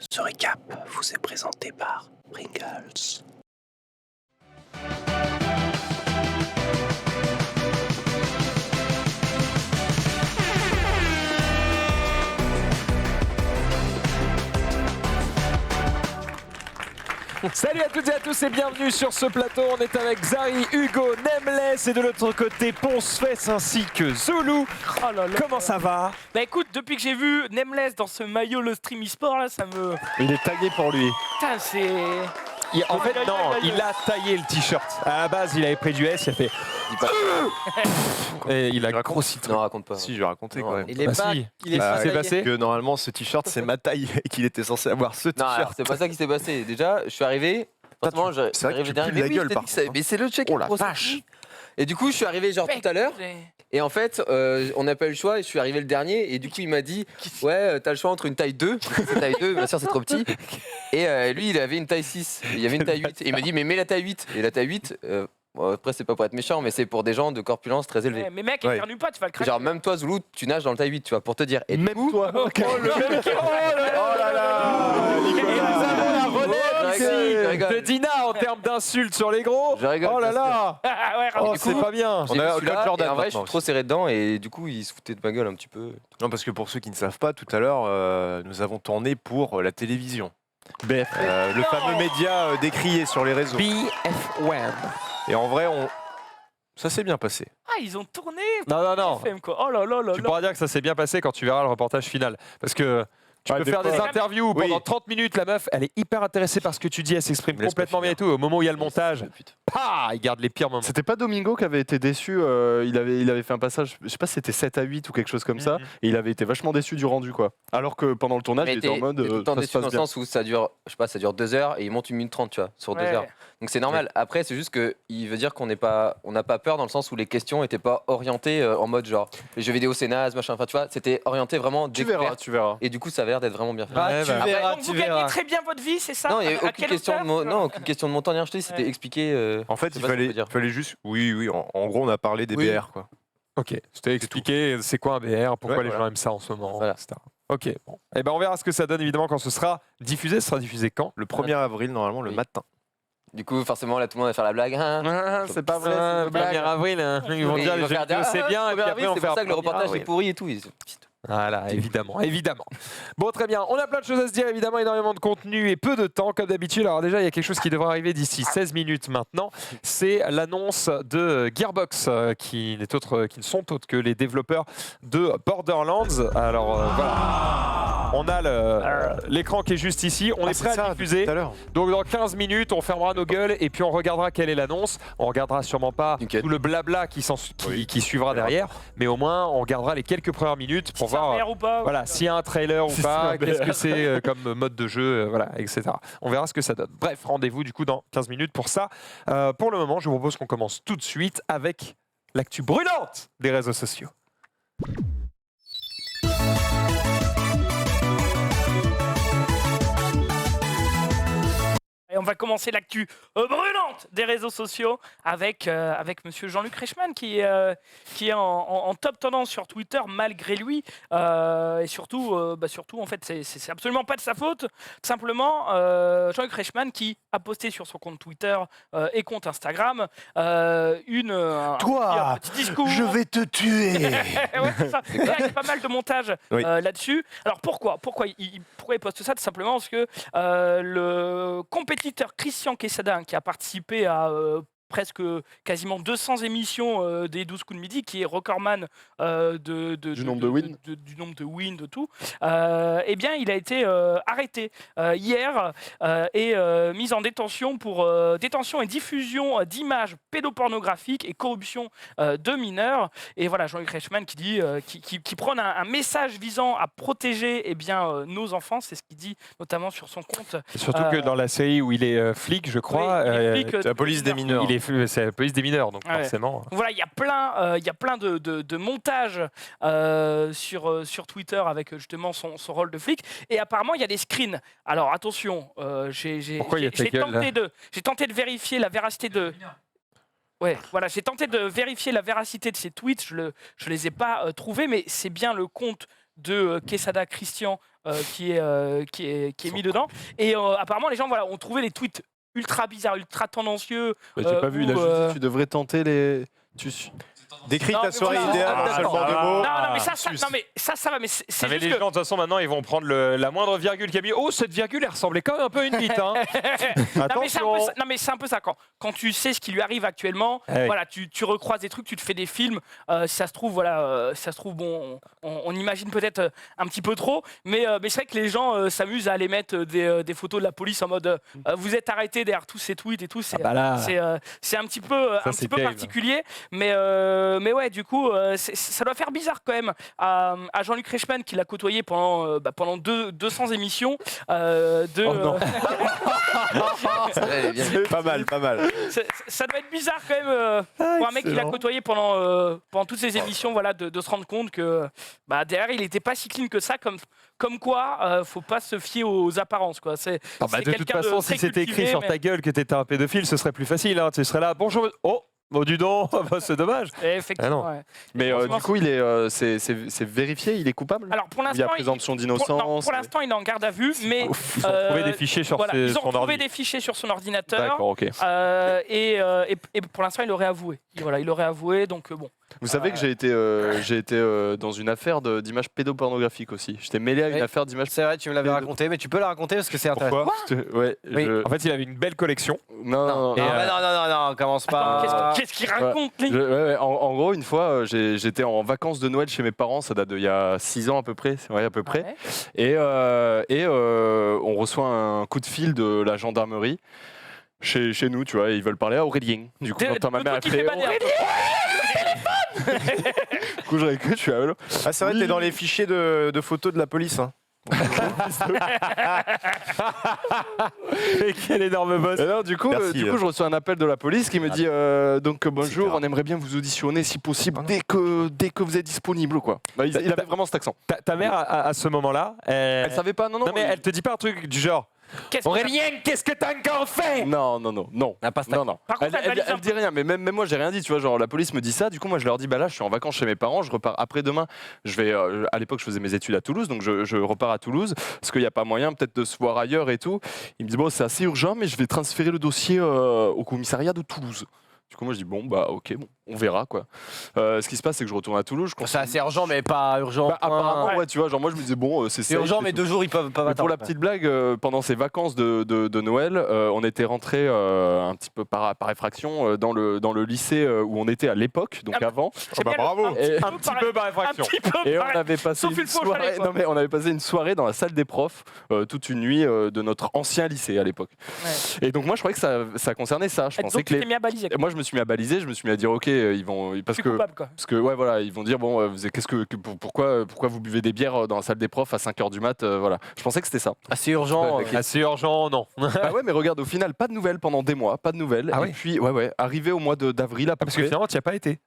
Ce récap vous est présenté par Pringles. Salut à toutes et à tous et bienvenue sur ce plateau. On est avec Zari, Hugo, Nameless et de l'autre côté Ponce-Fess ainsi que Zulu. Oh là là. Comment ça va? Bah écoute, depuis que j'ai vu Nameless dans ce maillot le stream e-sport là, ça me... Il est tagué pour lui. Putain, c'est... En fait non, il a taillé le t-shirt. À la base il avait pris du S, il a fait... Et il a grossi. Non, raconte pas. Si, je vais raconter quand même. Il est Bah pas. si. Il est Bah, pas c'est taillé. passé. Que normalement ce t-shirt c'est ma taille et qu'il était censé avoir ce Non, t-shirt. c'est pas ça qui s'est passé. Déjà, je suis arrivé. Franchement, c'est vrai que tu pues mais la oui, gueule, je t'ai par dit que ça- contre, hein. Mais c'est le check. Oh la gros, vache. c'est- Et du coup, je suis arrivé genre tout à l'heure. Et en fait, on n'a pas eu le choix. Et je suis arrivé le dernier. Et du coup, il m'a dit ouais, t'as le choix entre une taille 2. C'est taille 2, bien sûr, c'est trop petit. Et lui, il avait une taille 6. Et il y avait une taille 8. Et il m'a dit mais mets la taille 8. Et la taille 8. Bon, après, c'est pas pour être méchant, mais c'est pour des gens de corpulence très élevée. Ouais, mais mec, Ouais. éternue pas, tu vas le craquer. Genre, même toi, Zoulou, tu nages dans le taille 8, tu vois, pour te dire. Et du Même coup, toi. Oh, le mec, Oh là là. Et nous avons la Je relève rigole, je ici de rigole. Dina en termes d'insultes sur les gros. Je rigole, Oh là bien là. Ah ouais, Oh du c'est coup, pas bien. j'ai On a vu celui-là, Code Jordan et en vrai, je suis maintenant trop serré dedans et du coup, il se foutait de ma gueule un petit peu. Non, parce que pour ceux qui ne savent pas, tout à l'heure, nous avons tourné pour la télévision. BF, le fameux média décrié sur les réseaux. BF1. Et en vrai, ça s'est bien passé. Ah, ils ont tourné Non. FM, quoi. Oh là là là Tu là. pourras dire que ça s'est bien passé quand tu verras le reportage final. Parce que tu Ouais, peux des faire des fois- interviews Oui. pendant 30 minutes, la meuf, elle est hyper intéressée par ce que tu dis, elle s'exprime Laisse-moi complètement bien et tout. Au moment où il y a le montage, il garde les pires moments. C'était pas Domingo qui avait été déçu, il avait fait un passage, je sais pas si c'était 7 à 8 ou quelque chose comme ça, et il avait été vachement déçu du rendu quoi. Alors que pendant le tournage, Mais il était en mode t'es tout le temps ça se déçu passe dans le bien. sens où ça dure, je sais pas, ça dure 2 heures et il monte 1 minute 30, tu vois, sur 2 Ouais. heures. Donc c'est normal. Après, c'est juste que il veut dire qu'on n'a pas peur dans le sens où les questions étaient pas orientées en mode genre les jeux vidéo c'est naze, machin. Enfin, tu vois, c'était orienté vraiment Tu verras, découverte. tu verras. Et du coup, ça avait l'air d'être vraiment bien fait. Ouais, bah. Après, donc vous gagnez très bien votre vie, c'est ça? Non, il n'y avait À aucune quelle question, hauteur non, aucune question de montant, rien. Je te dis, c'était Ouais. expliqué. En fait, je sais il pas ce qu'on fallait, peut dire. fallait juste. Oui, en gros, on a parlé des Oui. BR, quoi. Ok, je t'ai expliqué c'est quoi un BR, pourquoi Ouais, les voilà. gens aiment ça en ce moment, Voilà. etc. Ok, bon. Et ben on verra ce que ça donne évidemment quand ce sera diffusé. Ce sera diffusé quand? Le 1er avril, normalement, le Oui. matin. Du coup, forcément, là, tout le monde va faire la blague. Hein. C'est pas vrai, c'est une blague. 1er avril, hein. Ils vont Et dire ils les vont jeux faire vidéo dire, c'est bien, et puis après on c'est fait pour ça un que le 1er reportage est avril. pourri et tout. Voilà, évidemment, évidemment. Bon, très bien. On a plein de choses à se dire, évidemment, énormément de contenu et peu de temps, comme d'habitude. Alors déjà, il y a quelque chose qui devrait arriver d'ici 16 minutes maintenant. C'est l'annonce de Gearbox, qui ne sont autres que les développeurs de Borderlands. Alors, voilà. On a l'écran qui est juste ici. On est prêt à diffuser. Tout à l'heure. Donc dans 15 minutes, on fermera nos gueules et puis on regardera quelle est l'annonce. On regardera sûrement pas Nickel. tout le blabla qui suivra derrière, mais au moins on regardera les quelques premières minutes pour voir ou pas? voilà, s'il y a un trailer ou Si pas, c'est un qu'est-ce que c'est comme mode de jeu, voilà, etc. On verra ce que ça donne. Bref, rendez-vous du coup dans 15 minutes pour ça. Pour le moment, je vous propose qu'on commence tout de suite avec l'actu brûlante des réseaux sociaux. Et on va commencer l'actu brûlante des réseaux sociaux avec monsieur Jean-Luc Reichmann qui est en top tendance sur Twitter malgré lui. Et surtout, en fait, c'est absolument pas de sa faute. Simplement, Jean-Luc Reichmann qui a posté sur son compte Twitter et compte Instagram un petit discours. Je vais te tuer. Ouais, c'est ça. Il y a pas mal de montage Oui. là-dessus. Alors pourquoi il poste ça? Tout simplement parce que le compétiteur Christian Quesada, qui a participé à presque quasiment 200 émissions des 12 coups de midi, qui est recordman Du nombre de wins. du nombre de wins, de tout, eh bien, il a été arrêté hier et mis en détention pour détention et diffusion d'images pédopornographiques et corruption de mineurs. Et voilà, Jean-Luc Reichmann qui dit, qui prône un message visant à protéger nos enfants. C'est ce qu'il dit notamment sur son compte. Surtout que dans la série où il est flic, je crois, Oui, il est flic, c'est la police des mineurs. c'est la police des mineurs, donc Ouais. forcément. Voilà, il y a plein de montages sur Twitter avec justement son rôle de flic. Et apparemment, il y a des screens. Alors attention, Pourquoi il y a ta gueule, là j'ai tenté de vérifier la véracité de... Ouais, voilà, j'ai tenté de vérifier la véracité de ces tweets. Je les ai pas trouvés, mais c'est bien le compte de Quesada Christian qui est mis dedans. Et apparemment, les gens ont trouvé les tweets ultra bizarres, ultra tendancieux. J'ai pas vu, il a juste dit, tu devrais tenter les. Décris Non, ta mais soirée voilà. idéale en seulement deux mots. Non, mais ça va. Mais c'est Mais juste les que... gens, de toute façon, maintenant, ils vont prendre la moindre virgule qu'il y a mis. Oh, cette virgule, elle ressemblait quand même un peu à une bite. Hein. Attention. Non, mais c'est un peu ça. Quand tu sais ce qui lui arrive actuellement, Ah oui. voilà, tu recroises des trucs, tu te fais des films. Si ça se trouve, bon, on imagine peut-être un petit peu trop, mais c'est vrai que les gens s'amusent à aller mettre des photos de la police en mode vous êtes arrêtés derrière tous ces tweets et tout. C'est c'est un petit peu, c'est terrible. particulier, mais ouais, du coup, ça doit faire bizarre quand même à Jean-Luc Reichmann qui l'a côtoyé pendant 200 émissions. non. Elle est bien. Pas mal, pas mal. Ça doit être bizarre quand même pour un mec qui l'a côtoyé pendant toutes ces émissions, voilà, de se rendre compte que derrière il n'était pas si clean que ça, comme quoi faut pas se fier aux apparences, quoi. C'est De toute quelqu'un façon, très si c'était écrit cultivé, sur mais- ta gueule que t'étais un pédophile, ce serait plus facile. Hein. Tu serais là, bonjour. Oh, du don, c'est dommage. Effectivement. Ah non. Ouais. Mais Franchement, du coup, c'est vérifié, il est coupable. Alors pour Il y a l'instant, présomption pour d'innocence. l'instant, il est en garde à vue, mais Ils ont trouvé des fichiers sur voilà, ils ont son trouvé ordi. des fichiers sur son ordinateur. D'accord, ok. Et pour l'instant, il aurait avoué. Il aurait avoué, donc bon. Vous savez que j'ai été dans une affaire d'images pédopornographiques aussi. J'étais mêlé à une Oui. affaire d'images. C'est vrai, tu me l'avais raconté, mais tu peux la raconter parce que c'est intéressant. Pourquoi Ouais. Oui. En fait, il avait une belle collection. Non, non, Et, non. Non, commence pas. Qu'est-ce qu'il raconte, lui Ouais, en gros, une fois, j'étais en vacances de Noël chez mes parents, ça date d'il y a 6 ans à peu près, à peu près. Ouais. Et on reçoit un coup de fil de la gendarmerie chez nous, tu vois, et ils veulent parler à Aurélien. Du coup, j'entends ma mère Le truc qui appeler fait bander, Aurélien. Du coup, je réécoute, je suis à l'eau. Ah, c'est vrai, Oui. t'es dans les fichiers de photos de la police. Hein. Et quel énorme boss. Et alors, du coup, Merci, je reçois un appel de la police qui me dit donc bonjour, Etc. on aimerait bien vous auditionner si possible dès que vous êtes disponible, quoi. Bah, il avait vraiment cet accent. Ta mère, à ce moment-là, Elle savait pas, non, non, mais elle te dit pas un truc du genre Qu'est-ce que Aurélien, qu'est-ce que t'as encore fait? Non. Ah, pas Non, non. Par contre, elle valide un Elle dit rien, mais même moi, j'ai rien dit, tu vois. Genre, la police me dit ça, du coup, moi, je leur dis, bah là, je suis en vacances chez mes parents, je repars après-demain. Je vais, à l'époque, je faisais mes études à Toulouse, donc je repars à Toulouse, parce qu'il n'y a pas moyen, peut-être, de se voir ailleurs et tout. Ils me disent, bon, c'est assez urgent, mais je vais transférer le dossier au commissariat de Toulouse. Du coup, moi, je dis, bon, bah, ok, bon, on verra, quoi. Ce qui se passe, c'est que je retourne à Toulouse. C'est assez urgent, mais pas urgent. Bah, apparemment, ouais, tu vois, genre, moi, je me disais, bon, c'est C'est safe urgent, et mais tout. 2 jours, ils peuvent pas Mais pour attendre. la petite blague, pendant ces vacances de Noël, on était rentré un petit peu par effraction dans le lycée où on était à l'époque, donc Ah, avant. C'est bah, bien, bravo. un petit Et- peu Un petit pareil. peu par Un effraction. petit peu Et on pareil. avait passé Sauf une une fois au chalet, soirée. quoi. Non mais on avait passé une soirée dans la salle des profs toute une nuit de notre ancien lycée à l'époque. Ouais. Et donc moi je croyais que ça concernait ça. Je Et pensais donc, que tu t'es mis à baliser. Et moi je me suis mis à baliser, je me suis mis à dire ok ils vont Je parce suis que coupable, quoi. ouais voilà ils vont dire bon pourquoi vous buvez des bières dans la salle des profs à 5h du mat voilà. Je pensais que c'était ça. Assez urgent. Assez urgent, non. Bah ouais mais regarde au final pas de nouvelles pendant des mois, pas de nouvelles. Ah et oui. puis ouais arrivé au mois d'avril à peu Parce que près. finalement, tu n'y as pas été.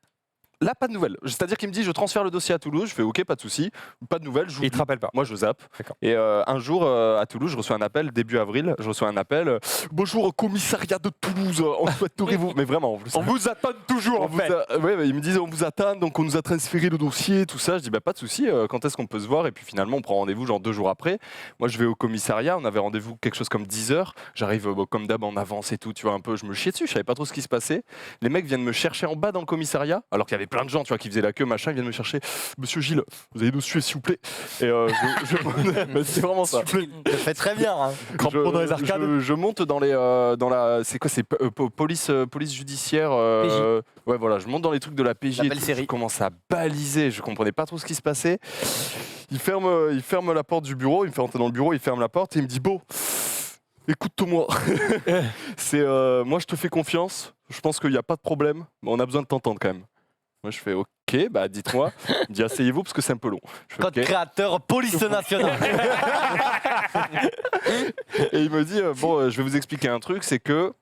Là pas de nouvelles. C'est-à-dire qu'il me dit je transfère le dossier à Toulouse, je fais ok pas de souci, pas de nouvelles. Et il j'oublie. te rappelle pas. Moi, je zappe. D'accord. Et un jour, à Toulouse, je reçois un appel, début avril, je reçois un appel. Bonjour, au commissariat de Toulouse, on souhaiterait vous. Mais vraiment, en plus. On vous attend toujours, On en vous fait. ouais, mais ils me disent on vous attend, donc on nous a transféré le dossier, tout ça. Je dis bah pas de souci, quand est-ce qu'on peut se voir? Et puis finalement, on prend rendez-vous genre 2 jours après. Moi, je vais au commissariat, on avait rendez-vous quelque chose comme 10h. J'arrive comme d'hab en avance et tout, tu vois, un peu, je me chiais dessus, je savais pas trop ce qui se passait. Les mecs viennent me chercher en bas dans le commissariat, alors qu'il y avait plein de gens, tu vois, qui faisaient la queue, machin, ils viennent me chercher. Monsieur Gilles, vous avez dossier, s'il vous plaît. Et bah, c'est vraiment ça. Tu le fais très bien. Hein. Crampons dans les arcades. Je monte dans la c'est quoi, c'est police judiciaire. Ouais voilà, je monte dans les trucs de la PJ. La et belle tout. série. Je commence à baliser, je comprenais pas trop ce qui se passait. Il ferme la porte du bureau, il me fait rentrer dans le bureau, il ferme la porte et il me dit bon, écoute-moi, moi je te fais confiance, je pense qu'il n'y a pas de problème, mais on a besoin de t'entendre quand même. Moi je fais ok, bah dites-moi, il me dit asseyez-vous parce que c'est un peu long. Je fais, Code ok. créateur, police nationale. Et il me dit bon, je vais vous expliquer un truc, c'est que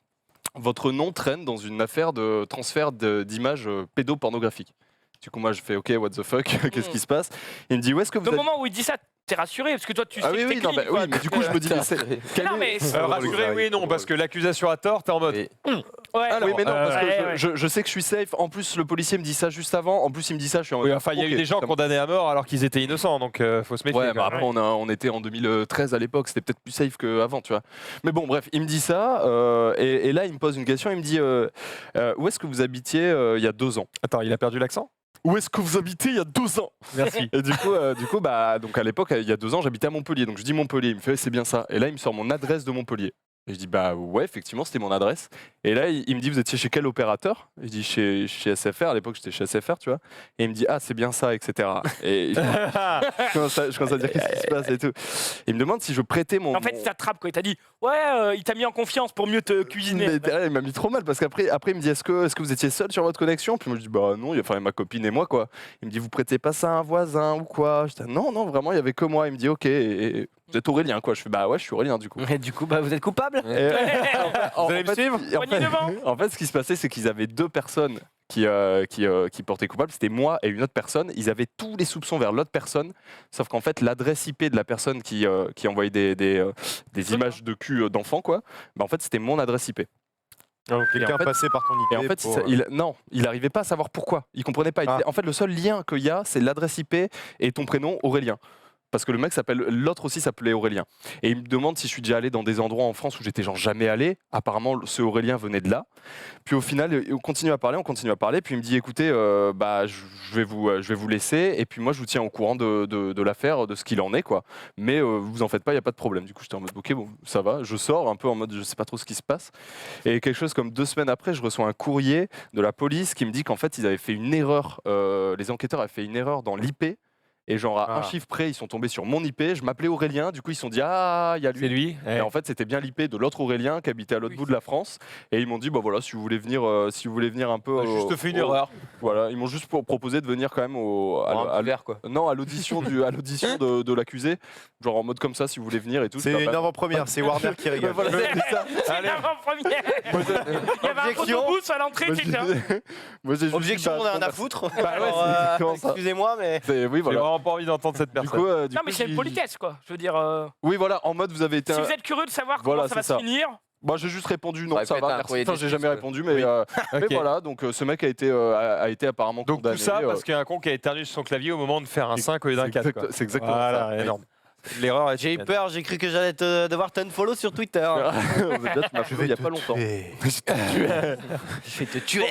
votre nom traîne dans une affaire de transfert d'images pédopornographiques. Du coup, moi, je fais OK, what the fuck, qu'est-ce qui se passe? Il me dit où est-ce que vous Au êtes... moment où il dit ça, t'es rassuré parce que toi, tu sais Ah que oui, t'es oui, non, clean, bah, quoi. oui, mais du coup, je me dis mais c'est... quel Non, est- mais Rassuré, oui, non, parce que l'accusation à tort, t'es en mode. Ouais. Oui, mais non, parce que ouais. je sais que je suis safe. En plus, le policier me dit ça juste avant. En plus, il me dit ça, je suis en Oui, enfin, il y a eu ok, des gens ça me- condamnés à mort alors qu'ils étaient innocents, donc faut se méfier. Ouais, mais quand même. après, on était en 2013 à l'époque, c'était peut-être plus safe qu'avant, tu vois. Mais bon, bref, il me dit ça, et là, il me pose une question, il me dit où est-ce que vous habitiez il y a 2 ans? Attends, il a perdu l'accent? Où est-ce que vous habitez il y a 2 ans? Merci. Et du coup, bah, donc à l'époque, il y a 2 ans, j'habitais à Montpellier. Donc je dis Montpellier, il me fait c'est bien ça. Et là, il me sort mon adresse de Montpellier. Et je dis bah ouais, effectivement, c'était mon adresse. Et là, il me dit vous étiez chez quel opérateur? Et je dis chez SFR. À l'époque, j'étais chez SFR, tu vois. Et il me dit ah c'est bien ça, etc. Et je commence à dire qu'est-ce qui se passe et tout. Il me demande si je prêtais mon. En fait, il t'attrape quoi. Il t'a dit ouais, il t'a mis en confiance pour mieux te cuisiner. Mais derrière, il m'a mis trop mal parce qu'après il me dit est-ce que vous étiez seul sur votre connexion? Puis moi je dis bah non, il y a ma copine et moi quoi. Il me dit vous prêtez pas ça à un voisin ou quoi? Je dis non vraiment il y avait que moi. Il me dit ok, et vous êtes Aurélien quoi? Je fais bah ouais je suis Aurélien du coup. Et du coup, bah, vous êtes coupable? Et, Vous allez me suivre? Poignée devant. en fait, ce qui se passait, c'est qu'ils avaient 2 personnes qui portaient coupable. C'était moi et une autre personne. Ils avaient tous les soupçons vers l'autre personne, sauf qu'en fait, l'adresse IP de la personne qui envoyait des images de cul d'enfants, quoi, bah, en fait, c'était mon adresse IP. Quelqu'un en fait- passait par ton IP. Et en fait, pour- il n'arrivait pas à savoir pourquoi. Il comprenait pas. Il Ah. disait, en fait, le seul lien qu'il y a, c'est l'adresse IP et ton prénom Aurélien. Parce que le mec s'appelle, l'autre aussi s'appelait Aurélien. Et il me demande si je suis déjà allé dans des endroits en France où j'étais genre jamais allé. Apparemment, ce Aurélien venait de là. Puis au final, on continue à parler. Puis il me dit, écoutez, bah, je vais vous laisser. Et puis moi, je vous tiens au courant de l'affaire, de ce qu'il en est, quoi. Mais vous en faites pas, il y a pas de problème. Du coup, j'étais en mode, ok, bon, ça va. Je sors un peu en mode, je sais pas trop ce qui se passe. Et quelque chose comme 2 semaines après, je reçois un courrier de la police qui me dit qu'en fait, ils avaient fait une erreur. Les enquêteurs avaient fait une erreur dans l'IP. Et genre à un chiffre près, ils sont tombés sur mon IP. Je m'appelais Aurélien. Du coup, ils se sont dit ah, il y a lui. C'est lui. Et en fait, c'était bien l'IP de l'autre Aurélien qui habitait à l'autre bout de la France. Et ils m'ont dit bah voilà, si vous voulez venir un peu. Juste fait une erreur. Voilà, ils m'ont juste proposé de venir quand même Un verre quoi. non, à l'audition de l'accusé, genre en mode comme ça, si vous voulez venir et tout. C'est Bah, une avant-première, c'est Warner qui rigole. voilà, c'est ça. C'est l'avant-première. Il y avait un Objection. photobooth à l'entrée, Moi, quelqu'un. moi, j'ai juste Objection, dit, on bah, a rien à foutre. Bah ouais, Alors, c'est exactement ça. excusez-moi, mais. Oui, J'ai voilà. vraiment pas envie d'entendre cette Du personne. coup, Non, mais c'est une politesse, quoi. Je veux dire, oui, voilà, en mode vous avez été. si vous êtes curieux de savoir Voilà, comment ça va c'est se ça. finir, Moi, j'ai juste répondu non, aurait ça pu va, être un merci. courrier Enfin, j'ai d'excuse, jamais quoi. répondu, mais Ok. voilà, donc ce mec a été apparemment Donc condamné. tout ça parce qu'il y a un con qui a éternué sur son clavier au moment de faire un 5 au lieu d'un 4. C'est exactement Voilà, ça. énorme. L'erreur est J'ai eu humaine. peur, j'ai cru que j'allais devoir t'unfollow sur Twitter. Déjà, tu m'as fait il n'y a pas longtemps. Je vais te tuer.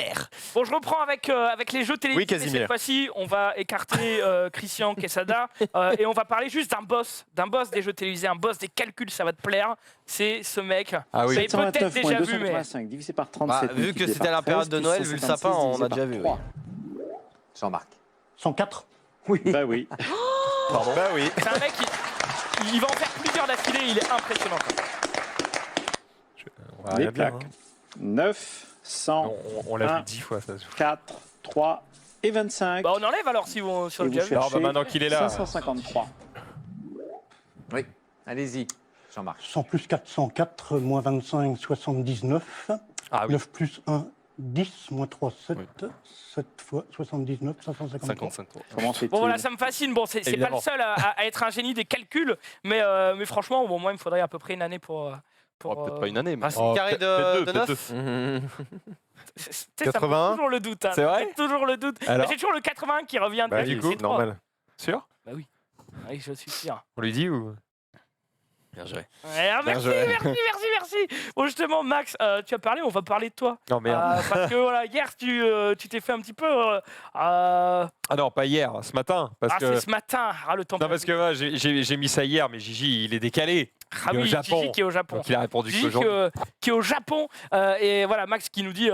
bon, je reprends avec les jeux télévisés. Oui, Casimir. Cette fois-ci, on va écarter Christian Quesada et on va parler juste d'un boss des jeux télévisés, un boss des calculs, ça va te plaire. C'est ce mec. Ah oui. Vous avez peut-être 729 déjà vu, mais 285 divisé par Bah, 37. vu que multiplié c'était par la période 13, de plus Noël, vu le 156 sapin, on divisé a par déjà vu. 3. Jean-Marc. 104 Oui. Bah oui. Pardon. Bah oui. c'est un mec il va en faire plusieurs d'affilée, il est impressionnant. On va Les rien dire, plaques. 9, 100, hein. On l'a Un. vu 10 fois ça. 4, 3 et 25. Bah, on enlève alors si vous sur Et le vous jeu. Alors, cherchez bah, maintenant qu'il est là. 553. Oui. Allez-y, Jean-Marc. 100 plus 404, moins 25, 79. Ah oui, 9 plus 1, 10, moins 3, 7. Oui. 7 fois 79, 553. 55. Comment fait-il Bon voilà, ça me fascine. Bon, c'est pas le Évidemment. seul à être un génie des calculs, mais franchement, bon, moi, il me faudrait à peu près une année pour. Oh, peut-être pas une année, mais. Racine carrée de 9. Tu sais, ça me fait 81. toujours le doute. Hein. C'est vrai Toujours le doute. Alors J'ai toujours le 80 qui revient. Bah, du du coup, coup, normal. Sûr? Oui, je suis sûr. On lui dit ou? Bien joué. Ouais, merci, joué. merci. Bon, justement, Max, tu as parlé, on va parler de toi. Non merde. Parce que voilà, hier, tu t'es fait un petit peu. Ah non, pas hier, ce matin. Parce c'est que... ce matin. Le temps. Non, parce que ouais, j'ai mis ça hier, mais Gigi, il est décalé. Ah il est au oui, Japon. Gigi qui est au Japon. Donc il a répondu Gigi qu'aujourd'hui. qui est au Japon. Et voilà, Max qui nous dit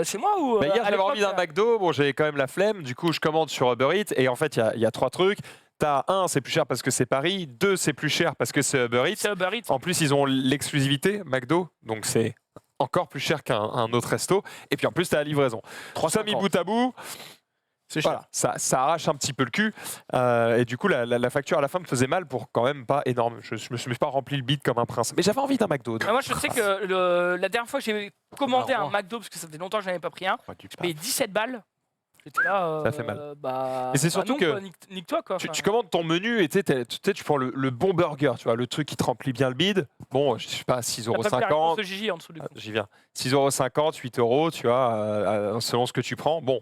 c'est moi ou. Bah, hier, à j'avais l'époque, envie d'un McDo. Bon, j'avais quand même la flemme. Du coup, je commande sur Uber Eats. Et en fait, il y a 3 trucs. T'as 1, c'est plus cher parce que c'est Paris. 2, c'est plus cher parce que c'est Uber Eats. C'est Uber Eats. En plus, ils ont l'exclusivité McDo. Donc, c'est encore plus cher qu'un autre resto. Et puis, en plus, t'as la livraison. 300 mis bout à bout. C'est cher. Voilà, ça arrache un petit peu le cul. Et du coup, la facture à la fin me faisait mal pour quand même pas énorme. Je me suis pas rempli le bide comme un prince. Mais j'avais envie d'un McDo. donc. Moi, je sais que la dernière fois que j'ai commandé un McDo, parce que ça faisait longtemps que je n'en avais pas pris un, j'ai payé 17 balles. J'étais là. Ça fait mal. Bah, Et c'est bah surtout non, que quoi, nique-toi quoi. Tu Enfin, commandes ton menu et tu sais, tu prends le bon burger, tu vois, le truc qui te remplit bien le bide. Bon, je sais pas, t'as pas vu la réponse 6,50 de Gigi en dessous du coup. €. J'y viens. 6,50 €, 8 €, tu vois, selon ce que tu prends. Bon.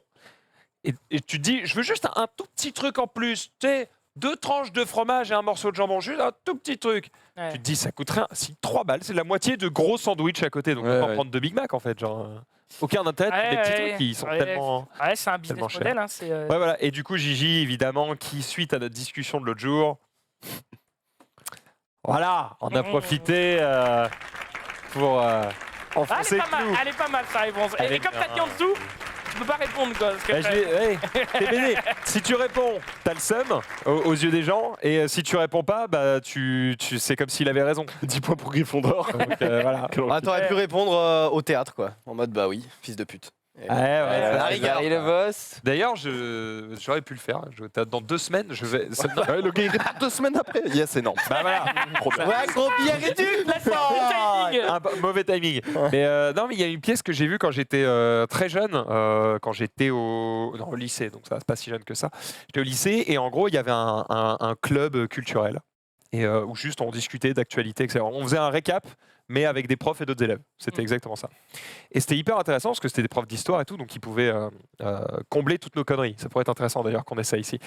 Et tu te dis, je veux juste un tout petit truc en plus. Tu sais, 2 tranches de fromage et un morceau de jambon, juste un tout petit truc. Ouais. Tu te dis, ça coûte rien. Si 3 balles, c'est la moitié de gros sandwich à côté. Donc, on Ouais, peut ouais. prendre 2 Big Mac en fait. Genre, aucun intérêt de Ouais, des petits ouais, trucs qui sont ouais. tellement. Ouais, c'est un tellement business cher. model. Hein, c'est, Ouais, voilà. Et du coup, Gigi, évidemment, qui, suite à notre discussion de l'autre jour, voilà, on a profité pour enfoncer le clou. Elle est pas mal sa réponse. Elle Et est comme t'as dit bien. en dessous, tu peux pas répondre quoi. Parce que Bah, hey, t'es béné. Si tu réponds, t'as le seum aux yeux des gens, et si tu réponds pas, bah c'est comme s'il avait raison. 10 points pour Gryffondor. Donc, voilà. Ah, t'aurais pu répondre au théâtre, quoi. En mode, bah oui, fils de pute. Et- Ouais. Harry le boss. D'ailleurs, j'aurais pu le faire. Dans 2 semaines, je vais. Ouais, le gars, il répond 2 semaines après. Yes, énorme. Bah voilà. Ouais, gros billet réduit, timing. Un mauvais timing. Mais non, mais il y a une pièce que j'ai vue quand j'étais très jeune, quand j'étais au lycée, donc ça c'est pas si jeune que ça. J'étais au lycée et en gros il y avait un club culturel et où juste on discutait d'actualité, etc. On faisait un récap, mais avec des profs et d'autres élèves. C'était exactement ça. Et c'était hyper intéressant parce que c'était des profs d'histoire et tout, donc ils pouvaient combler toutes nos conneries. Ça pourrait être intéressant d'ailleurs qu'on ait ça ici.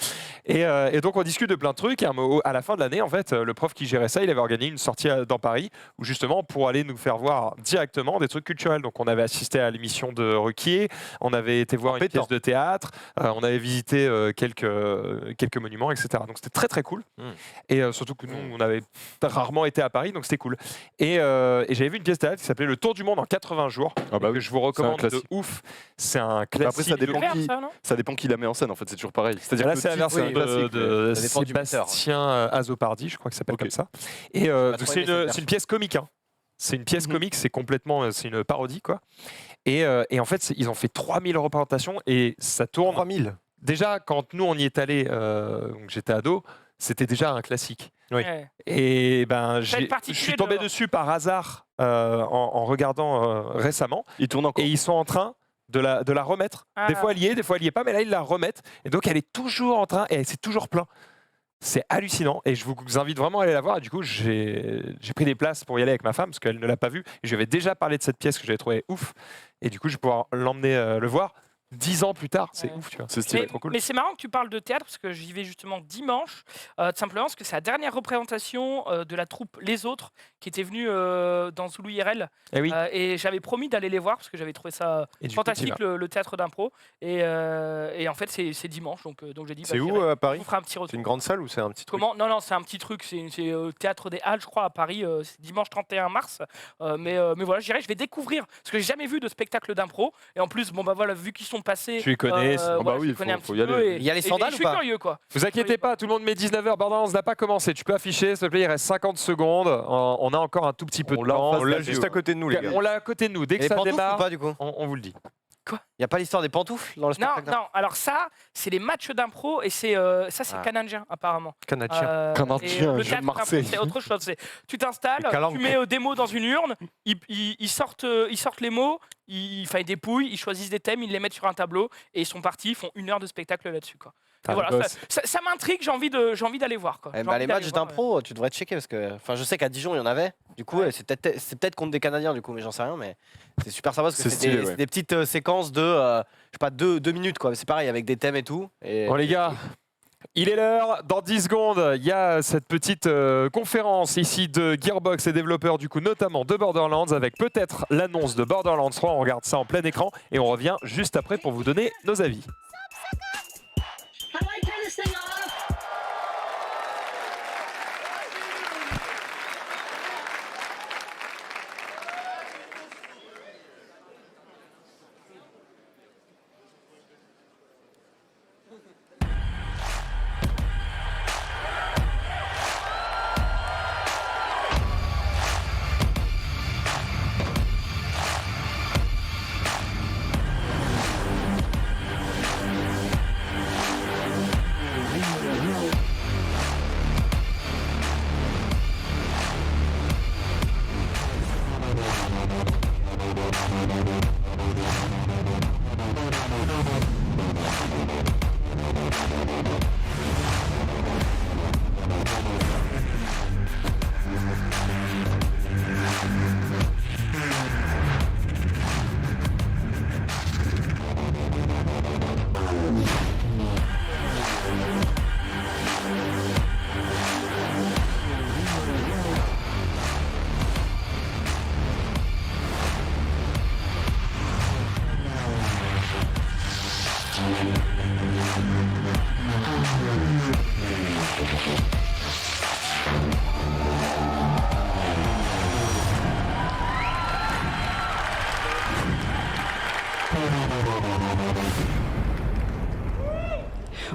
Et donc on discute de plein de trucs. Et à la fin de l'année, en fait, le prof qui gérait ça, il avait organisé une sortie dans Paris où justement pour aller nous faire voir directement des trucs culturels. Donc on avait assisté à l'émission de Ruquier, on avait été voir une pièce de théâtre, on avait visité quelques monuments, etc. Donc c'était très très cool. Et surtout que nous, on avait rarement été à Paris, donc c'était cool. Et j'avais vu une pièce de théâtre qui s'appelait Le Tour du monde en 80 jours, Ah bah que oui, je vous recommande de classique. ouf. C'est un Après, classique. ça dépend Faire qui, ça, non ça dépend qui la met en scène, en fait, c'est toujours pareil. C'est-à-dire Là, que c'est la le titre, version c'est classique, de Ça dépend du buteur. Sébastien Azopardi, je crois que ça s'appelle Ok. comme ça. Et donc trop c'est aimé cette c'est une pièce comique. Hein. C'est une pièce Mhm. comique, c'est complètement, c'est une parodie quoi. Et en fait, ils ont fait 3000 représentations et ça tourne. 3000. Déjà, quand nous on y est allé, donc j'étais ado, c'était déjà un classique. Ouais. Et ben, Ça va être je particulier suis de tombé voir. dessus par hasard en regardant récemment. Il tourne encore. Et ils sont en train de la remettre. Ah. Des fois elle y est, des fois elle y est pas, mais là ils la remettent. Et donc elle est toujours en train, et c'est toujours plein. C'est hallucinant et je vous invite vraiment à aller la voir. Et du coup, j'ai pris des places pour y aller avec ma femme parce qu'elle ne l'a pas vue. Et je lui avais déjà parlé de cette pièce que j'avais trouvée ouf. Et du coup, je vais pouvoir l'emmener le voir 10 ans plus tard. C'est Ouais. ouf, tu vois. C'est stylé. Mais, trop cool. mais c'est marrant que tu parles de théâtre parce que j'y vais justement dimanche, tout simplement parce que c'est la dernière représentation de la troupe Les Autres qui était venue dans Zulu IRL. Et oui. Et j'avais promis d'aller les voir parce que j'avais trouvé ça Et du coup, fantastique, t'y vas. le théâtre d'impro. Et en fait, c'est dimanche, donc j'ai dit. C'est bah, où j'irai. à On Paris vous fera un petit C'est retour. une grande salle ou c'est un petit truc? Comment? Non, c'est un petit truc. C'est au théâtre des Halles, je crois, à Paris. C'est dimanche 31 mars. Mais voilà, j'irai. Je vais découvrir parce que j'ai jamais vu de spectacle d'impro. Et en plus, bon bah voilà, vu qu'ils sont passés. Tu les connais, c'est- voilà, bah oui, je les connais un faut petit y peu. aller. Et, Il y a les et sandales je ou suis pas curieux, quoi. Vous inquiétez pas, tout le monde met 19h. Borderlands n'a pas commencé. Tu peux afficher, s'il te plaît. Il reste 50 secondes. On a encore un tout petit peu de l'a en temps. face On de l'a la juste vidéo. à côté de nous, les gars. On l'a à côté de nous. Dès que Et les ça pantoufles ou démarre, pas, du coup on vous le dit. Il n'y a pas l'histoire des pantoufles dans le Non, spectacle non. Alors ça, c'est les matchs d'impro et c'est ça, c'est Ah. canadien apparemment. Canadien. Canadien, et, le je théâtre de Marseille. d'impro, c'est autre chose. Tu t'installes, Les calanques. tu mets des mots dans une urne, ils sortent les mots, ils dépouillent, ils choisissent des thèmes, ils les mettent sur un tableau et ils sont partis. Ils font 1 heure de spectacle là-dessus, quoi. Et Ah, voilà, le boss. ça m'intrigue. J'ai envie d'aller voir, quoi. Eh J'ai bah, envie les d'aller matchs voir, d'impro, tu devrais checker parce que enfin, je sais qu'à Dijon il y en avait. Du coup, Ouais. c'est peut-être contre des Canadiens du coup, mais j'en sais rien. Mais c'est super sympa parce que C'est c'est stylé, des, ouais. c'est des petites séquences de je sais pas 2 minutes quoi. C'est pareil avec des thèmes et tout. Et Bon les gars, il est l'heure. Dans 10 secondes, il y a cette petite conférence ici de Gearbox et développeurs du coup notamment de Borderlands avec peut-être l'annonce de Borderlands 3. On regarde ça en plein écran et on revient juste après pour vous donner nos avis. How do I turn this thing off?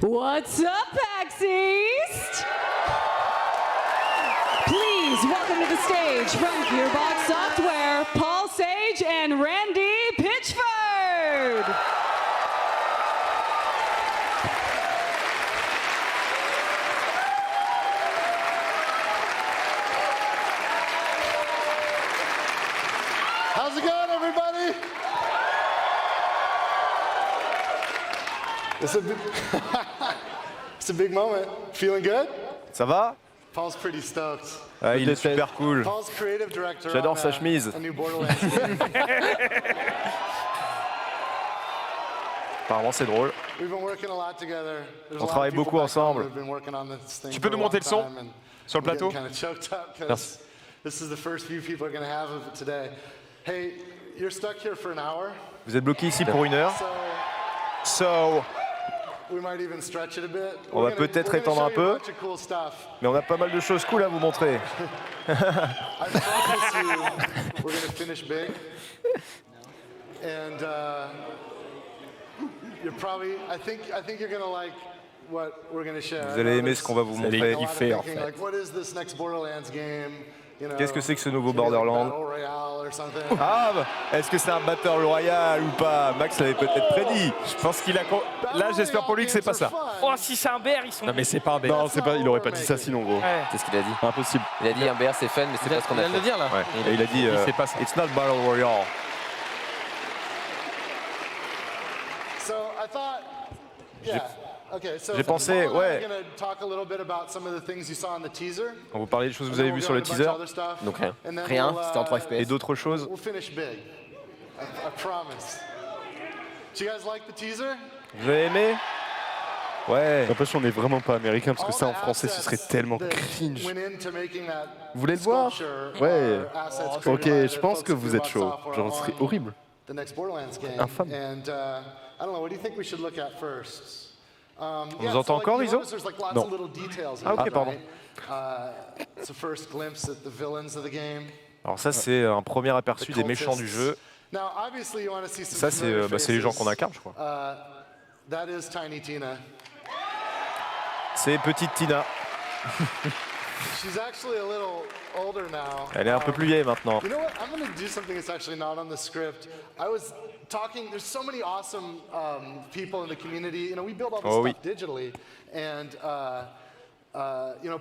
What's up, PAX East? Please welcome to the stage from Gearbox Software, Paul Sage and Randy Pitchford. How's it going, everybody? It's a big, it's a big moment. Feeling good? Ça va? Paul's pretty stoked. Ah, il est super cool. Paul's creative director. J'adore on, sa chemise. A new Borderlands game. Apparemment, c'est drôle. We've been working a lot together. There's a On lot travaille of people beaucoup back home ensemble. who've been working on this thing Tu for peux a nous monter long le son time, and sur le I'm getting plateau? kind of choked up Merci. because this is the first view people are going to have of it today. Hey, you're stuck here for an hour, Vous êtes bloqué ici pour 1 heure. so So, we might even stretch it a bit. On va We're gonna- peut-être we're gonna étendre un show you a peu. bunch of cool stuff. mais on a pas mal de choses cool à vous montrer. I promise you, we're going to finish big. And you're probably, I think you're going to like what we're going to share. Vous allez aimer ce qu'on va vous montrer. kiffer, en fait. Like, what is this next Borderlands game? You know, Qu'est-ce que c'est que ce nouveau maybe like Borderlands? Battle Royale or something. Ah, bah, est-ce que c'est un Battle Royale ou pas? Max l'avait peut-être prédit. Je pense qu'il a. Là, j'espère pour lui que c'est pas ça. Oh, si c'est un BR, ils sont. Non, mais c'est pas un BR. Non, c'est pas, il aurait pas dit ça sinon, gros. Ouais. C'est ce qu'il a dit. Impossible. Il a dit un BR c'est fun, mais c'est pas ce qu'on a vient de le fait. dire là. Ouais. Et il a dit C'est pas ça. It's not Battle Royale. So I thought, yeah. Okay, so j'ai pensé, Paul and I ouais. are going to talk a little bit about some of the things you saw in the teaser. On vous parlait des choses que vous And avez then vues we'll sur go le into a bunch teaser of other stuff. Donc rien. And then Rien, we'll, c'était en 3 et FPS. d'autres choses. We'll finish big. I promise. Do you guys like the teaser? Vous avez aimé? Ouais. N'empêche, on est vraiment pas américain parce que All ça en the français ce serait assets tellement that cringe. went into making that Vous voulez le voir? sculpture Ouais. are assets Ok, created by je the pense folks que at vous êtes Gearbox chaud. Software Genre, ce serait on horrible. The next Borderlands game. Infâme. And I don't know, what do you think we should look at first? On nous entend encore, Iso? Non. Ah, ok, pardon. It's a first glimpse at the villains of the game. Alors ça, c'est un premier aperçu The des méchants du cultists. jeu. Now, obviously, you want to see some Ça, c'est familiar c'est les gens faces. qu'on incarne, je crois. That is Tiny Tina. C'est petite Tina. She's actually a little older now. Elle est un peu plus vieille maintenant. You know what? I'm going to do something that's actually not on the script. I was talking. There's so many awesome people in the community. You know, we build all this Oh, stuff oui. digitally, and you know,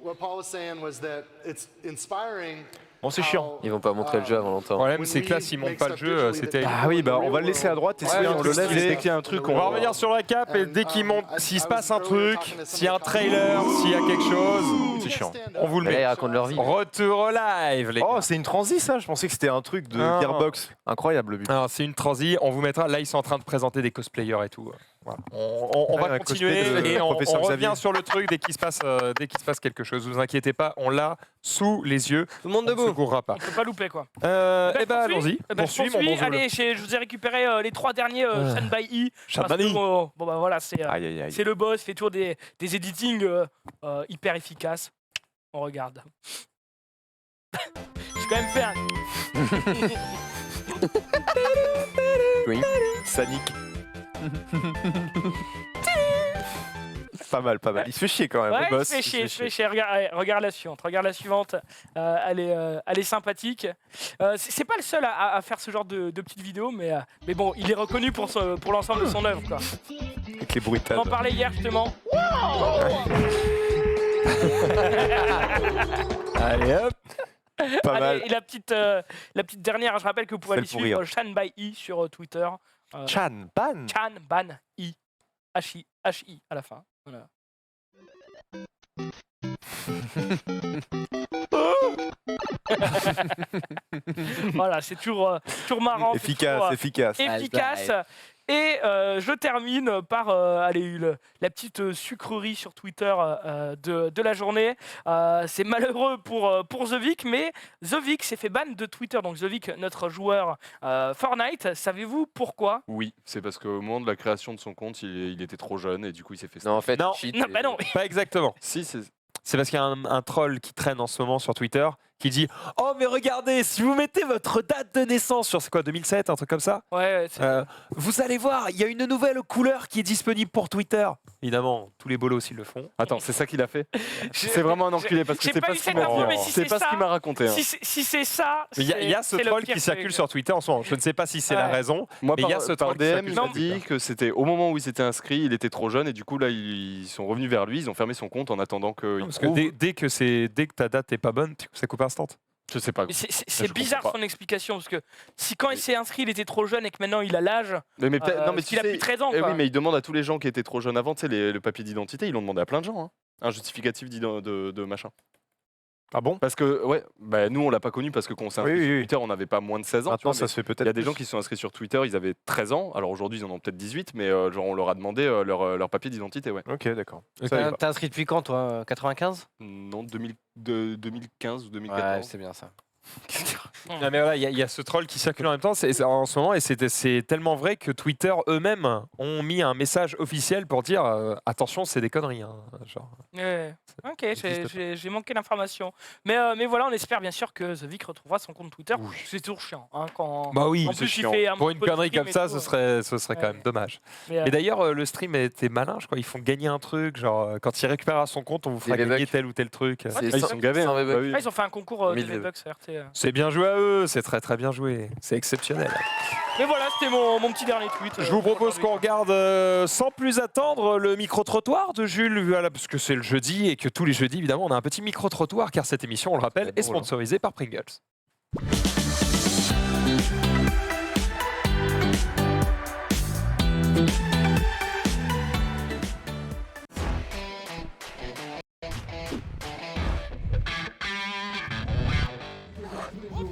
what Paul was saying was that it's inspiring. Bon, c'est chiant. Ils vont pas montrer le jeu avant Le longtemps. problème, c'est que là, s'ils montent pas le jeu, c'était. Ah oui, bah on va le laisser à droite et si on le lève dès qu'il y a un truc, On va revenir sur la cap et dès qu'il monte, s'il se passe un truc, s'il y a un trailer, s'il y a quelque chose, c'est chiant. on vous le Là, ils met. racontent leur vie. Retour live, les gars. Oh, c'est une transi ça. Je pensais que c'était un truc de Non. Gearbox. Incroyable le but. Alors, c'est une transi, on vous mettra. Là, ils sont en train de présenter des cosplayers et tout. Voilà. On Ouais, va un continuer cosplay de et on professeur revient Xavier. sur le truc dès qu'il se passe quelque chose. Vous inquiétez pas, on l'a sous les yeux. Tout le monde On ne se debout. courra pas. On peut pas louper quoi. Eh ben, poursuis. allons-y. Eh ben, je Poursuis, mon poursuis. bon Zoule. Allez, je vous ai récupéré les 3 derniers Shine by E. Shine parce by que, E. bon bah voilà, c'est Aïe aïe aïe. c'est le boss, fait toujours des editings hyper efficaces. On regarde. J'ai quand même fait un. Oui. Sanic. Pas mal, pas mal. Il se fait chier quand même, Ouais, le boss. il se fait chier. Regarde, allez, regarde la suivante. Regarde la suivante. Elle est sympathique. C'est pas le seul à faire ce genre de petites vidéos, mais bon, il est reconnu pour l'ensemble de son œuvre, quoi. Avec les On bruitages. en parlait hier justement. Allez hop. Pas Allez, mal. et la petite dernière, je rappelle que vous pouvez aller Celle pour suivre Chan by E sur Twitter. Chan, ban. Chan Ban I. H-I à la fin. Voilà. Voilà, c'est toujours marrant. c'est Efficace, toujours, efficace. efficace. Et je termine par la petite sucrerie sur Twitter de la journée. C'est malheureux pour The Vic, mais The Vic s'est fait ban de Twitter. Donc The Vic, notre joueur Fortnite, savez-vous pourquoi? Oui, c'est parce qu'au moment de la création de son compte, il était trop jeune et du coup il s'est fait ça. Non, en fait, Non. cheat Non, et- bah non. Pas exactement. Si, C'est parce qu'il y a un troll qui traîne en ce moment sur Twitter qui dit « Oh, mais regardez, si vous mettez votre date de naissance sur, c'est quoi, 2007, un truc comme ça Ouais, vous allez voir, il y a une nouvelle couleur qui est disponible pour Twitter. » Évidemment, tous les bolos, ils le font. Attends, c'est ça qu'il a fait. C'est vraiment un enculé parce que j'ai c'est pas pas eu ce qu'il cette info, m'a mais dit. si C'est c'est pas ce ça- qu'il m'a raconté. hein. si c'est ça, Il y a ce c'est le troll pire qui que- circule sur Twitter en ce moment. Je ne sais pas si c'est la Ouais. raison. Moi, Mais il y a ce par troll qui DM, circule il sur m'a Twitter. dit que c'était au moment où il s'était inscrit, il était trop jeune et du coup là ils sont revenus vers lui, ils ont fermé son compte en attendant qu'il Parce que prouve. dès que ta date n'est pas bonne, ça coupe instant. Je sais pas. Mais c'est je bizarre comprends son explication parce que si quand il s'est inscrit il était trop jeune et que maintenant il a l'âge, Mais peut-être- non mais parce tu qu'il a sais- plus de 13 ans. Eh quoi. oui, mais il demande à tous les gens qui étaient trop jeunes avant, tu sais, le papier d'identité, ils l'ont demandé à plein de gens. hein. Un justificatif de machin. Ah bon? Parce que, ouais, bah, nous on l'a pas connu parce que quand on s'est inscrit Oui, sur oui. Twitter, on n'avait pas moins de 16 ans. tu Maintenant, vois, ça mais se fait il peut-être. y a des gens plus. qui se sont inscrits sur Twitter, ils avaient 13 ans, alors aujourd'hui ils en ont peut-être 18, mais genre on leur a demandé leur papier d'identité, ouais. Ok, d'accord. Ok. Ça, il va. T'es inscrit depuis quand, toi 95? Non, 2015 ou Ouais, 2014. c'est bien ça. Non, mais voilà, il y a ce troll qui circule en même temps en ce moment et c'est tellement vrai que Twitter eux-mêmes ont mis un message officiel pour dire attention, c'est des conneries. hein. Genre, Ouais. Ok, existe j'ai manqué d'informations. Mais voilà, on espère bien sûr que The Vic retrouvera son compte Twitter. Oui. C'est toujours chiant. Hein, quand... bah oui, en c'est plus, il chiant. fait un Pour peu une de connerie stream comme et ça, tout, ce serait quand Ouais. même dommage. Mais, Et d'ailleurs, le stream était malin, je crois. Ils font gagner un truc, genre quand il récupérera son compte, on vous fera Des gagner V-Bucks. tel ou tel truc. C'est Ah, ils sont gavés. sans hein. V-Bucks. Bah oui. ah, ils ont fait un concours de 1000 V-Bucks RT. C'est bien joué à eux, c'est très très bien joué, c'est exceptionnel. Mais voilà, c'était mon petit dernier tweet. Je vous propose qu'on regarde sans plus attendre le micro-trottoir de Jules, voilà, parce que c'est le jeudi et que tous les jeudis, évidemment, on a un petit micro-trottoir car cette émission, on le rappelle, est sponsorisée par Pringles.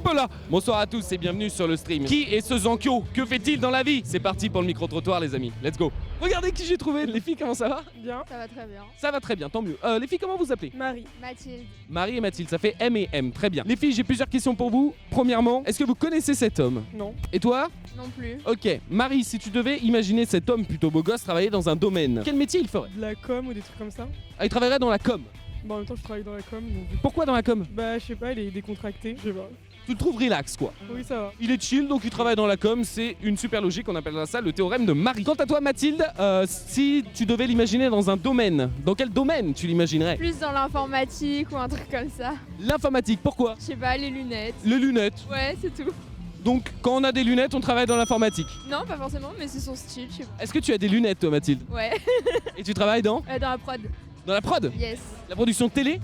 Voilà. Bonsoir à tous et bienvenue sur le stream. Qui est ce Zankyo? Que fait-il dans la vie? C'est parti pour le micro-trottoir les amis, let's go. Regardez qui j'ai trouvé. Les filles, comment ça va? Bien. Ça va très bien. Ça va très bien, tant mieux. Les filles, comment vous appelez? Marie. Mathilde. Marie et Mathilde, ça fait M et M, très bien. Les filles, j'ai plusieurs questions pour vous. Premièrement, est-ce que vous connaissez cet homme? Non. Et toi? Non plus. Ok, Marie, si tu devais imaginer cet homme plutôt beau gosse travailler dans un domaine, quel métier il ferait? De la com ou des trucs comme ça. Ah, il travaillerait dans la com. Bah en même temps je travaille dans la com donc... Pourquoi dans la com? Bah je sais pas, il est décontracté, je sais pas. Tu le trouves relax quoi. Oui ça va. Il est chill, donc il travaille dans la com, c'est une super logique, on appellera ça le théorème de Marie. Quant à toi Mathilde, si tu devais l'imaginer dans un domaine, dans quel domaine tu l'imaginerais? Plus dans l'informatique ou un truc comme ça. L'informatique, pourquoi? Je sais pas, les lunettes. Les lunettes. Ouais c'est tout. Donc quand on a des lunettes, on travaille dans l'informatique. Non pas forcément mais c'est son style, je sais pas. Est-ce que tu as des lunettes toi Mathilde? Ouais. Et tu travailles dans Dans la prod. Dans la prod? Yes. La production télé?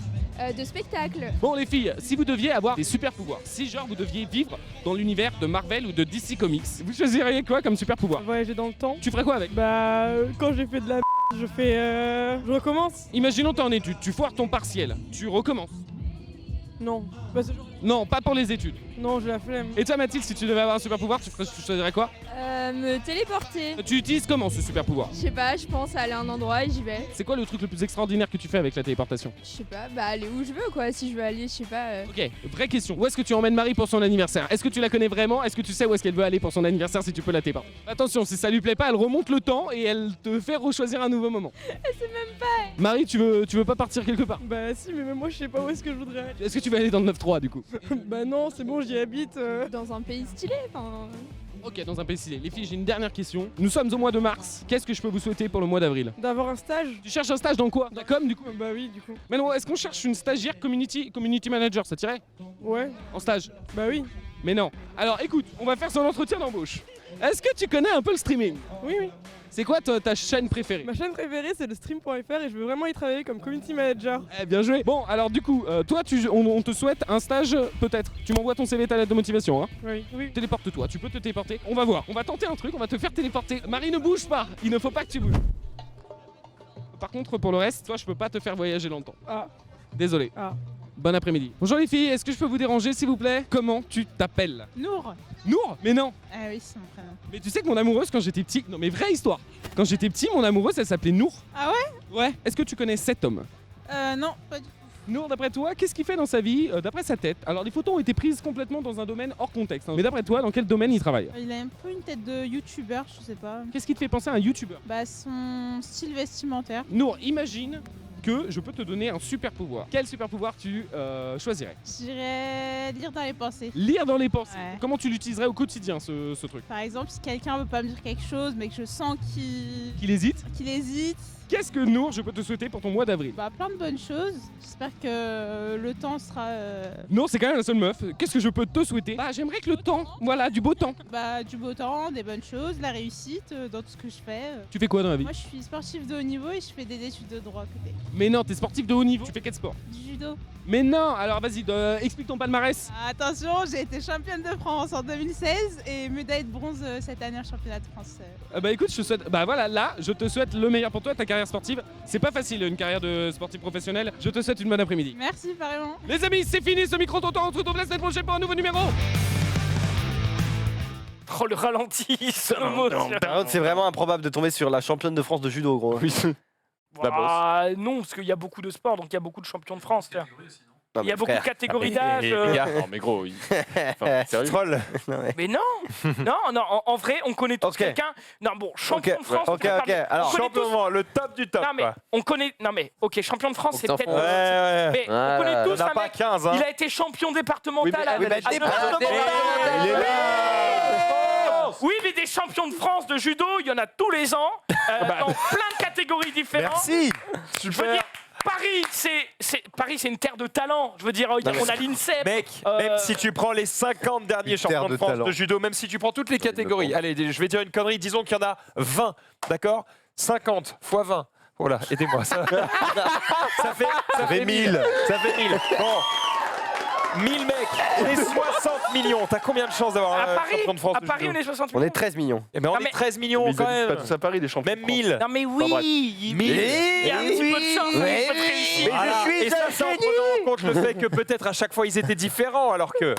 De spectacle. Bon les filles, si vous deviez avoir des super pouvoirs, si genre vous deviez vivre dans l'univers de Marvel ou de DC Comics, vous choisiriez quoi comme super pouvoir? Voyager dans le temps. Tu ferais quoi avec? Bah quand j'ai fait de la je fais je recommence. Imaginons t'es en études, tu foires ton partiel, tu recommences. Non. Bah c'est genre... Non, pas pour les études. Non j'ai la flemme. Et toi Mathilde, si tu devais avoir un super pouvoir, tu choisirais quoi? Me téléporter. Tu utilises comment ce super pouvoir? Je sais pas, je pense aller à un endroit et j'y vais. C'est quoi le truc le plus extraordinaire que tu fais avec la téléportation? Je sais pas, bah aller où je veux quoi, si je veux aller, je sais pas. Ok, vraie question. Où est-ce que tu emmènes Marie pour son anniversaire? Est-ce que tu la connais vraiment? Est-ce que tu sais où est-ce qu'elle veut aller pour son anniversaire si tu peux la téléporter? Attention, si ça lui plaît pas, elle remonte le temps et elle te fait rechoisir un nouveau moment. C'est même pas. Marie, tu veux pas partir quelque part? Bah si, mais même moi je sais pas où est-ce que je voudrais aller. Est-ce que tu vas aller dans le 9-3 du coup? Bah non, c'est bon, j'y habite. Dans un pays stylé, enfin... Ok, dans un pays stylé. Les filles, j'ai une dernière question. Nous sommes au mois de mars. Qu'est-ce que je peux vous souhaiter pour le mois d'avril? D'avoir un stage. Tu cherches un stage dans quoi? Dans la com du coup? Bah oui, du coup. Mais non, est-ce qu'on cherche une stagiaire community manager? Ça tirait? Ouais. En stage? Bah oui. Mais non. Alors écoute, on va faire son entretien d'embauche. Est-ce que tu connais un peu le streaming? Oui, oui. C'est quoi ta chaîne préférée? Ma chaîne préférée, c'est le stream.fr et je veux vraiment y travailler comme community manager. Eh, bien joué. Bon, alors du coup, toi, on te souhaite un stage peut-être. Tu m'envoies ton CV et ta lettre de motivation, hein? Oui, oui. Téléporte-toi, tu peux te téléporter. On va voir. On va tenter un truc, on va te faire téléporter. Marie, ne bouge pas. Il ne faut pas que tu bouges. Par contre, pour le reste, toi, je peux pas te faire voyager longtemps. Ah. Désolé. Ah. Bon après-midi. Bonjour les filles, est-ce que je peux vous déranger s'il vous plaît? Comment tu t'appelles? Nour. Nour? Mais non. Ah oui, c'est mon prénom. Mais tu sais que mon amoureuse quand j'étais petit, non mais vraie histoire. Quand j'étais petit, mon amoureuse elle s'appelait Nour. Ah ouais? Ouais. Est-ce que tu connais cet homme? Non, pas du tout. Nour, d'après toi, qu'est-ce qu'il fait dans sa vie, d'après sa tête? Alors les photos ont été prises complètement dans un domaine hors contexte, hein. Mais d'après toi, dans quel domaine il travaille? Il a un peu une tête de youtubeur, je sais pas. Qu'est-ce qui te fait penser à un youtubeur? Bah son style vestimentaire. Nour, imagine que je peux te donner un super pouvoir. Quel super pouvoir tu choisirais? Je dirais lire dans les pensées. Lire dans les pensées. Ouais. Comment tu l'utiliserais au quotidien ce truc? Par exemple, si quelqu'un veut pas me dire quelque chose, mais que je sens Qu'il hésite? qu'il hésite, Qu'est-ce que Nour, je peux te souhaiter pour ton mois d'avril? bah plein de bonnes choses. J'espère que le temps sera Nour, c'est quand même la seule meuf. Qu'est-ce que je peux te souhaiter? Bah, j'aimerais que le temps, voilà, du beau temps. du beau temps, des bonnes choses, la réussite dans tout ce que je fais. Tu fais quoi dans la vie? Moi, je suis sportive de haut niveau et je fais des études de droit à côté. Mais non, t'es sportif de haut niveau. Tu fais quel sport? Du judo. Mais non, alors vas-y, explique ton palmarès. Attention, j'ai été championne de France en 2016 et médaille de bronze cette année en championnat de France. Bah écoute, je te souhaite, bah voilà, là, je te souhaite le meilleur pour toi, ta carrière sportive. C'est pas facile une carrière de sportif professionnel. Je te souhaite une bonne après-midi. Merci, pareillement. Les amis, c'est fini ce micro-trottoir. On se retrouve la semaine prochaine pour un nouveau numéro. Oh, le ralenti, slow motion. Par contre, c'est vraiment improbable de tomber sur la championne de France de judo, gros. Ah, non, parce qu'il y a beaucoup de sports, donc il y a beaucoup de champions de France. tiens. Il y a beaucoup de catégories d'âge. Non, mais gros, enfin, sérieux. Troll. Mais non, non, en vrai, on connaît tous quelqu'un. Non, bon, champion de France. Ok. Alors, on connaît champion, le top du top. Non mais quoi. on connaît. Non mais ok, champion de France, c'est t'en peut-être. fous. Ouais. Mais on connaît tous On n'a un pas mec. 15. Hein. Il a été champion départemental. à- mais à départemental. Denain. Il est là. Oui, mais des champions de France de judo, il y en a tous les ans, dans plein de catégories différentes. Merci. Je veux dire, Paris, c'est une terre de talent. Je veux dire, on a l'INSEP. Mec, même si tu prends les 50 derniers champions de France talent. de judo, même si tu prends toutes les catégories, allez, je vais dire une connerie, disons qu'il y en a 20, d'accord? 50 x 20. Voilà, aidez-moi. Ça fait 1000. Ça fait 1000. Bon. 1000 mecs, les 60 millions. T'as combien de chances d'avoir À un Paris, champion de France à de Paris, judo? on est 60 On millions. est 13 millions. Eh ben on Non, est mais- 13 millions Mais ils quand habitent pas même. tous à Paris, les champions. Même 1000. Non mais Enfin, bref. oui, il Mille. y a un petit peu de chance, Mais il faut te réussir. Voilà. suis Et ça, un c'est en prenant en compte le fait que peut-être à chaque fois ils étaient différents, alors que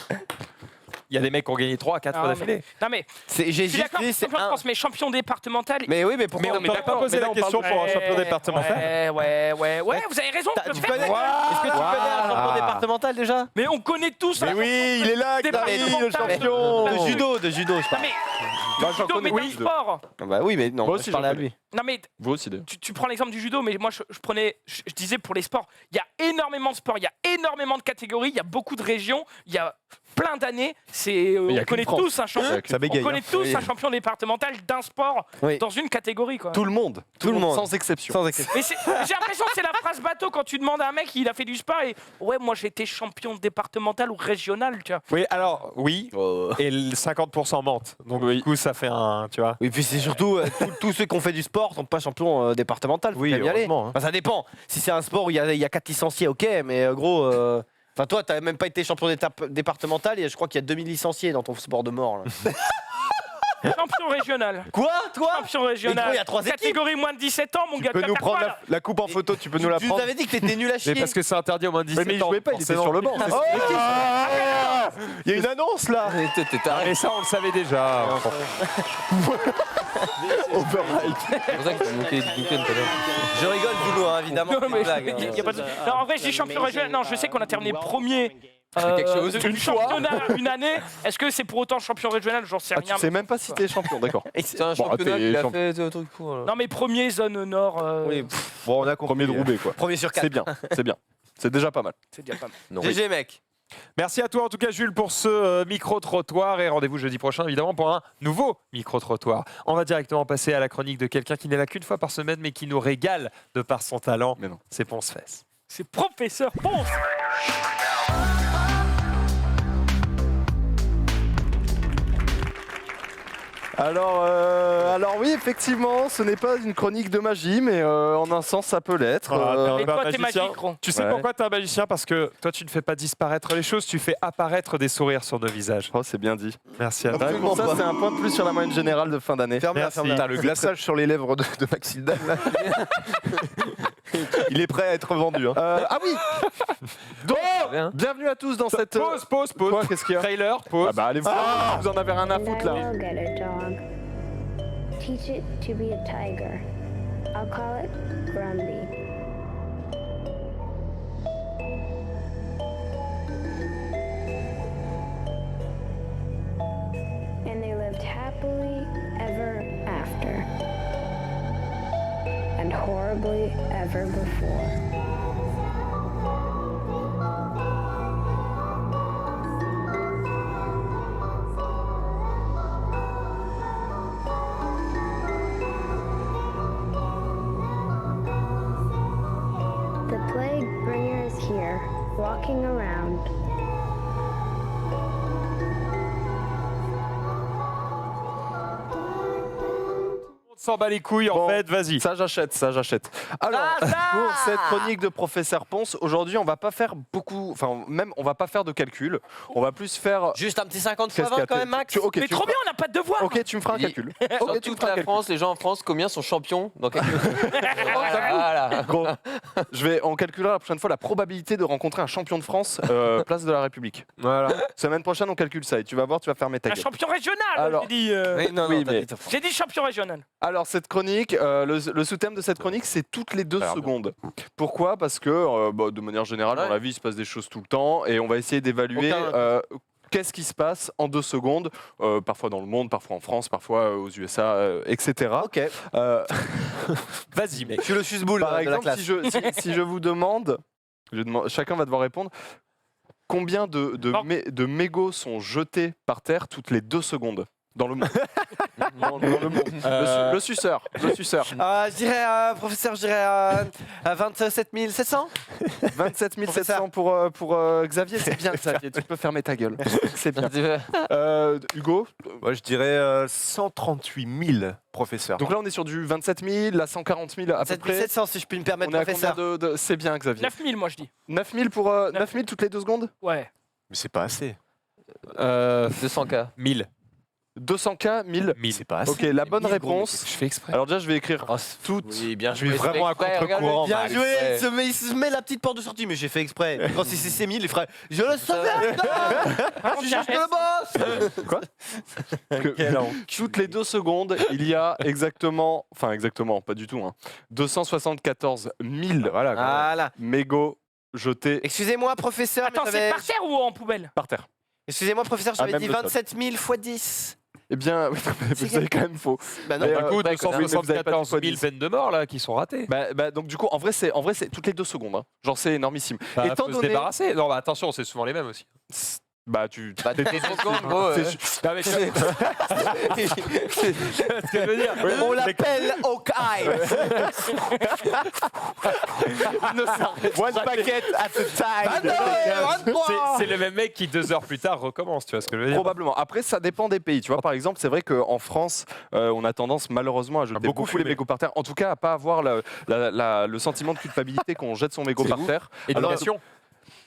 il y a des mecs qui ont gagné 3 à 4 fois Non, d'affilée. Non mais, J'ai je suis juste d'accord, dit, c'est champion de un. France, mais champion départemental. Mais oui, mais pourquoi Mais on t'aurait pas posé la question pour un champion départemental. Ouais, vous avez raison. Tu le fait. connais Est-ce que tu connais un champion départemental déjà? Mais on connaît tous. Mais oui, il est là, Gary, le champion. De judo, je Non parle. mais, judo, mais d'un sport. Bah oui, mais non, Moi je aussi, parlais j'en à lui. Non mais, Vous aussi, d'ailleurs. tu prends l'exemple du judo, mais moi je disais pour les sports, il y a énormément de sports, il y a énormément de catégories, il y a beaucoup de régions, il y a plein d'années. y a On qu'une connaît France. tous un champion. Ça bégaye. On connaît tous Oui. un champion départemental d'un sport Oui. dans une catégorie quoi. Tout le monde. Tout le monde. Sans exception. Sans exception. Mais j'ai l'impression que c'est la phrase bateau quand tu demandes à un mec, il a fait du sport et ouais, moi j'ai été champion départemental ou régional, tu vois. Oui, alors oui, et le 50% mentent. Donc du coup, ça fait un, tu vois. Oui, puis c'est surtout tous ceux qui ont fait du sport sont pas champions départemental. Faut Oui, quand même y aller. heureusement, hein. Enfin, ça dépend. Si c'est un sport où il y a 4 licenciés, ok, mais gros. Enfin, toi, t'as même pas été champion départemental et je crois qu'il y a 2000 licenciés dans ton sport de mort. Là. Champion régional. Quoi, toi? Champion Mais régional. gros, il y a 3 équipes. Catégorie moins de 17 ans, mon Tu gars. peux nous t'as prendre quoi, là la coupe en photo, tu peux nous la Tu nous prendre. avais dit que t'étais nul à chier. Mais parce que c'est interdit au moins de 17 Mais il ans. jouait pas, il était forcément. sur le banc. Ah, il y a une annonce là. T'es taré. Mais ça, on le savait déjà. Overhype. C'est pour ça que tu montais du week-end tout à l'heure. Je rigole, Boulot, hein, évidemment. Non, c'est une mais blague, hein. y a pas de- non, en vrai, je dis champion régional. Non, je sais qu'on a terminé premier. quelque chose, d'une une fois. championnat une année. Est-ce que c'est pour autant champion régional? J'en sais Ah, rien. tu sais même pas si t'es champion, d'accord. C'est un Bon, championnat t'es qu'il a champion. fait un truc pour. Non, mais premier zone nord. Oui, Bon, on a compris. Premier de Roubaix, quoi. premier sur 4. C'est bien, c'est bien. C'est déjà pas mal. C'est déjà pas mal. Non, GG, mec. Merci à toi en tout cas Jules pour ce micro-trottoir et rendez-vous jeudi prochain évidemment pour un nouveau micro-trottoir. On va directement passer à la chronique de quelqu'un qui n'est là qu'une fois par semaine mais qui nous régale de par son talent. Mais non. C'est Ponce Fess. C'est professeur Ponce. Alors oui, effectivement, ce n'est pas une chronique de magie, mais en un sens, ça peut l'être. Mais toi, t'es magicien. magique, gros. Tu sais Ouais. pourquoi t'es un magicien? Parce que toi tu ne fais pas disparaître les choses, tu fais apparaître des sourires sur nos visages. Oh, c'est bien dit. Merci à toi. Ouais, Absolument pour ça, pas. c'est un point de plus sur la moyenne générale de fin d'année. Ferme-la, Merci. ferme-la. T'as le glaçage sur les lèvres de Maxilda. là. Il est prêt à être vendu. Hein. Ah oui. Donc, Bien. bienvenue à tous dans cette. Pause. Quoi, qu'est-ce qu'il y a? Trailer, pause. Ah bah allez voir, vous en avez rien à foutre là. will get a dog. Teach it to be a tiger. I'll call it Grumpy. And they lived happily ever after. and horribly ever before. The plague bringer is here, walking around. On s'en bat les couilles en fait, vas-y. Ça j'achète, ça j'achète. Alors, pour cette chronique de professeur Ponce, aujourd'hui on va pas faire beaucoup, enfin même on va pas faire de calcul, on va plus faire... Juste un petit 50 x 20 Qu'est-ce quand même, Max. Ok, Mais tu trop feras- bien, on n'a pas de devoir. Ok, tu me feras un calcul. Dans Ok, tu me toute feras un la calcul. France, les gens en France, combien sont champions dans quelques... Voilà. Gros, on calculera la prochaine fois la probabilité de rencontrer un champion de France place de la République. Voilà. Semaine prochaine on calcule ça et tu vas voir, tu vas fermer ta Un gueule. champion régional, Alors- j'ai dit. Oui, mais- J'ai dit champion régional. Alors cette chronique, le sous-thème de cette chronique, c'est toutes les 2 secondes. Pourquoi ? Parce que de manière générale, dans la vie, il se passe des choses tout le temps, et on va essayer d'évaluer qu'est-ce qui se passe en 2 secondes, parfois dans le monde, parfois en France, parfois aux USA, etc. Ok. Vas-y, mec. Je suis le susboule Par de la exemple, classe. si je vous demande, chacun va devoir répondre. Combien de mégots sont jetés par terre toutes les 2 secondes dans le monde? Dans le monde. Le suceur. Je dirais, professeur, je dirais à 27 700. 27 700 pour Xavier, c'est bien Xavier, tu peux fermer ta gueule. C'est bien. Hugo? Moi, je dirais 138 000 professeurs. Donc là, on est sur du 27 000, là 140 000 à peu 27 près. 700 si je puis me permettre, On est à professeur. combien de... C'est bien Xavier. 9000, moi je dis. 9 000 pour 9 000 toutes les 2 secondes? Ouais. Mais c'est pas assez. 200K. 1000. 200K, 1000. C'est pas assez. Ok, la bonne 1000 réponse. Je fais exprès. Alors déjà, je vais écrire toutes. Oui, bien Je vais joué. vraiment à contre-courant. Bien Max. joué, Ouais. il se met la petite porte de sortie, mais j'ai fait exprès. Quand c'est 1000, il ferait je le savais, je suis juste le boss. Quoi Toutes les 2 secondes, il y a exactement, enfin exactement, pas du tout, 274 000 Voilà. mégots jetés Excusez-moi, professeur, Attends, mais c'est j'avais... par terre ou en poubelle? par terre. Excusez-moi, professeur, j'avais même dit le sol. 27 000 x 10. Eh bien, oui, vous avez quand même faux. Bah non, Mais, Du coup, ouais, 274 000 10. peines de mort là qui sont ratées. Donc du coup, en vrai, c'est toutes les 2 secondes. Genre, c'est énormissime. Bah, Étant faut se donné, débarrasser. Non, bah attention, c'est souvent les mêmes aussi. Bah, tes 2 secondes, gros. Non, mais c'est ce que je veux dire. on l'appelle Hawkeye. one packet at a time. C'est le même mec qui 2 heures plus tard recommence, tu vois ce que je veux dire. Probablement. Après, ça dépend des pays. Tu vois, par exemple, c'est vrai qu'en France, on a tendance malheureusement à jeter beaucoup les mégots par terre. En tout cas, à pas avoir le sentiment de culpabilité qu'on jette son mégot par terre. Éducation.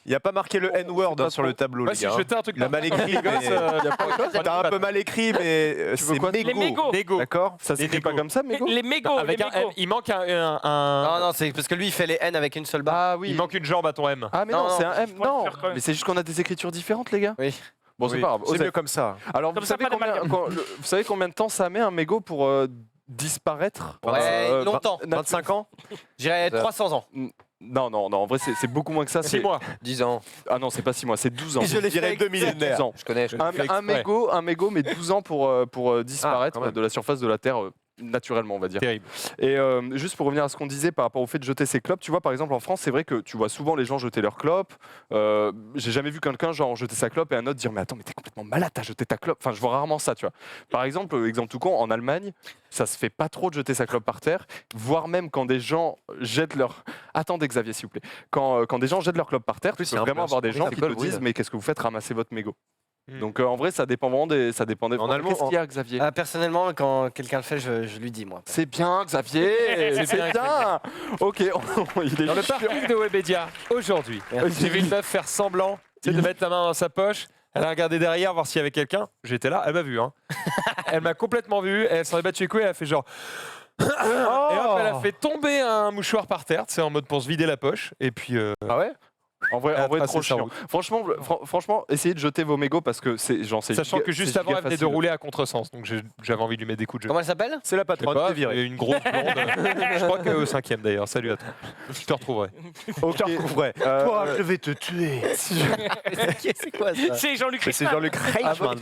Il n'y a pas marqué le N-word sur le tableau, Moi, les si gars. je jetais un truc Il a par mal terre, écrit, mais... T'as un peu mal écrit, mais Tu veux c'est quoi Les mégot. mégots. Mégots. D'accord. Ça s'écrit pas comme ça, mégot. Les mégots, Avec les un M. mégots. Il manque un- Non, non, c'est parce que lui, il fait les N avec une seule barre. Ah oui. Il manque une jambe à ton M. Ah mais Non, non, c'est un M. je pourrais Non, le faire quand même. mais c'est juste qu'on a des écritures différentes, les gars. Oui. Bon, c'est Oui, pas grave. c'est Osez. mieux comme ça. Alors, Comme vous ça, savez, pas d'amalgame. vous savez combien de temps ça met un mégot pour disparaître Ouais, longtemps. 25 ans. J'irais 300 ans. Non, en vrai, c'est beaucoup moins que ça. 6 mois. 10 ans. Ah non, c'est pas 6 mois, c'est 12 ans. Je l'ai fait deux millénaires. 12 ans. Je connais. Un mégot met 12 ans pour disparaître quand même. de la surface de la Terre. Naturellement, on va dire. Terrible. Et juste pour revenir à ce qu'on disait par rapport au fait de jeter ses clopes, tu vois, par exemple, en France, c'est vrai que tu vois souvent les gens jeter leurs clopes. J'ai jamais vu quelqu'un, genre, jeter sa clope et un autre dire, mais attends, mais t'es complètement malade, t'as jeté ta clope. Enfin, je vois rarement ça, tu vois. Par exemple, exemple tout con, en Allemagne, ça se fait pas trop de jeter sa clope par terre, voire même quand des gens jettent leur... Attendez, Xavier, s'il vous plaît. Quand des gens jettent leur clope par terre, tu peux vraiment avoir des gens qui te disent, mais qu'est-ce que vous faites, ramassez votre mégot. Donc en vrai, ça dépend vraiment des... Ça dépend des... En allemand, Qu'est-ce qu'il y a, Xavier? Personnellement, quand quelqu'un le fait, je lui dis, moi. C'est bien, Xavier. C'est bien. Ok, il est Dans le chiant. parking de Webedia, aujourd'hui, j'ai vu une meuf faire semblant de mettre la main dans sa poche. Elle a regardé derrière, voir s'il y avait quelqu'un. J'étais là, elle m'a vu. Hein. Elle m'a complètement vu. Elle s'en est battue les couilles. Elle a fait genre. Et hop, elle a fait tomber un mouchoir par terre, c'est en mode pour se vider la poche. Et puis. Ah ouais? En vrai, tracé trop sa chiant. route. Franchement, essayez de jeter vos mégots parce que c'est genre c'est. Sachant que juste avant, elle venait de facile. rouler à contresens. Donc j'avais envie de lui mettre des coups de jeu. Comment elle s'appelle? C'est la Je sais patronne, pas, t'es viré. une grosse blonde. Je crois qu'elle est au 5e d'ailleurs. Salut à toi. Je te retrouverai. Ok. Toi, je vais te tuer. C'est quoi ça? C'est Jean-Luc Mais c'est Reichmann. Jean-Luc Reichmann.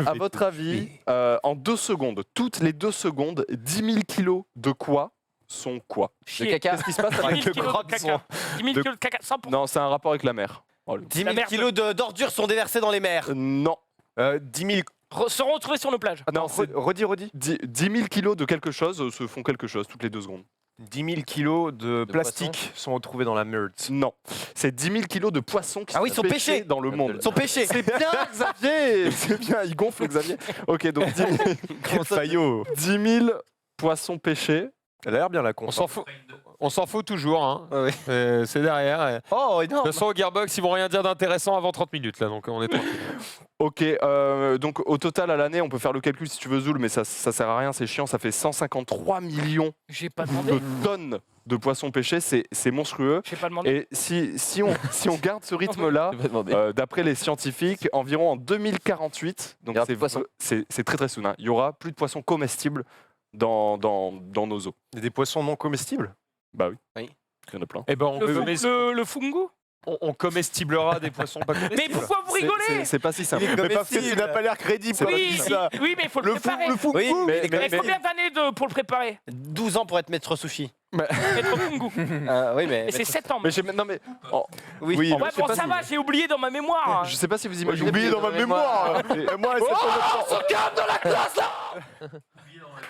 À votre avis, en 2 secondes, toutes les 2 secondes, 10 000 kilos de quoi sont quoi? Le caca. Qu'est-ce qui se passe 10 avec 000 le kilos gras de de son caca. 10 000 De- kilos de caca, 100%. Non, c'est un rapport avec la mer. 10 000 merde. kilos d'ordures sont déversés dans les mers. Non. 10 000. Se retrouver sur nos plages. Non, c'est Redis. 10 000 kilos de quelque chose se font quelque chose toutes les 2 secondes. 10 000 kilos de plastique sont retrouvés dans la mer. Non. C'est 10 000 kilos de poissons qui Ah oui, ils sont pêchés dans le monde. Ils sont pêchés. C'est bien, Xavier. C'est bien, il gonfle, Xavier. Ok, donc 10 000, Quel faillot. 10 000 poissons pêchés. Elle a l'air bien la con. On s'en fout. On s'en fout toujours. Hein. Ouais, ouais. C'est derrière. Oh, De énorme. toute façon, au Gearbox, ils vont rien dire d'intéressant avant 30 minutes. Là, donc on est tranquille. Ok, donc au total à l'année, on peut faire le calcul si tu veux, Zoul, mais ça sert à rien, c'est chiant. Ça fait 153 millions J'ai pas demandé. de tonnes de poissons pêchés. C'est monstrueux. J'ai pas demandé. Et si on garde ce rythme-là, J'ai pas demandé. d'après les scientifiques, environ en 2048, donc Il y aura plus de poissons. c'est très très soudain, il y aura plus de poissons comestibles dans nos eaux. Des poissons non comestibles. Bah oui. Oui. Il y en a plein. Eh ben, Le fungu. on comestiblera des poissons pas comestibles. Mais pourquoi vous rigolez? C'est pas si simple. Mais parce que tu n'as pas l'air crédible quand tu Oui, dis ça. oui, mais il faut le préparer. Oui, Mais- Mais combien d'années pour le préparer? 12 ans pour être maître sushi. Être fungu. Oui, mais. Et c'est 7 ans. Mais non mais Oui. oui, Ouais, je sais bon, pas ça si- va, j'ai oublié dans ma mémoire. je sais pas si vous J'ai imaginez. oublié dans ma mémoire. Et moi, c'est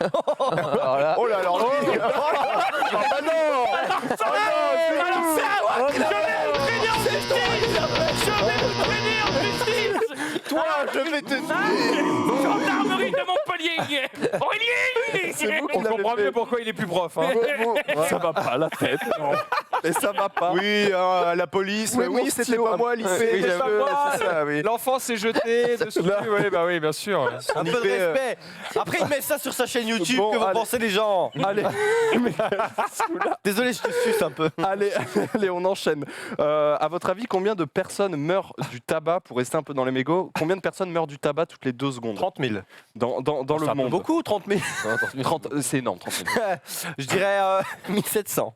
Alors là, Oh là, alors lui. Ah bah non. Toi, je vais te Gendarmerie de Montpellier. Aurélien. On comprend mieux pourquoi il est plus prof. Hein. Ça va pas la tête. Non. Mais ça va pas. Oui, la police. Oui, Oui, mon c'était stylo. pas moi, lycée. Oui, C'est pas j'avoue, moi. c'est ça, oui. L'enfant s'est jeté dessus. Oui, bah oui, bien sûr. Un peu de respect. Après, il met ça sur sa chaîne YouTube. Bon, que vous allez. pensez les gens? Allez, Désolé, je te suce un peu. allez, on enchaîne. À votre avis, combien de personnes meurent du tabac, pour rester un peu dans les mégots, combien de personnes meurent du tabac toutes les 2 secondes 30 000. dans C'est le un peu monde? beaucoup, 30 000. 30, c'est énorme, 30 000. Je dirais 1700.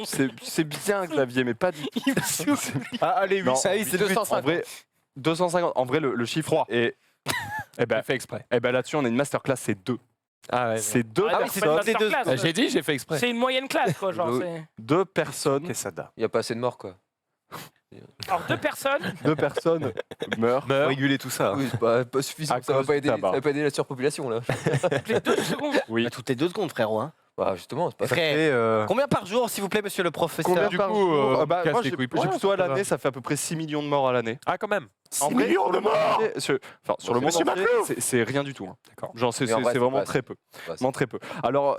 C'est bien, Xavier, mais pas du tout. Ah, allez, 8. Non, Ah oui, c'est 250. En vrai, 250. En vrai, le chiffre 3. Et fait exprès. là-dessus, on a une masterclass, c'est 2. Ah ouais. C'est 2 Ah oui, c'est pas personnes. une masterclass. J'ai dit, j'ai fait exprès. C'est une moyenne classe, quoi. Genre, Oui. c'est- 2 personnes. Quesada. il n'y a pas assez de morts, quoi. Alors, 2 personnes. 2 personnes meurent. Faut réguler tout ça. Oui, c'est pas suffisant. À Ça va cause pas du aider, tabac. ça va pas aider la surpopulation, là. Toutes les 2 secondes. Oui. Toutes les 2 secondes, frérot. Hein. Bah, justement, c'est pas ça. Frère, Et, combien par jour, s'il vous plaît, monsieur le professeur? Combien Du par coup, jour on casse moi, les j'ai couilles. j'ai Ouais, plutôt à ça va. l'année, ça fait à peu près 6 millions de morts à l'année. Ah, quand même. En vrai, millions de morts sur le monde Monsieur entier, c'est rien du tout. Hein. D'accord. Genre, c'est Mais en vrai, c'est c'est vraiment pas très peu. Bah, Vraiment très peu. Alors,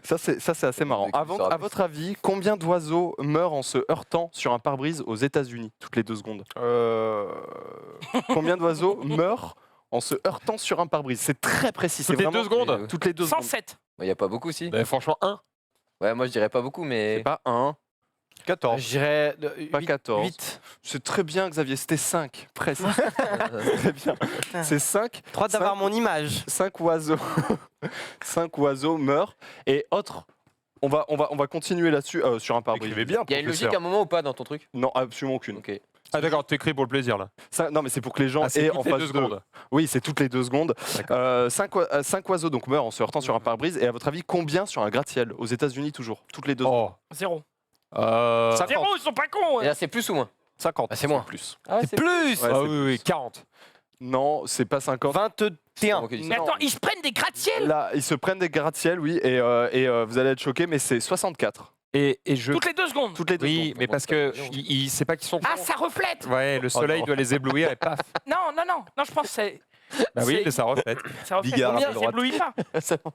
ça c'est assez marrant. À votre avis, combien d'oiseaux meurent en se heurtant sur un pare-brise aux États-Unis toutes les 2 secondes? Combien d'oiseaux meurent en se heurtant sur un pare-brise? C'est très précis. Toutes les vraiment 2 secondes. Toutes les 2 secondes. 107. Il n'y a pas beaucoup, si. Bah, franchement, 1. Ouais, moi, je dirais pas beaucoup, C'est mais. pas 1, 14. Je dirais pas 14. 8. C'est très bien, Xavier. C'était 5, presque. Très bien. C'est 5. 3 d'avoir mon image. 5 oiseaux. 5 oiseaux meurent. Et autre, on va continuer là-dessus sur un pare-brise. Écrivez bien, Il y a une logique à un moment ou pas dans ton truc? Non, absolument aucune. Ok. Ah, d'accord, t'écris pour le plaisir, là. Non, mais c'est pour que les gens Ah, c'est aient toutes en les face 2 de- secondes. Oui, c'est toutes les 2 secondes. 5 oiseaux donc meurent en se heurtant sur un pare-brise. Et à votre avis, combien sur un gratte-ciel aux États-Unis toujours? Toutes les 2 secondes. Oh. 0. 50. 0, ils sont pas cons. Et là, c'est plus ou moins? 50. Ah, c'est moins. Plus. Ah, C'est plus. Ouais, Ah c'est oui, oui, 40. Non, c'est pas 50. 21. Ok, Mais attends, ils se prennent des gratte-ciel Là, ils se prennent des gratte-ciel, oui, et vous allez être choqués, mais c'est 64. Et je. toutes les 2 secondes. Toutes les 2 Oui, secondes. mais parce que c'est pas qu'ils sont. Ah, ça reflète. Ouais, le soleil non. doit les éblouir et paf. Non, je pense que c'est. Bah oui, c'est- mais ça reflète. Ça reflète. Bigard à Combien la ça droite. éblouit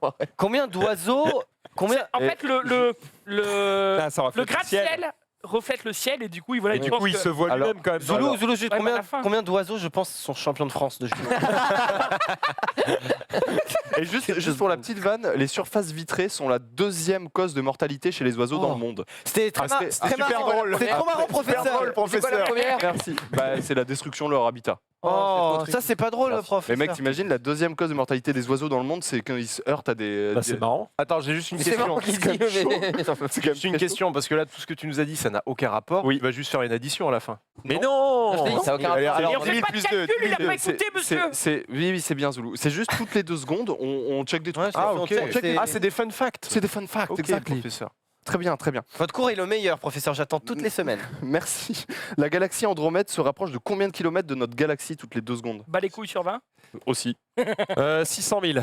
pas. Combien d'oiseaux? Combien? En fait, le Ah, ça reflète le gratte-ciel reflète le ciel et du coup, voilà, Et tu du penses coup, il que- se voit Alors, lui-même quand même. Zoulou, juste Ouais, mais à combien, la fin. combien d'oiseaux, je pense, sont champions de France de judo? Et juste pour la petite vanne, les surfaces vitrées sont la 2e cause de mortalité chez les oiseaux dans le monde. C'était très, c'était très super marrant. drôle. C'était trop marrant, professeur. C'est quoi la première? Merci. Bah, c'est la destruction de leur habitat. Oh, ça c'est pas drôle, prof. Mais mec, t'imagines, la deuxième cause de mortalité des oiseaux dans le monde, c'est quand ils se heurtent à des. Bah, c'est marrant. Attends, j'ai juste une C'est question. marrant qu'il C'est dit, quand même chaud. mais- C'est quand même une question parce que là, tout ce que tu nous as dit, ça n'a aucun rapport. Oui. Tu vas juste faire une addition à la fin. Mais non, Je t'ai dit, ça n'a aucun rapport. Et on fait pas de calcul, il a pas écouté, monsieur. Oui, c'est bien, Zoulou. C'est juste toutes les 2 secondes, on check des trucs. Ah, on ok. check, c'est- Ah, c'est des fun facts. C'est des fun facts, Ok, exactement. professeur. Très bien, très bien. Votre cours est le meilleur, professeur. J'attends toutes les semaines. Merci. La galaxie Andromède se rapproche de combien de kilomètres de notre galaxie toutes les 2 secondes? Bah les couilles sur 20. Aussi. 600 000.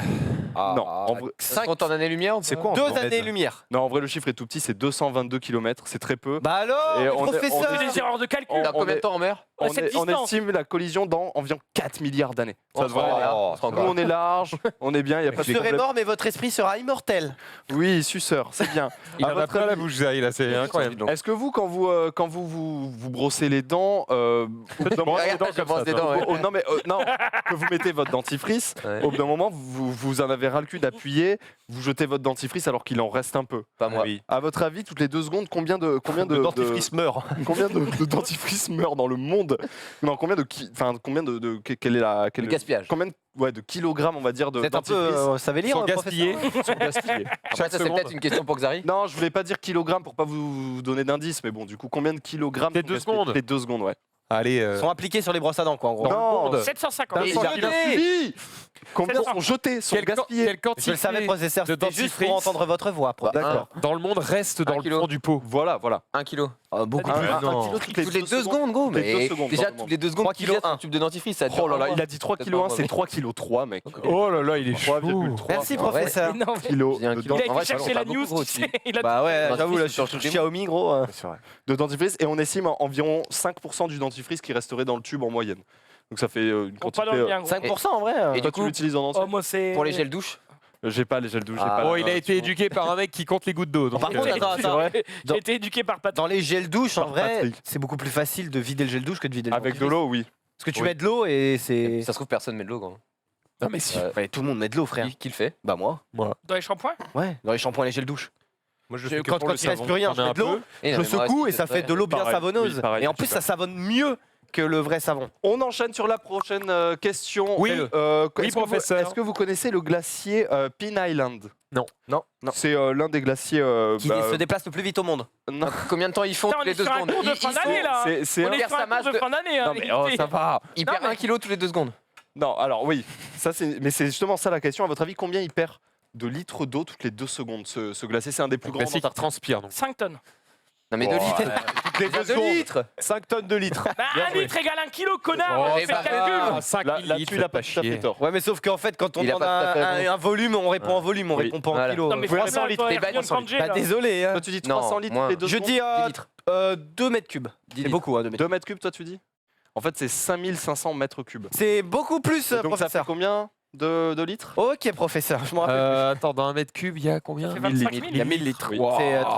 Non, en vrai, 50 en années-lumière. C'est quoi 2 Andromède années-lumière. non, en vrai, le chiffre est tout petit, c'est 222 km, c'est très peu. Bah alors, Et mais on est- professeur C'est des erreurs de calcul. Dans combien de temps en mer À cette On distance. estime la collision dans environ 4 milliards d'années. Ça se voit. Oh, Nous, on est large, on est bien, il n'y a pas Vous de serez problème. mort, mais votre esprit sera immortel. Oui, suceur, c'est bien. Il À en a votre plein la avis- bouche, Zai, là, c'est incroyable. Est-ce que vous, quand vous brossez les dents, Je brosse des dents, ouais. non, mais non, que vous mettez votre dentifrice, Ouais. au bout d'un moment, vous en avez ras le cul d'appuyer, vous jetez votre dentifrice alors qu'il en reste un peu. Pas moi. Oui. À votre avis, toutes les 2 secondes, combien de Le dentifrice meurt. combien de dentifrices meurent dans le monde? Non, combien de quelle est la Le gaspillage. combien de kilogrammes, on va dire, de Vous êtes un peu dentifrice savez lire, Sont professeur gaspillés. Sont gaspillés. Après, ça, c'est seconde. peut-être une question pour Xari. Non, je voulais pas dire kilogrammes pour pas vous donner d'indices, mais bon, du coup, combien de kilogrammes Les sont 2 gaspillés secondes. Les 2 secondes, ouais. Allez, Sont appliqués sur les brosses à dents, quoi, en gros. Non, 750. il Et a suivi. Combien 700. sont jetés, sont gaspillés? quelle Je le quantité savais, professeur. de C'était juste pour dentifrice entendre votre voix. prof. D'accord. dans le monde reste dans Un le kilo. fond du pot? Voilà. 1 kilo. Beaucoup Ah, plus. non. kilo Toutes les 2 secondes, gros. Toutes les Mais 2 secondes, déjà, pardon. toutes les 2 secondes, 3 qu'il kilos jette un un. tube de dentifrice, ça Oh là là, dure un il a dit 3 mois. kg 1, c'est Peut-être 3 kg 3, mec. Oh là là, il est chou. 3,3 Merci, En vrai, professeur. Non, mais kilos J'ai un de kilo. il a En vrai, été chercher c'est la pas news, beaucoup, tu sais. Il a Bah ouais, Dentifrice, j'avoue, là, c'est sur sur tous les Xiaomi, gros. C'est vrai. de dentifrice et on estime environ 5% du dentifrice qui resterait dans le tube en moyenne. Donc ça fait une Bon, pas quantité. dans le bien, gros. 5% en vrai. Et Toi, du tu coup, l'utilises en entier? Oh, moi, c'est. pour les gels douche, J'ai pas les gels douche, j'ai Ah. pas. Bon, la- il a été éduqué par un mec qui compte les gouttes d'eau. donc, Par contre, attends, c'est vrai. J'ai été éduqué par Patrick. Dans les gels douche, en Par vrai, Patrick. c'est beaucoup plus facile de vider le gel douche que de vider le Avec de dentifrice. l'eau, oui. Parce que tu Oui. mets de l'eau et c'est. ça se trouve, personne met de l'eau, gros. Non, mais si. Ouais, tout le monde met de l'eau, frère. Qui le fait? Bah moi. Dans les shampoings. Ouais. Dans les shampoings et les gels douche. Moi, je Quand, fais que pour quand le il reste savon. plus rien, J'en je ai mets un de l'eau, peu. Et non, je mais moi secoue aussi, et ça c'est fait vrai. de l'eau bien Pareil, savonneuse. oui, pareil, Et en je plus, sais ça savonne mieux que le vrai savon. On enchaîne sur la prochaine question. Oui. Est-ce Oui, que vous- professeur. Est-ce que vous connaissez le glacier Pin Island? Non. Non. C'est l'un des glaciers. Qui se déplace le plus vite au monde. non. Combien de temps ils font Putain, toutes on les est 2 sur un secondes? cours de Ils- fin ils sont- d'année, là. C'est On un- est sur un masse cours de fin d'année. hein, Non mais oh, évitez. ça va. Ils perdent 1 kilo toutes les 2 secondes. Non, alors oui, mais c'est justement ça la question. À votre avis, combien il perd de litres d'eau toutes les 2 secondes ce glacier? C'est un des plus grands. Glacier qui transpire, donc. 5 tonnes. Non, mais 2 Oh, litres. Toutes les 2 2 secondes. litres. 5 tonnes de litres. Bah, Bien 1 joué. litre égale 1 kilo, connard. Oh, Fais le ça calcul. va. 5 Là, 000 là-dessus, litres, il a fais pas tout à fait chier. tort. Ouais, mais sauf qu'en fait, quand on Il a demande pas tout à fait raison. un volume, on répond en volume, on Oui. répond pas en Voilà. kilo. Non, mais Vous pouvez 300 litres. et Et bah, 300 litres. Bah, désolé. hein. Toi, tu dis Non, 300 litres moins. toutes les 2 Je secondes? dis 10 litres. 2 mètres cubes. C'est litres. beaucoup, hein, 2 mètres 2 mètres cubes, toi, tu dis? En fait, c'est 5500 mètres cubes. C'est beaucoup plus, Et donc, ça fait professeur. combien de litres? Ok, professeur, je m'en rappelle. Attends, dans un mètre cube, il y a combien? Ça fait 25 000. Il y a 1000 litres. Oui.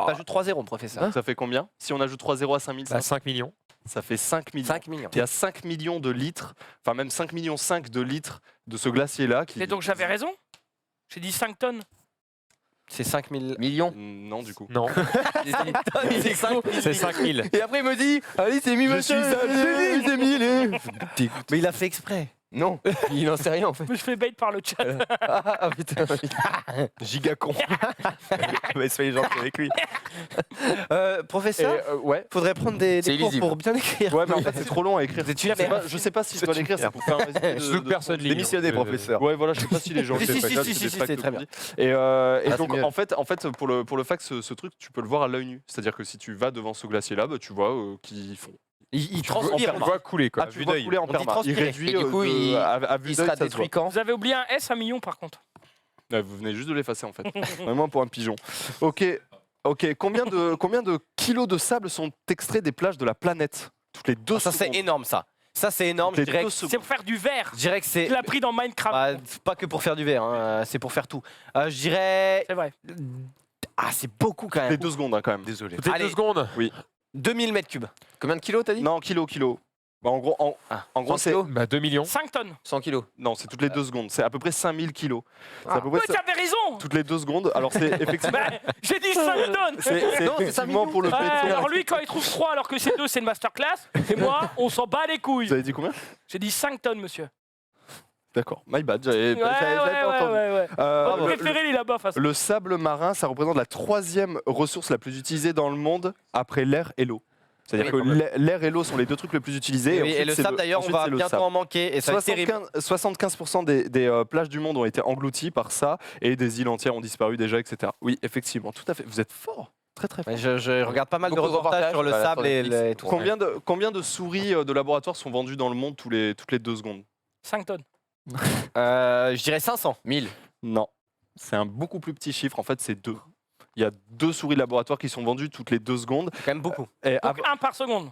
T'ajoutes 3 zéros, professeur. Ça fait combien? Si on ajoute 3 zéros à 5500, 5 millions. ça fait 5 millions. 5 millions. Il y a 5 millions de litres, enfin même 5 millions 5 de litres de ce glacier-là. Et donc j'avais raison. J'ai dit 5 tonnes. C'est 5000 Millions. Non, du coup. Non, C'est 5 c'est 5 000. Et après, il me dit allez, c'est 1000 monsieur. C'est 1000. Mais il a fait exprès. Non, il n'en sait rien en fait. Je fais bait par le chat. Ah putain. Gigacon. Mais soyez gentil avec lui. Professeur, Ouais. faudrait prendre des C'est cours illisible. pour bien écrire. Ouais, mais en fait, c'est trop long à écrire. Vous êtes une Je sais pas- merde. je sais pas si je dois l'écrire, c'est pour faire un résumé. Je veux que personne lit. Démissionnez, donc, professeur. Ouais, voilà, je sais pas si les gens Si, le si, savent, si, là, si, c'est si, des si, facts c'est très qu'on bien. dit. Et c'est donc, mieux. en fait, pour le fact, ce truc, tu peux le voir à l'œil nu. C'est-à-dire que si tu vas devant ce glacier-là, bah, tu vois qu'ils font. Il Tu vois, transpire. en On voit couler, quoi. Ah, tu vois couler en On dit perma. Il transpirer. réduit Et du coup, à vue Il d'œil, sera ça se voit. détruit quand? Vous avez oublié un S à million par contre. Ouais, vous venez juste de l'effacer en fait. Vraiment pour un pigeon. Ok. Combien de kilos de sable sont extraits des plages de la planète toutes les 2 Ça, c'est secondes? énorme, ça. Ça, c'est énorme. Je Les dirais, deux que, secondes. C'est pour faire du verre. je dirais que c'est. Tu l'as pris dans Minecraft. Bah, c'est pas que pour faire du verre, hein, c'est pour faire tout. Je dirais. C'est vrai. Ah, c'est beaucoup quand Les même. 2 secondes hein, quand même. Désolé. Peut-être Allez. 2 secondes. 2000 mètres cubes. Combien de kilos t'as dit? Non, kilo. Bah, en gros, en gros 100 c'est kilos 2 millions. 5 tonnes. 100 kilos. non, c'est toutes les 2 secondes. C'est à peu près 5000 kilos. C'est à peu Mais près tu avais raison. toutes les 2 secondes. Alors c'est effectivement. Bah, j'ai dit 5 tonnes. C'est Non, c'est effectivement pour le Ouais, béton. alors lui, quand il trouve 3 alors que c'est 2, c'est une masterclass. Et moi, on s'en bat les couilles. Vous avez dit combien? J'ai dit 5 tonnes, monsieur. D'accord, my bad, j'avais Ouais, pas entendu. ouais. Votre Le- préféré, il est là-bas, face. Le sable marin, ça représente la 3e ressource la plus utilisée dans le monde après l'air et l'eau. C'est-à-dire Oui, que l'air et l'eau sont les 2 trucs les plus utilisés. Oui, et ensuite, le c'est sable d'ailleurs, on ensuite, va c'est le bientôt sable. en manquer et ça va être terrible. 75% des plages du monde ont été englouties par ça et des îles entières ont disparu déjà, etc. Oui, effectivement, tout à fait. Vous êtes fort, très très fort. Ouais, je regarde pas mal de Beaucoup de reportages sur le reportages, sable et, voilà, et tout. Combien de souris de laboratoire sont vendues dans le monde toutes les 2 secondes? 5 tonnes. Je dirais 500. 1000. Non, c'est un beaucoup plus petit chiffre. En fait, c'est 2. Il y a 2 souris de laboratoire qui sont vendues toutes les 2 secondes. C'est quand même beaucoup. Et Donc 1 par seconde.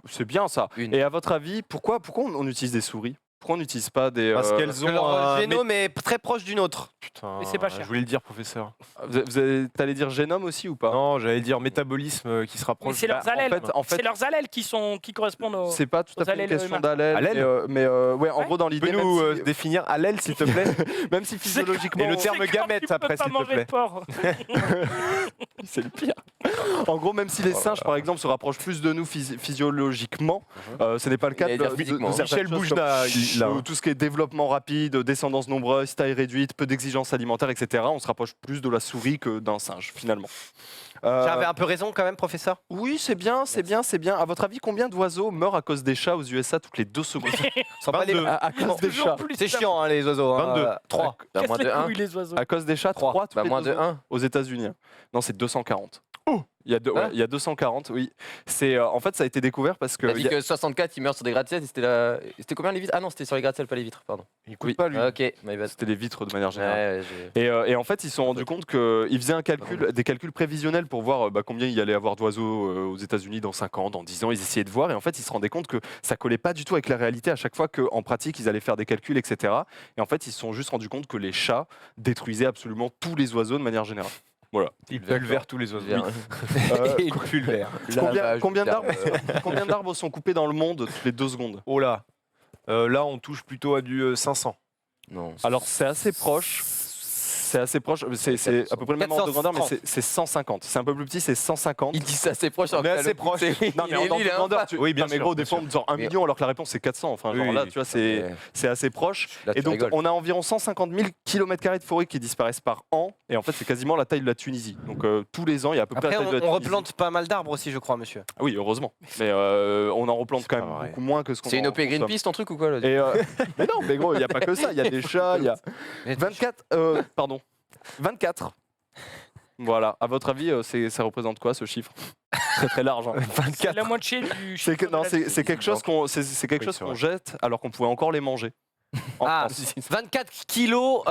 c'est bien ça. Une. Et à votre avis, pourquoi on utilise des souris? Pourquoi on n'utilise pas des... Parce qu'elles Que ont leur un génome est très proche du nôtre. Putain, Mais c'est pas cher. je voulais le dire, professeur. T'allais dire génome aussi ou pas? Non, j'allais dire métabolisme qui se Mais rapproche. c'est leurs allèles. en fait- C'est leurs allèles qui correspondent aux. C'est pas tout à aux fait une allèles question humains. d'allèle, Allèle mais ouais, en Ouais. gros dans l'idée, Peux-nous même si- définir allèle, s'il te plaît? même si physiologiquement, Et le terme C'est quand gamète tu peux après, pas s'il te manger de plaît. porc. c'est le pire. En gros, même si les singes, par exemple, se rapprochent plus de nous physiologiquement, ce n'est pas le cas Il allait de, dire de physiquement. certaines Michel choses Boujna, comme, là. tout ce qui est développement rapide, descendance nombreuse, taille réduite, peu d'exigences alimentaires, etc. On se rapproche plus de la souris que d'un singe, finalement. J'avais un peu raison quand même, professeur. Oui, c'est bien, c'est bien, c'est bien. À votre avis, combien d'oiseaux meurent à cause des chats aux USA toutes les 2 secondes? Sans pas les- à cause des Toujours chats. plus C'est ça chiant hein, les oiseaux. 22. 3. Bah, casse moins les de 1. couilles, les oiseaux. À cause des chats, 3 toutes Bah, les moins 2 de secondes 1. aux États-Unis. Non, c'est 240. Oh Il y a Hein il y a 240, oui. C'est en fait ça a été découvert parce que T'as dit que 64, ils meurent sur des gratte-ciel. C'était combien les vitres? Ah non, c'était sur les gratte-ciel, pas les vitres, pardon. il écoute Oui. pas lui. Ah, ok, my bad. C'était les vitres de manière générale. Ouais, j'ai- Et en fait, ils se sont rendus compte qu'ils faisaient des calculs prévisionnels pour voir combien il y allait avoir d'oiseaux aux États-Unis dans 5 ans, dans 10 ans. Ils essayaient de voir et en fait, ils se rendaient compte que ça collait pas du tout avec la réalité à chaque fois qu'en pratique, ils allaient faire des calculs, etc. Et en fait, ils se sont juste rendus compte que les chats détruisaient absolument tous les oiseaux de manière générale. Voilà. Ils pulvèrent tous les oiseaux. Bien. Ils pulvèrent. Combien d'arbres sont coupés dans le monde toutes les 2 secondes? Oh là. Là, on touche plutôt à du 500. Non. Alors, c'est assez proche. C'est assez proche. C'est à peu près le même ordre de grandeur, mais c'est 150. C'est un peu plus petit, c'est 150. Il dit ça assez proche. alors Mais que t'as assez le coup, proche. c'est- Non, mais en il est ordre de là, grandeur, pas. oui, bien mais sûr, gros, bien des fois, on me dit 1 Mais- million alors que la réponse c'est 400. Enfin, genre Oui, là, oui. tu vois, Ouais. c'est assez proche. Là, Et tu donc, rigoles. on a environ 150 000 km² de forêt qui disparaissent par an. Et en fait, c'est quasiment la taille de la Tunisie. Donc, tous les ans, il y a à peu près Après, la taille de la on Tunisie. replante pas mal d'arbres aussi, je crois, monsieur. Ah oui, heureusement. Mais on en replante quand pas même vrai. beaucoup moins que ce qu'on C'est une en OP consomme. Greenpeace ton truc ou quoi là Et mais non, mais gros, il n'y a pas que ça. Il y a des chats, il y a 24. Pardon. 24. Voilà. À votre avis, ça représente quoi ce chiffre? Très très large. Hein. C'est la moitié du. C'est que- non, c'est quelque chose c'est quelque Oui, chose c'est qu'on vrai. jette alors qu'on pouvait encore les manger. En Ah, France. 24 kilos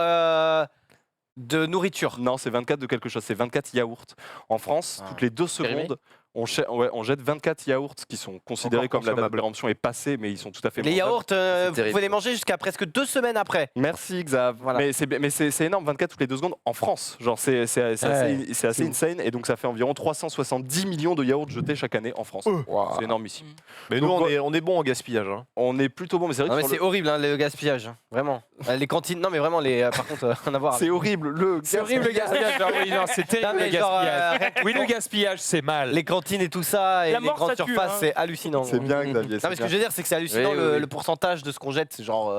de nourriture. Non, c'est 24 de quelque chose. C'est 24 yaourts. En France, toutes les 2 Périmé secondes, on jette 24 yaourts qui sont considérés Encore comme la date de consommables. péremption est passée, mais ils sont tout à fait Les mangeables. yaourts, vous terrible. pouvez les manger jusqu'à presque 2 semaines après. Merci Xav. Voilà. Mais c'est énorme, 24 toutes les 2 secondes en France. Genre c'est assez insane et donc ça fait environ 370 millions de yaourts jetés chaque année en France. C'est énorme ici. Mais nous, on est bon en gaspillage. Hein. On est plutôt bon, mais c'est vrai Non, que mais sur c'est horrible hein, le gaspillage, hein, vraiment. Les cantines, non mais vraiment, par contre, rien à voir. c'est horrible. C'est horrible le gaspillage. genre, oui, non, c'est terrible Non, le mais genre, gaspillage. Oui, le gaspillage, c'est mal. Les cantines et tout ça, et La les mort, grandes ça tue, surfaces, hein. c'est hallucinant. C'est bien Xavier. Non, c'est mais ce que bien. je veux dire, c'est que c'est hallucinant Oui, oui, oui. le pourcentage de ce qu'on jette. C'est genre,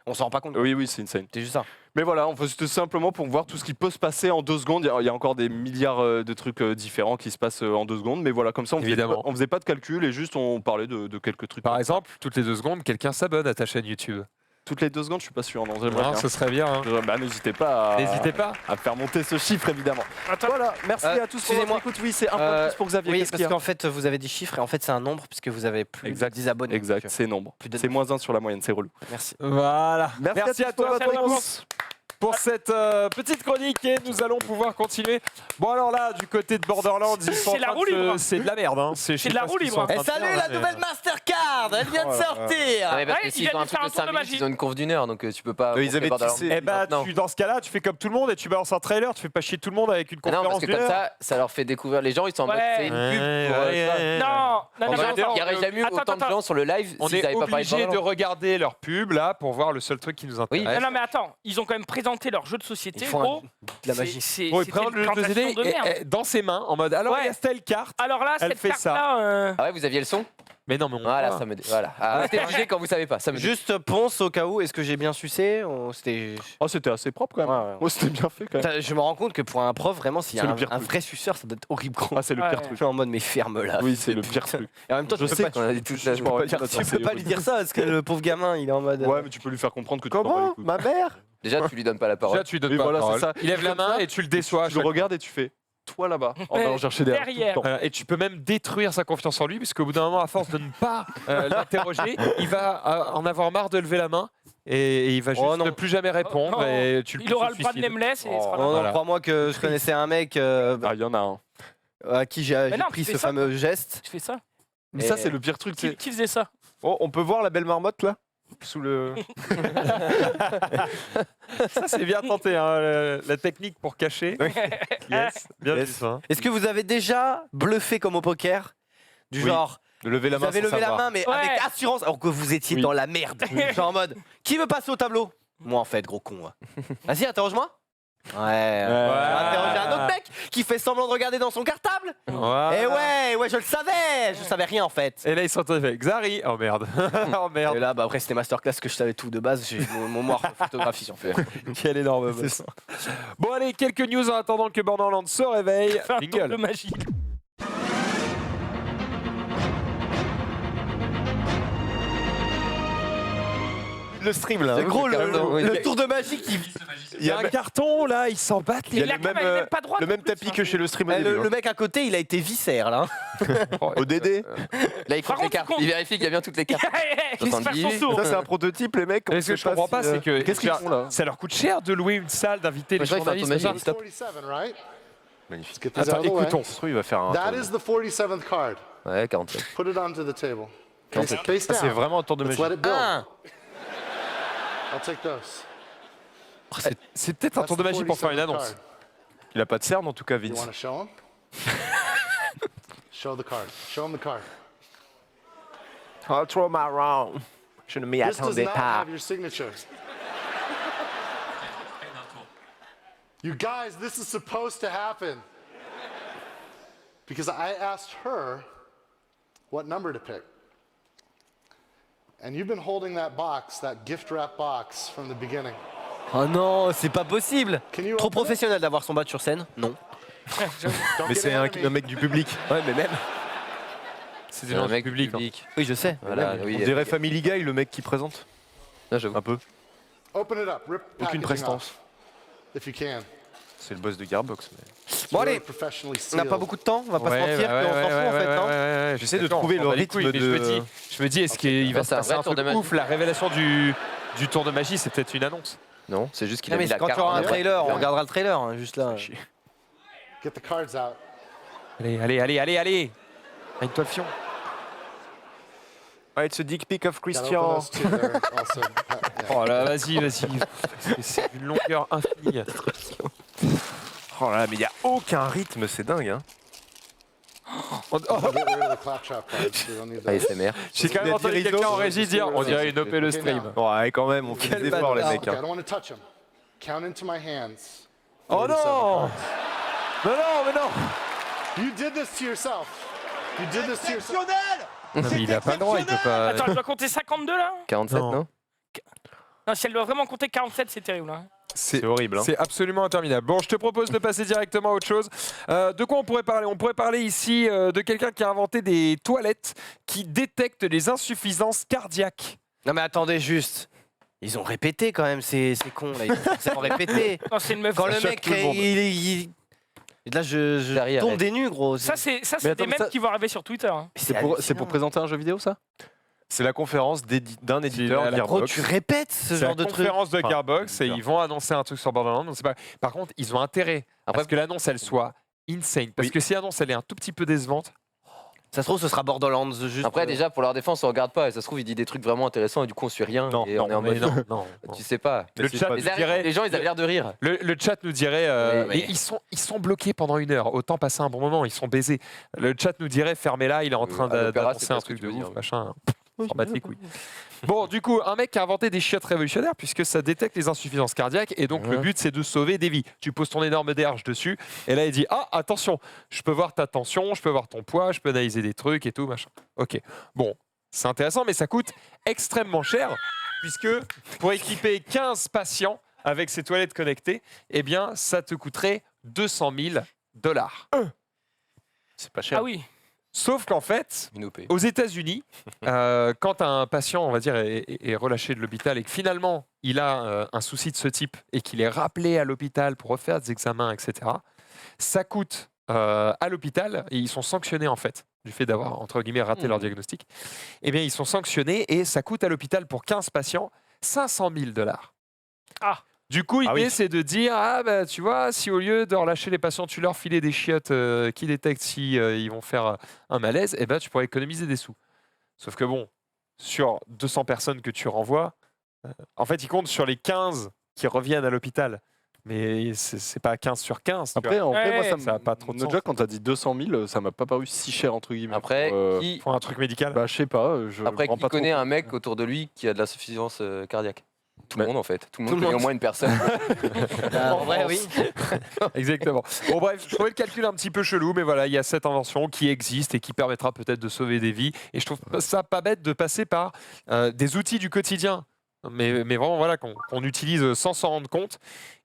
on s'en rend pas compte. Oui, c'est insane. C'est juste ça. Mais voilà, c'était simplement pour voir tout ce qui peut se passer en 2 secondes. Il y a encore des milliards de trucs différents qui se passent en 2 secondes, mais voilà, comme ça, Évidemment. on faisait pas de calcul et juste on parlait de quelques trucs. Par exemple, toutes les 2 secondes, quelqu'un s'abonne à ta chaîne YouTube. Toutes les 2 secondes, je suis pas sûr. Non, j'aimerais Non, bien. ce serait bien. hein. Bah, n'hésitez pas, N'hésitez pas. à faire monter ce chiffre évidemment. Attends, Voilà, merci à tous pour votre excusez-moi. écoute. Oui, c'est un point de plus pour Xavier. Oui, Qu'est-ce parce qu'il y a qu'en fait, vous avez des chiffres et en fait, c'est un nombre puisque vous avez plus Exact. de 10 abonnés. Exact, c'est nombre. Plus de- C'est -1 sur la moyenne, c'est relou. Merci. Voilà. Merci à toi toi, pour votre merci à écoute. pour cette petite chronique et nous allons pouvoir continuer. Bon alors là, du côté de Borderlands, ils sont en C'est la train roue de se- libre. C'est de la merde. Hein. C'est je sais de la pas ce roue qu'ils sont libre. en train Et de salut faire, la mais- nouvelle Mastercard, elle vient de sortir. Ouais, parce Ouais, que il s'ils vient font de un truc faire un de tour 5 de minutes, magie. ils ont une conf d'une heure, donc tu peux pas. Ils avaient montrer tissé. Eh bah, maintenant. dans ce cas-là, tu fais comme tout le monde et tu balances un trailer, tu fais pas chier tout le monde avec une Ah non, parce conférence que d'une comme heure. ça leur fait découvrir. Les gens, ils sont en mode, Ouais. c'est une pub pour. Non, non, non, Il n'y aurait non. jamais eu Attends, autant de attends. gens sur le live On s'ils est n'avaient pas parlé de obligé de Borderlands. regarder leur pub là pour voir le seul truc qui nous intéresse. Non, non, mais attends, ils ont quand même présenté leur jeu de société. Ils font Gros, de la magie. Bon, il c'était prend une le jeu de plantation société de merde. dans ses mains en mode alors Ouais. il y a telle carte. Alors là, Elle cette fait ça. carte-là, Ah ouais, vous aviez le son? Mais non, mais on Voilà, voit. ça me. Voilà. Arrêtez de juger quand vous savez pas. Ça me. Juste ponce au cas où, est-ce que j'ai bien sucé ou c'était... Oh, c'était assez propre quand même. Ouais, ouais. Oh, c'était bien fait quand même. Putain, je me rends compte que pour un prof, vraiment, s'il y a C'est le un, pire un truc. vrai suceur, ça doit être horrible. Gros. Ah, c'est le Ouais. pire Je truc. suis en mode, mais ferme-la. Oui, c'est le pire Putain. truc. Et en même temps, Je tu peux sais pas, qu'on a dit toute la Je pourrais pas dire ça, tu peux c'est pas lui dire ça parce que le pauvre gamin, il est en mode. Ouais, mais tu peux lui faire comprendre que tu t'en bats les Comment couilles. Ma mère Déjà, tu lui donnes pas la parole. Déjà, tu lui donnes Oui, pas voilà, la parole. c'est ça. Il lève la main et tu le déçois. à Tu le chaque regardes et tu fais toi là-bas. En Ouais, allant chercher derrière. derrière. tout le temps. Et tu peux même détruire sa confiance en lui, puisqu'au bout d'un moment, à force de ne pas l'interroger, il va en avoir marre de lever la main et il va juste non. ne plus jamais répondre. Oh, et tu le il pousses aura au le bras de suicide. Nameless et il sera Oh, là. non, Voilà. crois-moi que je connaissais un mec Ah, il y en a un. à qui j'ai Mais non, pris tu ce fais ça, fameux geste. Tu fais ça? Mais Et- ça, c'est le pire truc. tu sais. Qui faisait ça? Oh, on peut voir la belle marmotte là sous le. Ça, c'est bien tenté, hein, la technique pour cacher. Yes, bien vu ça. hein. Est-ce que vous avez déjà bluffé comme au poker? Du Oui. genre, De lever la vous main. avez sans levé la savoir. main, mais Ouais. avec assurance, alors que vous étiez Oui. dans la merde. Genre en mode, qui veut passer au tableau? Moi en fait, gros con. Ouais. Vas-y, interroge-moi. Ouais. Interroger un autre mec qui fait semblant de regarder dans son cartable. Voilà. Et ouais, je le savais. Je savais rien en fait. Et là, ils sont avec Xari. Oh merde. Oh Et merde. là, bah, après, c'était masterclass que je savais tout de base. J'ai mon mémoire en photographie en fait. Quel énorme boss. Bon, allez, quelques news en attendant que Borderlands se réveille. Faire un tour de Jingle. magie. Le stream là. C'est gros, carrément, le oui. tour de magie qui. Il y a un carton là, ils s'en battent Il y les a La le cam, même, elle est même pas droite. le en même plus, tapis hein. que chez le stream au Eh, début. le hein. mec à côté, il a été viscère là. Au DD. Là, il Par compte les contre, cartes. tu comptes. Il vérifie qu'il y a bien toutes les cartes. Il se fait son tour. Ça, c'est un prototype, les mecs. Mais ce que je comprends pas, c'est que Qu'est-ce qu'ils font là? ça leur coûte cher de louer une salle, d'inviter les Je crois qu'il fait un journalistes. tour tout de ça. magie. 47, right? Magnifique. Get these out Attends, of the way. écoutons. Ça se trouve, il va faire un. That tour. is the 47th card. Ouais, 47. Put it onto the table. Face- Face Ça, c'est down. vraiment un tour de Let's magie. let it build. Ah. I'll take those. C'est peut-être un tour de magie pour faire une annonce. Il a pas de cerne en tout cas, You Vince. want to show him? Show the card. Show him the card. I'll throw my round. Je ne m'y This does attendais not pas. have your signature. You guys, this is supposed to happen. Because I asked her what number to pick. And you've been holding that box, that gift wrap box, from the beginning. Oh non, c'est pas possible. Can you Trop open it? professionnel d'avoir son badge sur scène. Non. Don't Mais get c'est ahead of me. un mec du public. Ouais, mais même. C'est C'est un mec public. hein. public. Oui, je sais. Voilà, On oui. dirait Family Guy, le mec qui présente. Là, j'avoue. Un peu. Open it up. Rip Aucune packaging prestance. off, if you can. C'est le boss de Gearbox. mais- It's Bon, really allez. professionally On n'a sealed. pas beaucoup de temps, on va pas Ouais, se mentir, ouais, puis on s'en ouais, fout en ouais, fait. ouais, hein. ouais, ouais. J'essaie de D'accord, trouver on le s'en bat les rythme couilles, mais de- je me dis, est-ce qu'il va Bah, se c'est un passer vrai un tour truc de magie. ouf? La révélation du tour de magie, c'est peut-être une annonce. Non, c'est juste qu'il Ah, a mais mis c'est la quand carte. tu auras un Ouais. trailer, on regardera le trailer, hein, juste là. Get the cards out. Allez, allez, allez, allez, allez. Une toile fion. Ah, it's a dick pic of Gotta Christian. open those too. They're also- yeah. Oh là, vas-y, vas-y. C'est une longueur infinie. Oh là là, mais il n'y a aucun rythme, c'est dingue. Hein. Oh, Get rid of the claptrap cards. We don't need those. ASMR. J'ai quand même entendu quelqu'un en régie dire on dirait une OP le stream. Ouais, quand même, on fait des efforts, les mecs. Okay, I Hein. don't want to touch them. Count into my hands. Oh 47 non! cards. Non, non, mais non! You did this to yourself. You did this to yourself. Non, mais il a pas le droit, il peut pas. Attends, elle doit compter 52 là? 47, Non. non? Non, si elle doit vraiment compter 47, c'est terrible. Hein. C'est horrible. Hein. C'est absolument interminable. Bon, je te propose de passer directement à autre chose. De quoi on pourrait parler? On pourrait parler ici de quelqu'un qui a inventé des toilettes qui détectent les insuffisances cardiaques. Non mais attendez juste. Ils ont répété quand même, ces cons là. Ils ont forcément répété. Non, c'est une meuf. Quand le choque mec, tout le monde. Et là, je Derrière, tombe elle. des nues, gros. Ça, c'est Mais des attends, mêmes ça- qui vont arriver sur Twitter. Hein. C'est pour présenter un jeu vidéo, ça? C'est la conférence d'un éditeur Gearbox. Tu répètes ce C'est genre la de truc. conférence de Enfin, Gearbox et ils vont annoncer un truc sur Borderlands. Donc c'est pas... Par contre, ils ont intérêt à ce que l'annonce elle soit insane. Parce que si l'annonce elle est un tout petit peu décevante, Ça se trouve, ce sera Borderlands juste. Après, déjà, pour leur défense, on regarde pas. Et ça se trouve, il dit des trucs vraiment intéressants et du coup, on suit rien. Non, et on est en mais mode. non. Tu sais pas. Le chat nous dirait- Les gens, ils avaient l'air de rire. Le chat nous dirait, Oui, et ils sont bloqués pendant 1 heure, autant passer un bon moment, ils sont baisés. Le chat nous dirait, fermez-la, il est en train à l'opéra, d'annoncer c'est pas un ce que truc tu de veux ouf, dire, machin. S'en battre les couilles. Bon, du coup, un mec qui a inventé des chiottes révolutionnaires puisque ça détecte les insuffisances cardiaques et donc le but c'est de sauver des vies. Tu poses ton énorme DRH dessus et là il dit ah attention, je peux voir ta tension, je peux voir ton poids, je peux analyser des trucs et tout machin. Ok, bon, c'est intéressant mais ça coûte extrêmement cher puisque pour équiper 15 patients avec ces toilettes connectées, eh bien ça te coûterait $200 000. C'est pas cher. Ah oui. Sauf qu'en fait, aux États-Unis, quand un patient, on va dire, est relâché de l'hôpital et que finalement il a un souci de ce type et qu'il est rappelé à l'hôpital pour refaire des examens, etc., ça coûte à l'hôpital et ils sont sanctionnés en fait du fait d'avoir entre guillemets raté leur diagnostic. Eh bien, ils sont sanctionnés et ça coûte à l'hôpital pour 15 patients $500 000. Ah. Du coup, l'idée, oui. c'est de dire, ah bah, tu vois, si au lieu de relâcher les patients, tu leur filais des chiottes qui détectent si ils vont faire un malaise, eh ben, tu pourrais économiser des sous. Sauf que bon, sur 200 personnes que tu renvoies, en fait, ils comptent sur les 15 qui reviennent à l'hôpital. Mais c'est pas 15 sur 15. tu Après, vois. en vrai, moi, ça n'a pas trop de sens. Déjà, quand t'as dit 200 000, ça m'a pas paru si cher, entre guillemets. Après, qui, Pour un truc médical. Bah, je sais pas. après, me rends qui pas trop connaît compte. un mec autour de lui qui a de l'insuffisance cardiaque? Tout le Bah, monde en fait. Tout le tout monde le connaît au monde. moins une personne. En vrai, oui. Exactement. Bon bref, je trouvais le calcul un petit peu chelou, mais voilà, il y a cette invention qui existe et qui permettra peut-être de sauver des vies. Et je trouve ça pas bête de passer par des outils du quotidien, mais vraiment voilà qu'on utilise sans s'en rendre compte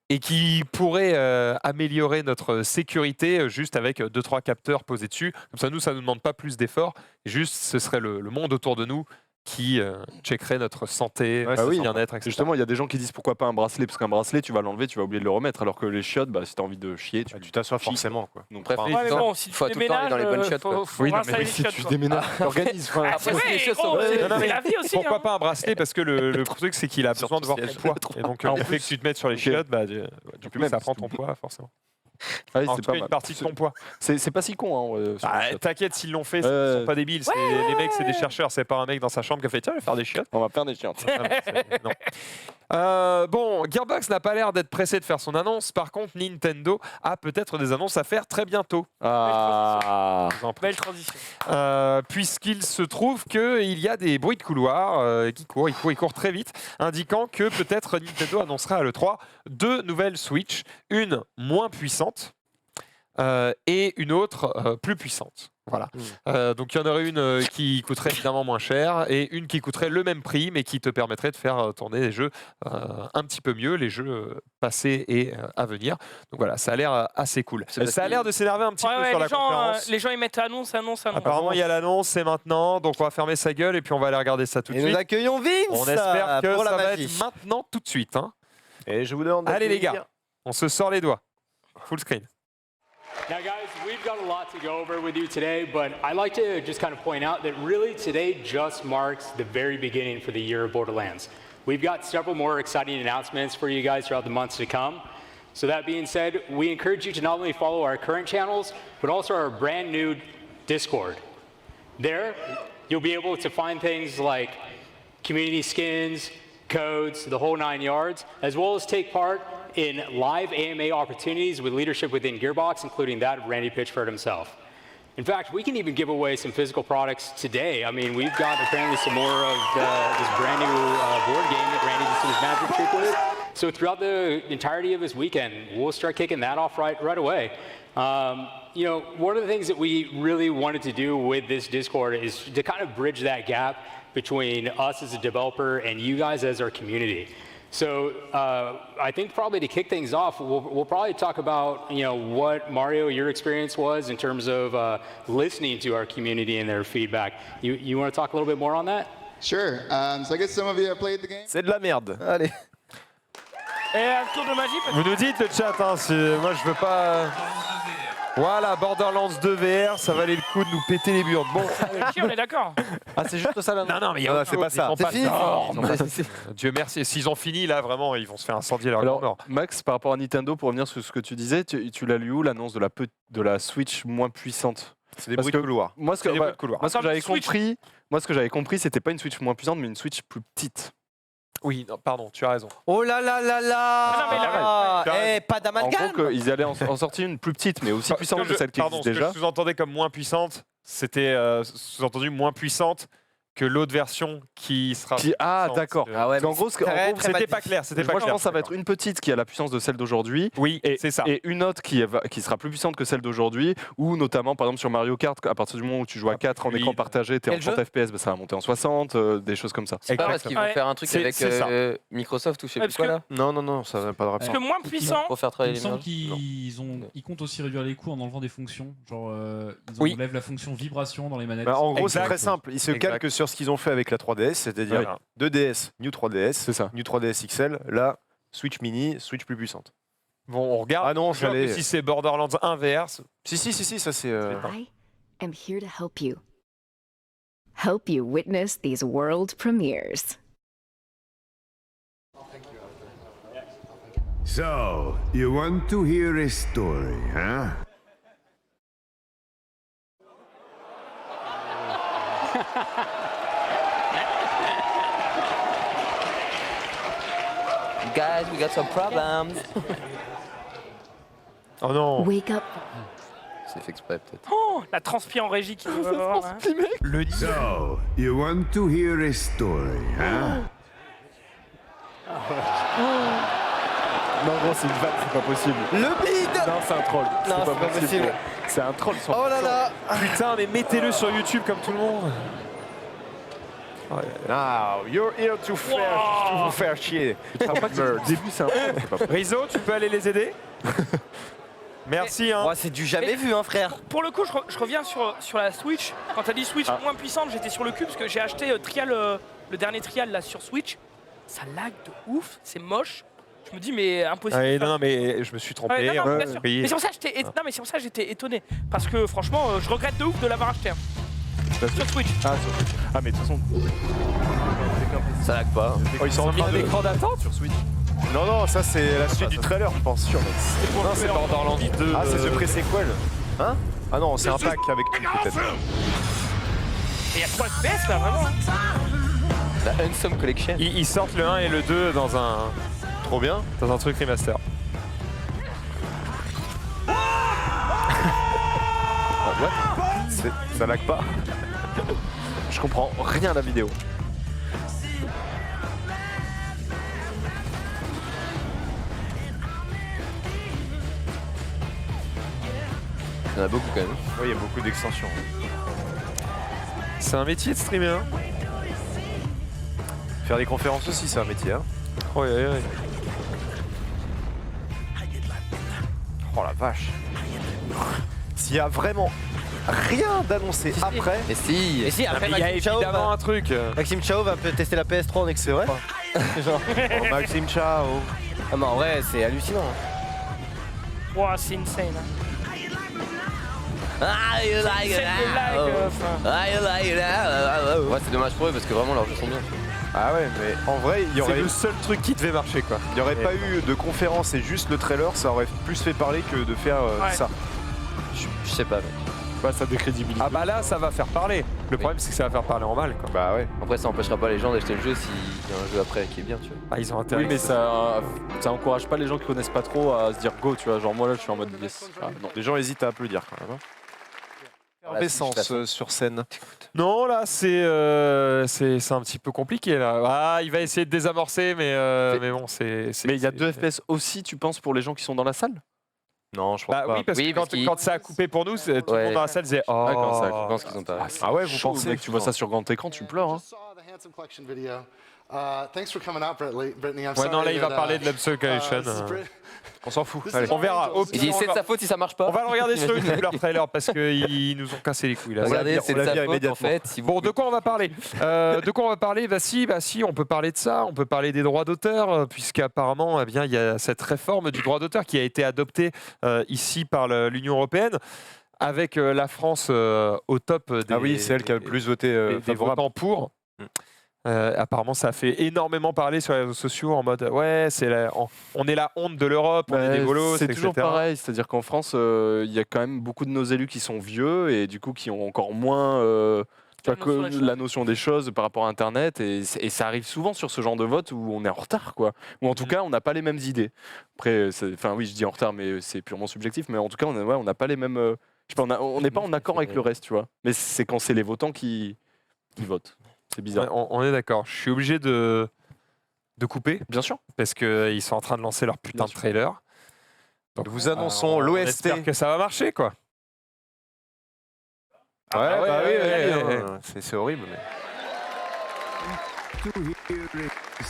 et qui pourraient améliorer notre sécurité juste avec 2-3 capteurs posés dessus. Comme ça nous demande pas plus d'efforts. Juste, ce serait le monde autour de nous qui checkerait notre santé, Ouais, notre oui. bien-être, etc. Justement, il y a des gens qui disent pourquoi pas un bracelet, parce qu'un bracelet, tu vas l'enlever, tu vas oublier de le remettre, alors que les chiottes, bah, si t'as envie de chier, tu t'assois forcément. Quoi. Donc, Bref, enfin, Ouais, mais bon, si tu faut tout le temps aller dans les bonnes déménages, chiottes, quoi. faut Oui, non, rincer mais les oui, chiottes, tu quoi. déménages, t'organises. enfin, Ah, Après, ouais, c'est les chiottes gros, sont- c'est Non, mais la vie aussi. Pourquoi hein. pas un bracelet? Parce que le truc, c'est qu'il a besoin de voir ton poids. Et donc, En le fait plus. que tu te mettes sur les chiottes, bah, du coup, même, ça prend c'est ton tout. poids, forcément. Ah oui, En c'est tout pas cas, une mal. partie de ton poids. C'est pas si con, hein. Sur Ah, les chiottes. T'inquiète, s'ils l'ont fait, ils sont pas débiles. Les mecs, c'est des chercheurs. C'est pas un mec dans sa chambre qui a fait tiens, je vais faire des chiottes. On va faire des chiottes. Non. Bon, Gearbox n'a pas l'air d'être pressé de faire son annonce. Par contre, Nintendo a peut-être des annonces à faire très bientôt. Ah. Je vous en prie. Belle transition. Puisqu'il se trouve qu'il y a des bruits de couloir qui courent, ils courent très vite, indiquant que peut-être Nintendo annoncera à l'E3 2 nouvelles Switch, une moins puissante et une autre plus puissante. Voilà. Donc il y en aurait une qui coûterait évidemment moins cher et une qui coûterait le même prix mais qui te permettrait de faire tourner les jeux un petit peu mieux, les jeux passés et à venir. Donc voilà, ça a l'air assez cool. Ça a l'air de s'énerver un petit peu sur la conférence. Les gens ils mettent annonce. Apparemment, il y a l'annonce, c'est maintenant, donc on va fermer sa gueule et puis on va aller regarder ça tout de Et suite. nous accueillons Vince On espère que pour la ça va magie. être maintenant, tout de suite. Hein. Et je vous demande. Allez les d'accueillir- gars, on se sort les doigts. Full screen. Now, guys, we've got a lot to go over with you today, but I'd like to just kind of point out that really today just marks the very beginning for the year of Borderlands. We've got several more exciting announcements for you guys throughout the months to come. So that being said, we encourage you to not only follow our current channels, but also our brand new Discord. There, you'll be able to find things like community skins, codes, the whole 9 yards, as well as take part in live AMA opportunities with leadership within Gearbox, including that of Randy Pitchford himself. In fact, we can even give away some physical products today. I mean, we've got apparently some more of this brand new board game that Randy just did his magic trick with. So throughout the entirety of this weekend, we'll start kicking that off right away. You know, one of the things that we really wanted to do with this Discord is to kind of bridge that gap between us as a developer and you guys as our community. So I think probably to kick things off, we'll probably talk about what Mario, your experience was in terms of listening to our community and their feedback. You want to talk a little bit more on that? Sure. So I guess some of you have played the game. C'est de la merde. Allez. Et un tour de magie. Vous nous dites le chat, hein, moi je veux pas. Voilà, Borderlands 2 VR, ça valait le coup de nous péter les burnes. Bon, Ok, on est d'accord. Ah, c'est juste ça là. Non, mais il y a Non, autre c'est pas chose, ça. ils font C'est pas fini. ça. Dieu merci. S'ils ont fini, là, vraiment, ils vont se faire incendier leur Alors, mort. Max, par rapport à Nintendo, pour revenir sur ce que tu disais, tu l'as lu où l'annonce de la Switch moins puissante? C'est des Parce bruits de que couloir. Moi, ce que, C'est des ouais, bruits de couloir. moi, ce que Attends, j'avais Switch. compris, c'était pas une Switch moins puissante, mais une Switch plus petite. Oui, non, pardon, tu as raison. Oh là là là là Ah non, mais là, Pas En d'amalgame. gros, qu'ils allaient en sortir une plus petite, mais aussi puissante que celle qui Pardon, existe ce que déjà. je sous-entendais comme moins puissante, c'était sous-entendu moins puissante que l'autre version qui sera. Ah, puissante. d'accord. Ah ouais, Parce qu'en mais gros, c'est très, très C'était mal pas dit. clair. C'était pas Moi, je clair. pense que ça va être une petite qui a la puissance de celle d'aujourd'hui. Oui, Et c'est ça. Et une autre qui sera plus puissante que celle d'aujourd'hui, ou notamment par exemple sur Mario Kart, à partir du moment où tu joues à 4 en oui. écran partagé, tu es en Quel jeu 30 FPS, bah, ça va monter en 60, des choses comme ça. C'est pas parce qu'ils vont Ouais. faire un truc C'est- avec c'est ça. Microsoft ou je sais Ouais, plus parce quoi que- là. Non, ça n'a pas de Parce rapport. que moins puissant. Pour faire Il travailler me les semble ménages. qu'ils comptent aussi réduire les coûts en enlevant des fonctions. Genre, ils Oui. enlèvent la fonction vibration dans les manettes. Bah, en gros, c'est Exact. très simple. Ils se Exact. calquent sur ce qu'ils ont fait avec la 3DS, c'est-à-dire Voilà. 2DS, New 3DS, C'est ça. New 3DS XL, là, Switch Mini, Switch plus puissante. Bon, on regarde. Ah non, Je vois j'allais- que si c'est Borderlands 1 VR, Si, ça c'est. I am here to help you. Help you witness these world premieres. So, you want to hear a story, huh? Guys, we got some problems. Oh non. Wake up. C'est fait exprès peut-être. Oh, la transpi en régie qui veut voir. Hein. Le So, you want to hear a story, huh? Non, gros, c'est une vanne, c'est pas possible. Le bide. Non, c'est un troll. Non, c'est pas possible. C'est un troll sur. Oh là là. Putain, mais mettez-le sur YouTube comme tout le monde. Now, you're here to faire chier. Au début, c'est un troll. c'est pas possible. Rizzo, tu peux aller les aider Merci. Hein. Ouais, c'est du jamais vu, hein, frère. Pour le coup, je reviens sur la Switch. Quand t'as dit Switch moins puissante, j'étais sur le cul parce que j'ai acheté le dernier trial là sur Switch. Ça lag de ouf, c'est moche. Je me dis mais impossible. Ouais, non, mais je me suis trompé. Ouais, non, hein. bien sûr. Oui. Mais c'est pour ça que non, mais c'est pour ça que j'étais étonné parce que franchement, je regrette de ouf de l'avoir acheté. Hein. Sur Switch. Ah, sur Switch. Ah, mais de toute façon. Ça lag pas. Oh, ils sont en Mis train un de. écran d'attente Sur Switch. Non, ça c'est la suite du trailer, je pense. Sûr. Non, c'est Borderlands 2. Ah, c'est The Pre-Sequel. Hein? Ah non, c'est un pack avec tout peut-être. Et il y a 3 FPS là, vraiment. La Unsum Collection. Ils sortent le 1 et le 2 dans un Trop bien. truc remaster. Ça lag pas. Je comprends rien à la vidéo. Il y en a beaucoup quand même. Oui, il y a beaucoup d'extensions. C'est un métier de streamer. Hein. Faire des conférences aussi, c'est un métier. Hein. Ouais. Oh la vache. S'il y a vraiment rien d'annoncé après. Et si. Et si, après, Il y a Maxime Chao évidemment va- un truc. Maxime Chao va peut-être tester la PS3 en C'est vrai. Genre. Oh, Maxime Chao. Ah, mais en vrai, c'est hallucinant. Hein. Wow, c'est insane. Hein. Ah, you like C'est it le lag. Ah, you like it Ouais, c'est dommage pour eux parce que vraiment leurs jeux sont bien. Ah ouais, mais en vrai, il y C'est aurait, le seul truc qui devait marcher quoi. il y aurait pas eu de conférence et juste le trailer, ça aurait plus fait parler que de faire Ouais. ça. Je sais pas. Bah, ça décrédibilise. Ah bah là, ça va faire parler. Le problème, c'est que ça va faire parler en mal quoi. Bah ouais. Après, ça empêchera pas les gens d'acheter le jeu s'il y a un jeu après qui est bien, tu vois. Ah, ils ont intérêt. Oui, mais ça encourage pas les gens qui connaissent pas trop à se dire go, tu vois. Genre, moi là, je suis en mode yes. Ah, non. Les gens hésitent à applaudir quand même. Hein. Effervescence sur scène. Non, là, c'est un petit peu compliqué là. Ah, il va essayer de désamorcer, mais bon, c'est. Mais il y a 2 FPS aussi, tu penses, pour les gens qui sont dans la salle? Non, je pense Bah pas. oui, parce que quand ça a coupé pour nous, tout le Ouais. monde dans la salle disait oh. Ah, quand ça a Je pense qu'ils ont pas. Ah ouais, vous Chaud, pensez mec, tu vois ça sur grand écran, tu pleures. Hein. Saw the Handsome Collection video. Thanks for coming out, Brittany. I'm Ouais, sorry non, là, il va that, parler de l'Upsell Collection. this is Brit- On s'en fout. this Allez. is On verra. Au Il pire, dit on c'est de va- sa faute si ça marche pas. On va le regarder sur YouTube leur trailer parce qu'ils nous ont cassé les couilles là. Regardez, c'est de l'a sa dit faute en immédiatement. fait. Si vous Bon, de quoi on va parler De quoi on va parler bah si, on peut parler de ça, on peut parler des droits d'auteur, puisqu'apparemment, eh bien, il y a cette réforme du droit d'auteur qui a été adoptée ici par l'Union européenne. avec la France au top des, Ah oui, c'est elle qui a le plus voté des favorable. votants pour. Apparemment, ça a fait énormément parler sur les réseaux sociaux en mode ouais, on est la honte de l'Europe, on est des bolos, c'est etc. toujours pareil, c'est-à-dire qu'en France, il y a quand même beaucoup de nos élus qui sont vieux et du coup qui ont encore moins la notion des choses par rapport à Internet et ça arrive souvent sur ce genre de vote où on est en retard, quoi. Ou en tout cas, on n'a pas les mêmes idées. Après, enfin oui, je dis en retard, mais c'est purement subjectif. Mais en tout cas, on n'a pas les mêmes. Je sais pas, on n'est pas en accord avec le reste, tu vois. Mais c'est quand c'est les votants qui votent. C'est bizarre. Ouais, on est d'accord. Je suis obligé de couper. Bien sûr. Parce qu'ils sont en train de lancer leur putain de trailer. Donc, Nous vous annonçons on l'OST. espère que ça va marcher, quoi. Ouais, bah oui, ouais. c'est horrible. Mais... To hear a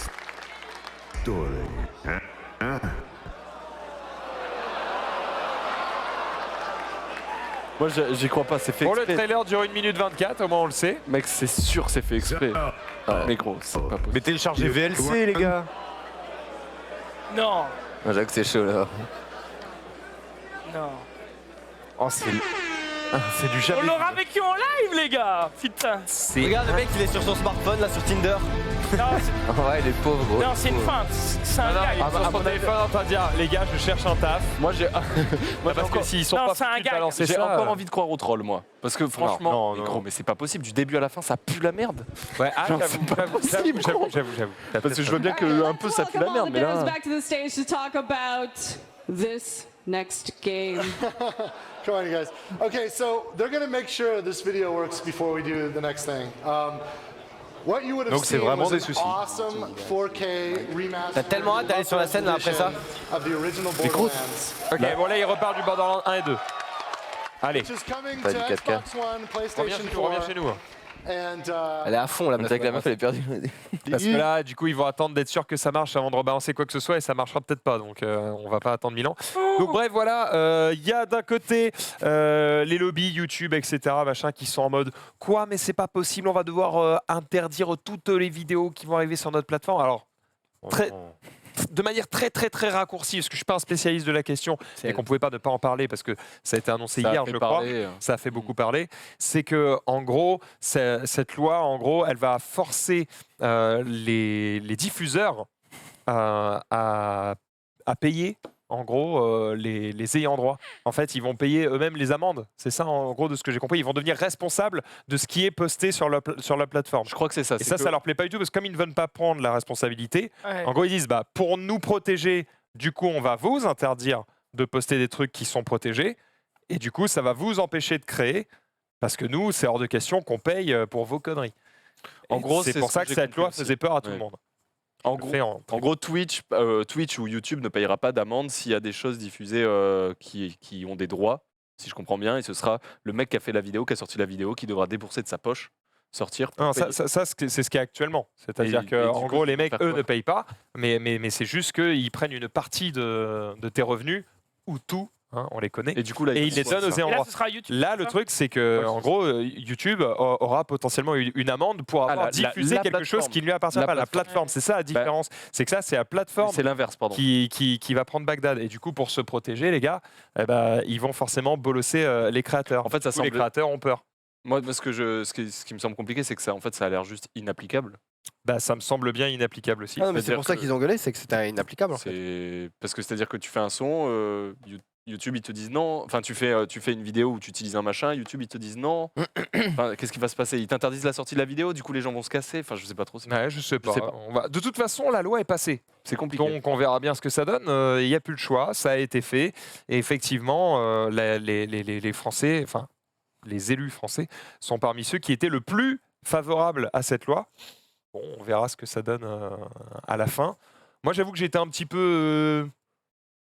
story. Huh? Moi, j'y crois pas, c'est fait Bon, exprès. le trailer dure 1 minute 24, au moins on le sait. Mec, c'est sûr, c'est fait exprès. Mais gros, c'est pas possible. Mais téléchargez VLC, les gars. Non. Jacques, c'est chaud là. Non. Oh, c'est du jamais. On l'aura vécu en live, les gars. Putain. Regarde le mec, il est sur son smartphone là sur Tinder. Non, Ouais, il est pauvre, gros. non, c'est une feinte. C'est un gars. Il est sur son téléphone en train de dire les gars, je cherche un taf. Moi, j'ai Parce que s'ils sont Non, pas c'est un foutus de gag. balancer j'ai ça, encore envie de croire au troll, moi. Parce que franchement, non, mais non. gros, mais c'est pas possible. Du début à la fin, ça pue la merde. Ouais, Genre, j'avoue, c'est pas possible, gros. j'avoue. Parce que je veux bien que un peu ça pue la Welcome all merde, the mais girls là. back to the stage to talk about this next game. Come on, you guys. Okay, so they're going to make sure this video works before we do the next thing. What you would have Donc, c'est seen vraiment was des an soucis. awesome 4K remaster. T'as tellement hâte d'aller sur la scène là, après ça. Of the original Mais gros, Borderlands. Ok, bon là il repart du Borderlands 1 et 2. Allez, Which is coming Pas to du 4K. Xbox One, reviens PlayStation chez 4. nous, reviens chez nous. And Elle est à fond, la meuf. La meuf, elle est perdue. Parce que là, du coup, ils vont attendre d'être sûrs que ça marche avant de rebalancer quoi que ce soit et ça marchera peut-être pas. Donc, on va pas attendre 1000 ans. Donc, bref, voilà. Il y a d'un côté les lobbies YouTube, etc., machin, qui sont en mode quoi, mais c'est pas possible. On va devoir interdire toutes les vidéos qui vont arriver sur notre plateforme. Alors, de manière très raccourcie, parce que je suis pas un spécialiste de la question et qu'on pouvait pas ne pas en parler parce que ça a été annoncé Ça a hier, fait je crois. parler. Ça a fait beaucoup parler. C'est que en gros, cette loi, en gros, elle va forcer les diffuseurs à payer. En gros, les ayants droit. En fait, ils vont payer eux-mêmes les amendes. C'est ça, en gros, de ce que j'ai compris. Ils vont devenir responsables de ce qui est posté sur la plateforme. Je crois que c'est ça. Et ça leur plaît pas du tout parce que comme ils ne veulent pas prendre la responsabilité, Ouais. en gros, ils disent bah, pour nous protéger, du coup, on va vous interdire de poster des trucs qui sont protégés. Et du coup, ça va vous empêcher de créer parce que nous, c'est hors de question qu'on paye pour vos conneries. En Et gros, c'est c'est pour ce ça que que j'ai cette loi compris aussi. faisait peur à tout Ouais. le monde. En Je le gros, fais en gros, Twitch ou YouTube ne payera pas d'amende s'il y a des choses diffusées qui ont des droits, si je comprends bien, et ce sera le mec qui a fait la vidéo, qui a sorti la vidéo, qui devra débourser de sa poche, sortir. Pour Non, payer. ça, c'est ce qu'il y a actuellement. C'est-à-dire Et que, du en coup, gros, les tu vas mecs, faire eux, quoi ne payent pas, mais c'est juste qu'ils prennent une partie de tes revenus ou tout, hein, on les connaît, Et du coup, là, et ils les donnent aux ayants Et là, droit. ce sera YouTube. Là, c'est le ça truc, c'est que, Ouais, en c'est gros, YouTube aura potentiellement une amende pour avoir diffusé quelque chose plateforme. qui ne lui appartient La pas. La plateforme. plateforme, c'est ça la différence. C'est que ça, c'est la plateforme C'est l'inverse, pardon. qui va prendre Bagdad. Et du coup, pour se protéger, les gars, eh ben, ils vont forcément bolosser les créateurs. En fait, ça Du coup, les semble- créateurs ont peur. Moi, ce qui me semble compliqué, c'est que ça, en fait, ça a l'air juste inapplicable. Bah, ça me semble bien inapplicable aussi. Ah non, mais c'est C'est-à-dire pour ça que- qu'ils ont gueulé, c'est que c'était inapplicable en fait. C'est parce que c'est-à-dire que tu fais un son, YouTube ils te disent non. Enfin, tu fais une vidéo où tu utilises un machin, YouTube ils te disent non. Enfin, qu'est-ce qui va se passer? Ils t'interdisent la sortie de la vidéo, du coup les gens vont se casser. Enfin, je sais pas trop. Ouais, je sais pas. De toute façon, la loi est passée. C'est compliqué. Donc, on verra bien ce que ça donne. Il n'y a plus le choix. Ça a été fait. Et effectivement, les Français, enfin, les élus français, sont parmi ceux qui étaient le plus favorables à cette loi. Bon, on verra ce que ça donne à la fin. Moi, j'avoue que j'étais un petit peu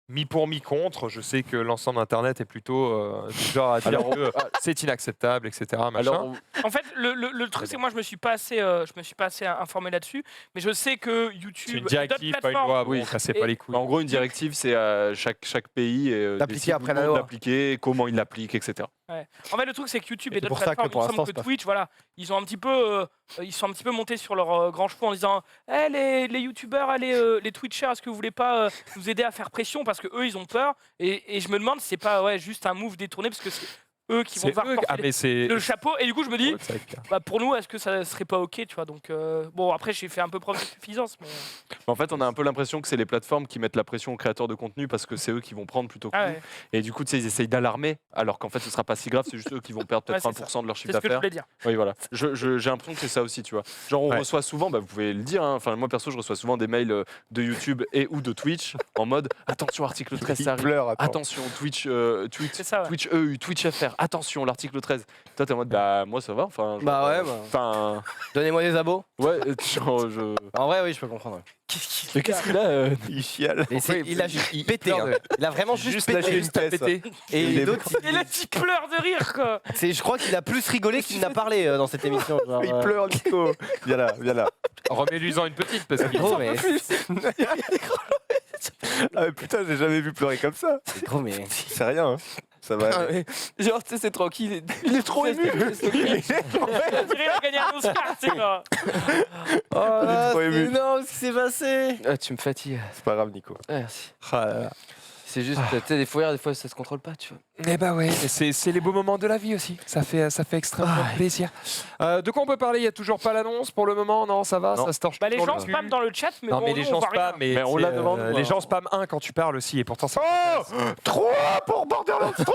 mi pour, mi contre. Je sais que l'ensemble d'Internet est plutôt du genre à dire que c'est inacceptable, etc. Machin. En fait, le truc, c'est que moi, je me suis pas assez informé là-dessus, mais je sais que YouTube, C'est une directive, d'autres pas une plateformes- loi. Bon, Oui. cassez Et- pas les couilles. En gros, une directive, c'est à chaque pays D'appliquer décide après ou la non loi. d'appliquer, comment il l'applique, etc. Ouais. En fait, le truc, c'est que YouTube Et et c'est d'autres pour ça que plateformes, pour il me semble l'instant, que c'est pas Twitch, voilà, ils sont un petit peu montés sur leurs grands chevaux en disant les youtubeurs, les Twitchers, est-ce que vous voulez pas nous aider à faire pression parce que eux ils ont peur et je me demande si c'est pas juste un move détourné parce que eux qui vont devoir porter le chapeau. Et du coup, je me dis, pour nous, est-ce que ça serait pas OK, tu vois? Donc, bon, après, j'ai fait un peu preuve de suffisance. Mais... En fait, on a un peu l'impression que c'est les plateformes qui mettent la pression aux créateurs de contenu parce que c'est eux qui vont prendre plutôt que nous. Ouais. Et du coup, tu sais, ils essayent d'alarmer, alors qu'en fait, ce sera pas si grave, c'est juste eux qui vont perdre peut-être 20% de leur chiffre d'affaires. C'est ce que je voulais dire. Oui, voilà. J'ai l'impression que c'est ça aussi, tu vois. Genre, on reçoit souvent, vous pouvez le dire, enfin, moi perso, je reçois souvent des mails de YouTube et ou de Twitch en mode attention, article 13, ça arrive. Attention, Twitch EU, Twitch FR, attention, l'article 13. Toi, t'es en mode, moi ça va, enfin. Enfin. Donnez-moi des abos. Ouais, En vrai, oui, je peux comprendre. Mais qu'est-ce qu'il a Il chiale. Il a juste pété. Il a vraiment juste lâché une pété. pété. Et d'autres. Et là, tu pleures de rire, quoi. Je crois qu'il a plus rigolé qu'il n'a parlé dans cette émission. Genre, Il pleure, Nico. Viens là. Remets-lui-en une petite parce qu'il gros, mais. Ah mais putain, j'ai jamais vu pleurer comme ça. C'est gros, mais. C'est rien, hein. Ça va. Genre, tu sais, c'est tranquille. Il est trop ému. On dirait qu'il a gagné un Oscar, tu sais, quoi. trop ému. Non, ce qui s'est passé. Tu me fatigues. C'est pas grave, Nico. Merci. Ah là là. C'est juste, tu sais, des fois, ça se contrôle pas, tu vois. Eh bah ouais, c'est les beaux moments de la vie aussi. Ça fait extrêmement plaisir. De quoi on peut parler? Il n'y a toujours pas l'annonce pour le moment? Non, ça va, ça se torche. Les gens spamment dans le chat, mais non, bon, mais les gens spamment, mais on l'a devant nous. Les gens spamment quand tu parles aussi, et pourtant ça. 3 pour Borderlands 3.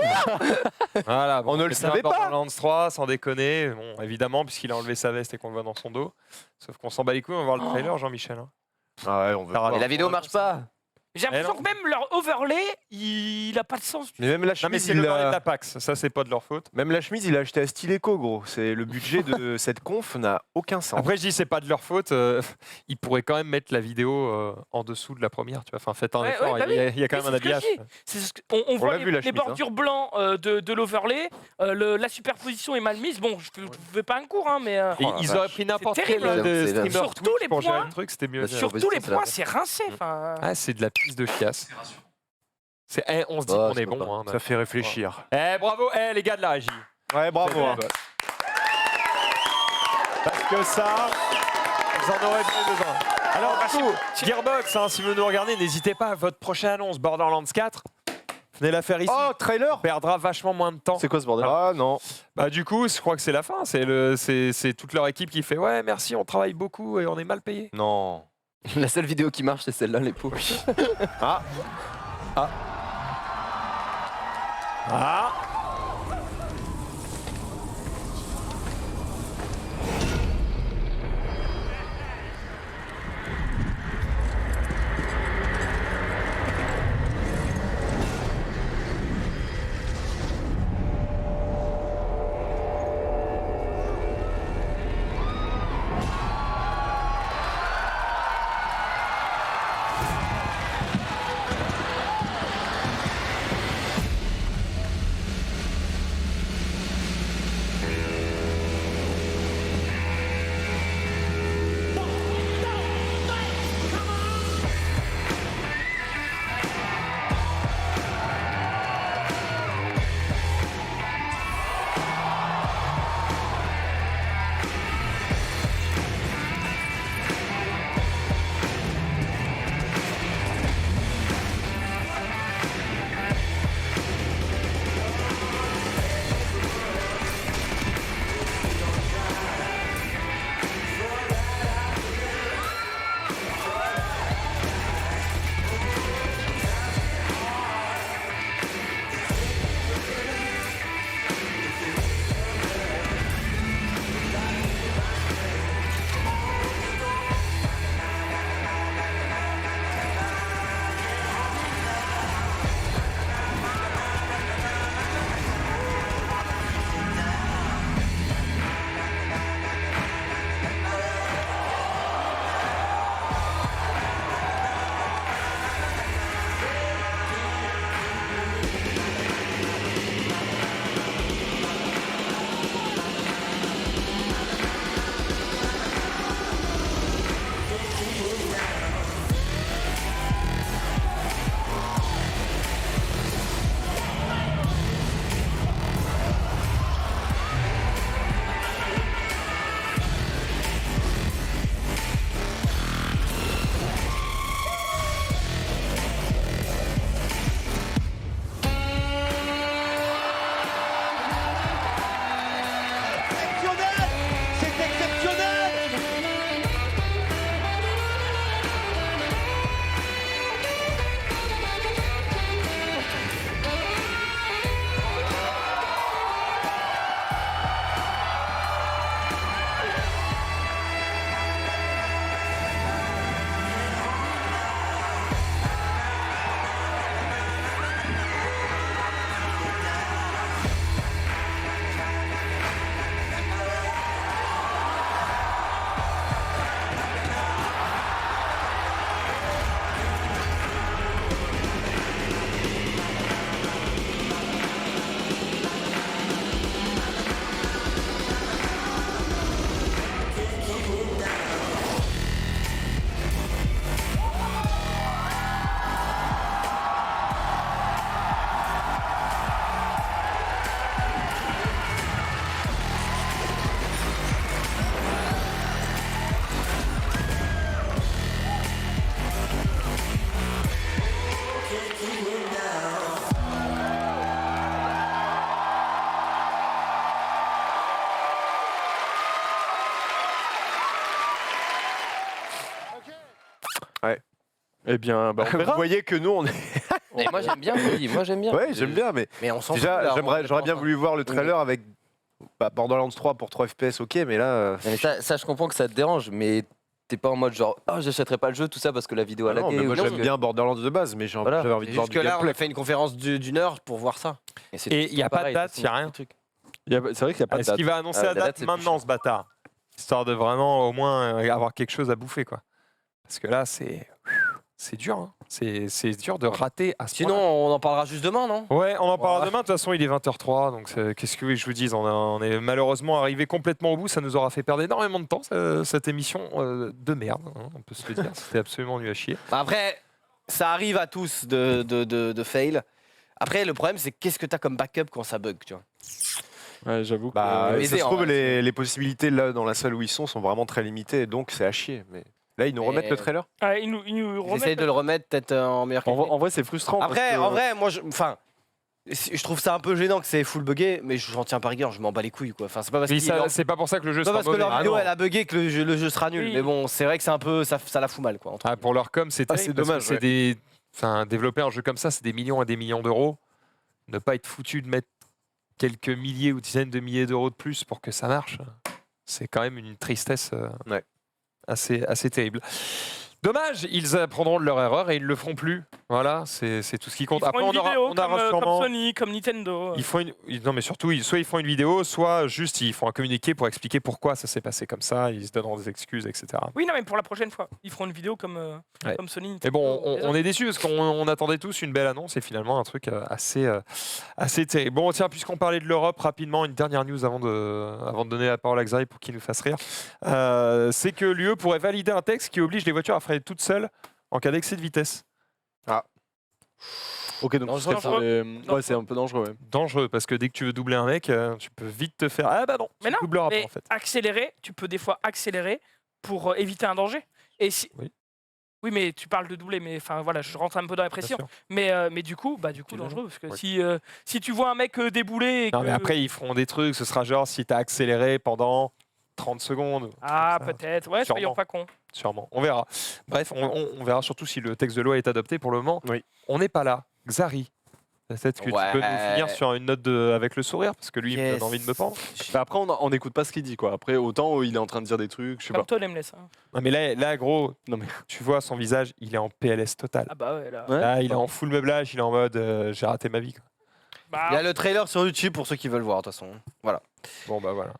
Voilà, on ne le savait pas. Borderlands 3, sans déconner. Bon, évidemment, puisqu'il a enlevé sa veste et qu'on le voit dans son dos. Sauf qu'on s'en bat les couilles, on va voir le trailer, Jean-Michel. Ah ouais, on veut. Mais la vidéo marche pas. J'ai l'impression que même leur overlay, il a pas de sens. Mais même la chemise, non mais c'est le de la PAX, ça c'est pas de leur faute. Même la chemise, il a acheté à Styleco, gros. C'est le budget de cette conf n'a aucun sens. Après je dis c'est pas de leur faute, ils pourraient quand même mettre la vidéo en dessous de la première, tu vois. Enfin faites un effort, il y a quand même un habillage. On voit les bordures blancs de l'overlay, la superposition est mal mise. Bon, je fais pas un cours, hein, mais ils auraient pris n'importe quel streamer sur tous les points. C'était mieux. Sur tous les points, c'est rincé. Ah, c'est de la pisse de chiasse. On se dit qu'on est bon. Hein, ça fait réfléchir. Bravo, les gars de la régie. Ouais, bravo. Parce que ça, vous en aurez bien besoin. Alors, du coup, Gearbox, si vous nous regardez, n'hésitez pas, votre prochaine annonce, Borderlands 4, venez la faire ici. Oh, trailer. On perdra vachement moins de temps. C'est quoi ce bordel? Ah non. Bah du coup, je crois que c'est la fin. C'est toute leur équipe qui fait ouais, merci, on travaille beaucoup et on est mal payé. Non. La seule vidéo qui marche, c'est celle-là, les pauvres. Ah. Ouais. Eh bien, bah, on Vous verra. voyez que nous, on est. Et moi j'aime bien, Rudy, moi j'aime bien. Ouais, j'aime bien, mais Mais on s'en fout. déjà, là, j'aurais bien voulu voir le trailer avec Borderlands 3 pour 3 FPS, ok, mais là. Mais ça, je comprends que ça te dérange, mais t'es pas en mode genre, oh, j'achèterai pas le jeu, tout ça parce que la vidéo a non, lagué. mais moi ou non, j'aime bien Borderlands de base, mais Voilà. j'avais envie de voir du Jusque là, on gameplay. a fait une conférence d'une heure pour voir ça. Et il n'y a pas de date, il n'y a rien. C'est vrai qu'il n'y a pas de Est-ce date. qu'il va annoncer Ah, la la date date, c'est maintenant, ce bâtard? Histoire de vraiment au moins avoir quelque chose à bouffer, quoi. Parce que là, c'est dur. Hein. C'est dur de rater à ce Sinon, point-là. on en parlera juste demain, non? Ouais, on en parlera Voilà. demain. De toute façon, il est 20h03. Donc, qu'est-ce que vous voulez que je vous dise? On est malheureusement arrivé complètement au bout. Ça nous aura fait perdre énormément de temps, cette émission de merde. Hein, on peut se le dire. C'était absolument nul à chier. Bah après, ça arrive à tous de fail. Après, le problème, c'est qu'est-ce que t'as comme backup quand ça bug, tu vois. Ouais, j'avoue que. Bah, Mais ça se en trouve, vrai, les possibilités là dans la salle où ils sont vraiment très limitées, donc c'est à chier. Mais là, ils nous remettent le trailer. Ah, ils nous Ils remettent. essayent de le remettre peut-être en meilleur qualité. En vrai, c'est frustrant. Après, parce que- en vrai, moi, je trouve ça un peu gênant que c'est full buggé, mais j'en tiens pas rigueur, je m'en bats les couilles, quoi. Enfin, c'est pas parce Oui, qu'ils leur- c'est pas pour ça que le jeu c'est pas sera parce que mauvais. leur vidéo Ah, non. elle a bugué que le jeu sera nul. Oui. Mais bon, c'est vrai que c'est un peu ça la fout mal, quoi. entre Ah, pour leur com, c'est Ah, terrible c'est parce que dommage, c'est ouais. des. Enfin, développer un jeu comme ça, c'est des millions et des millions d'euros. Ne pas être foutu de mettre quelques milliers ou dizaines de milliers d'euros de plus pour que ça marche, c'est quand même une tristesse assez terrible. Dommage, ils apprendront de leur erreur et ils le feront plus. Voilà, c'est tout ce qui compte. Ils feront Après, une vidéo on aura comme sûrement. Sony, comme Nintendo. Non, mais surtout, soit ils font une vidéo, soit juste ils font un communiqué pour expliquer pourquoi ça s'est passé comme ça. Ils se donneront des excuses, etc. Oui, non, mais pour la prochaine fois, ils feront une vidéo comme Ouais. Sony. Mais Nintendo, bon, les on autres. est déçus parce qu'on attendait tous une belle annonce et finalement un truc assez terrible. Bon, tiens, puisqu'on parlait de l'Europe, rapidement, une dernière news avant de donner la parole à Xari pour qu'il nous fasse rire. C'est que l'UE pourrait valider un texte qui oblige les voitures à freiner toutes seules en cas d'excès de vitesse. Ah. Ok, donc ce serait pour les- ouais, c'est un peu dangereux. Ouais. Dangereux parce que dès que tu veux doubler un mec, tu peux vite te faire. Ah bah non, Mais tu non, doubleras pas mais en fait. accélérer, tu peux des fois accélérer pour éviter un danger. Et si... Oui. mais tu parles de doubler, mais enfin voilà, je rentre un peu dans la pression. sûr. Mais du coup, dangereux parce que si tu vois un mec débouler. Et Non, que... mais après, ils feront des trucs. Ce sera genre si tu as accéléré pendant 30 secondes. Ah, comme ça. peut-être, ouais, soyons Sûrement. pas cons. Sûrement, on verra. Bref, on verra surtout si le texte de loi est adopté. Pour le moment, on n'est pas là. Xari, peut-être que tu peux nous finir sur une note avec le sourire, parce que lui, il me donne envie de me pendre. Bah après, on n'écoute pas ce qu'il dit, quoi. Après, autant il est en train de dire des trucs, je sais Comme pas. toi, Lemless. Hein. Non, mais là, gros, tu vois son visage, il est en PLS total. Ah bah ouais, là. Là, il est en full meublage, il est en mode j'ai raté ma vie. Quoi. Bah, Il y a le trailer sur YouTube pour ceux qui veulent voir, de toute façon. Voilà. Bon, bah voilà.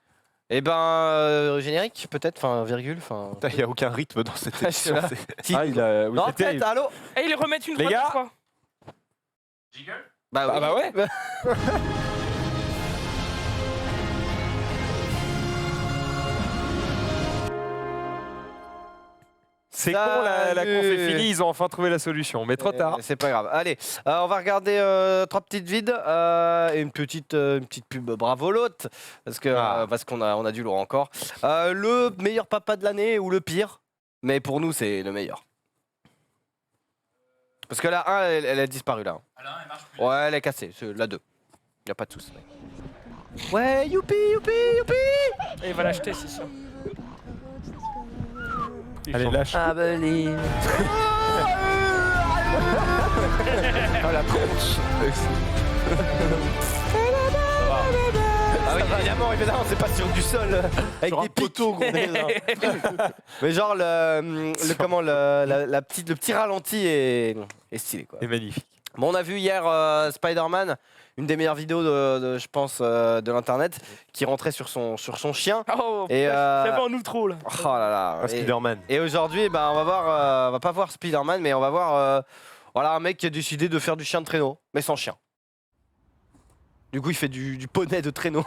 Et ben, générique, peut-être, enfin, virgule, enfin. Il n'y a aucun rythme dans cette émission. Si. Ah, il a. oui, Non, c'était- peut-être, allô. Et ils remettent une Les gars, fois. Bah, oui. bah ouais. C'est con, la conf est finie, ils ont enfin trouvé la solution, mais trop tard. C'est pas grave. Allez, on va regarder 3 petites vides et une petite pub bravo l'autre parce qu'on a du lourd encore. Le meilleur papa de l'année ou le pire, mais pour nous c'est le meilleur. Parce que la 1 elle a disparu là. Ouais, elle est cassée. C'est la 2. Y a pas de soucis. Ouais, youpi, youpi, youpi. Et il va l'acheter, c'est ça. Allez, lâche. Ah, believe. Oh la tronche. Ah oui, évidemment, c'est pas sur du sol avec des poteaux gros. Mais genre le petit ralenti est stylé quoi. C'est magnifique. Bon, on a vu hier Spider-Man, une des meilleures vidéos je pense de l'internet, qui rentrait sur son chien. Oh, Et j'avais en outro là. oh là là. Ah, Spider-Man. Et aujourd'hui, ben on va pas voir Spider-Man, mais on va voir voilà un mec qui a décidé de faire du chien de traîneau, mais sans chien. Du coup, il fait du poney de traîneau.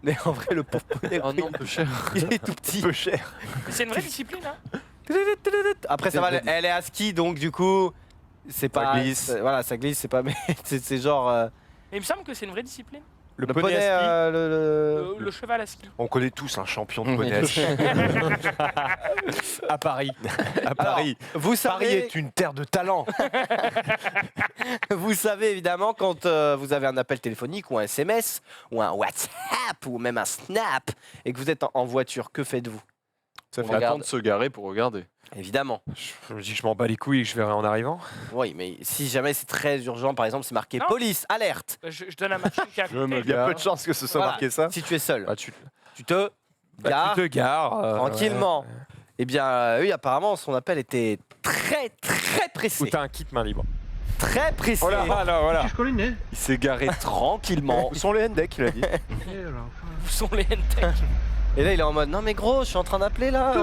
Mais en vrai, le pauvre poney, Oh non, peu cher. il est tout petit. Peu cher. C'est une vraie discipline, hein. Après, ça va, elle est à ski, donc du coup, c'est pas. glisse. Voilà, ça glisse, c'est pas. Mais c'est genre. Mais il me semble que c'est une vraie discipline. Le poney à ski. Le cheval à ski. On connaît tous un champion de poney à ski. À Paris. À Paris. Vous Paris savez, est une terre de talent. vous savez évidemment quand vous avez un appel téléphonique ou un SMS ou un WhatsApp ou même un Snap et que vous êtes en voiture, que faites-vous? Ça On fait regarde. attendre de se garer pour regarder. Évidemment. Je me dis que je m'en bats les couilles et que je verrai en arrivant. Oui, mais si jamais c'est très urgent, par exemple, c'est marqué Non. police, alerte. Je donne à Martin qui a Il y a peu de chances que ce soit Voilà. marqué ça. Si tu es seul, Bah, tu tu te gares tu te gares. tranquillement. Eh bien, oui, apparemment, son appel était très Ou pressé. t'as un kit main libre. Très pressé. Oh là, voilà. Il s'est garé tranquillement. Où sont les Hendek, il a dit. Où sont les N-Tech? Et là, il est en mode non, mais gros, je suis en train d'appeler là.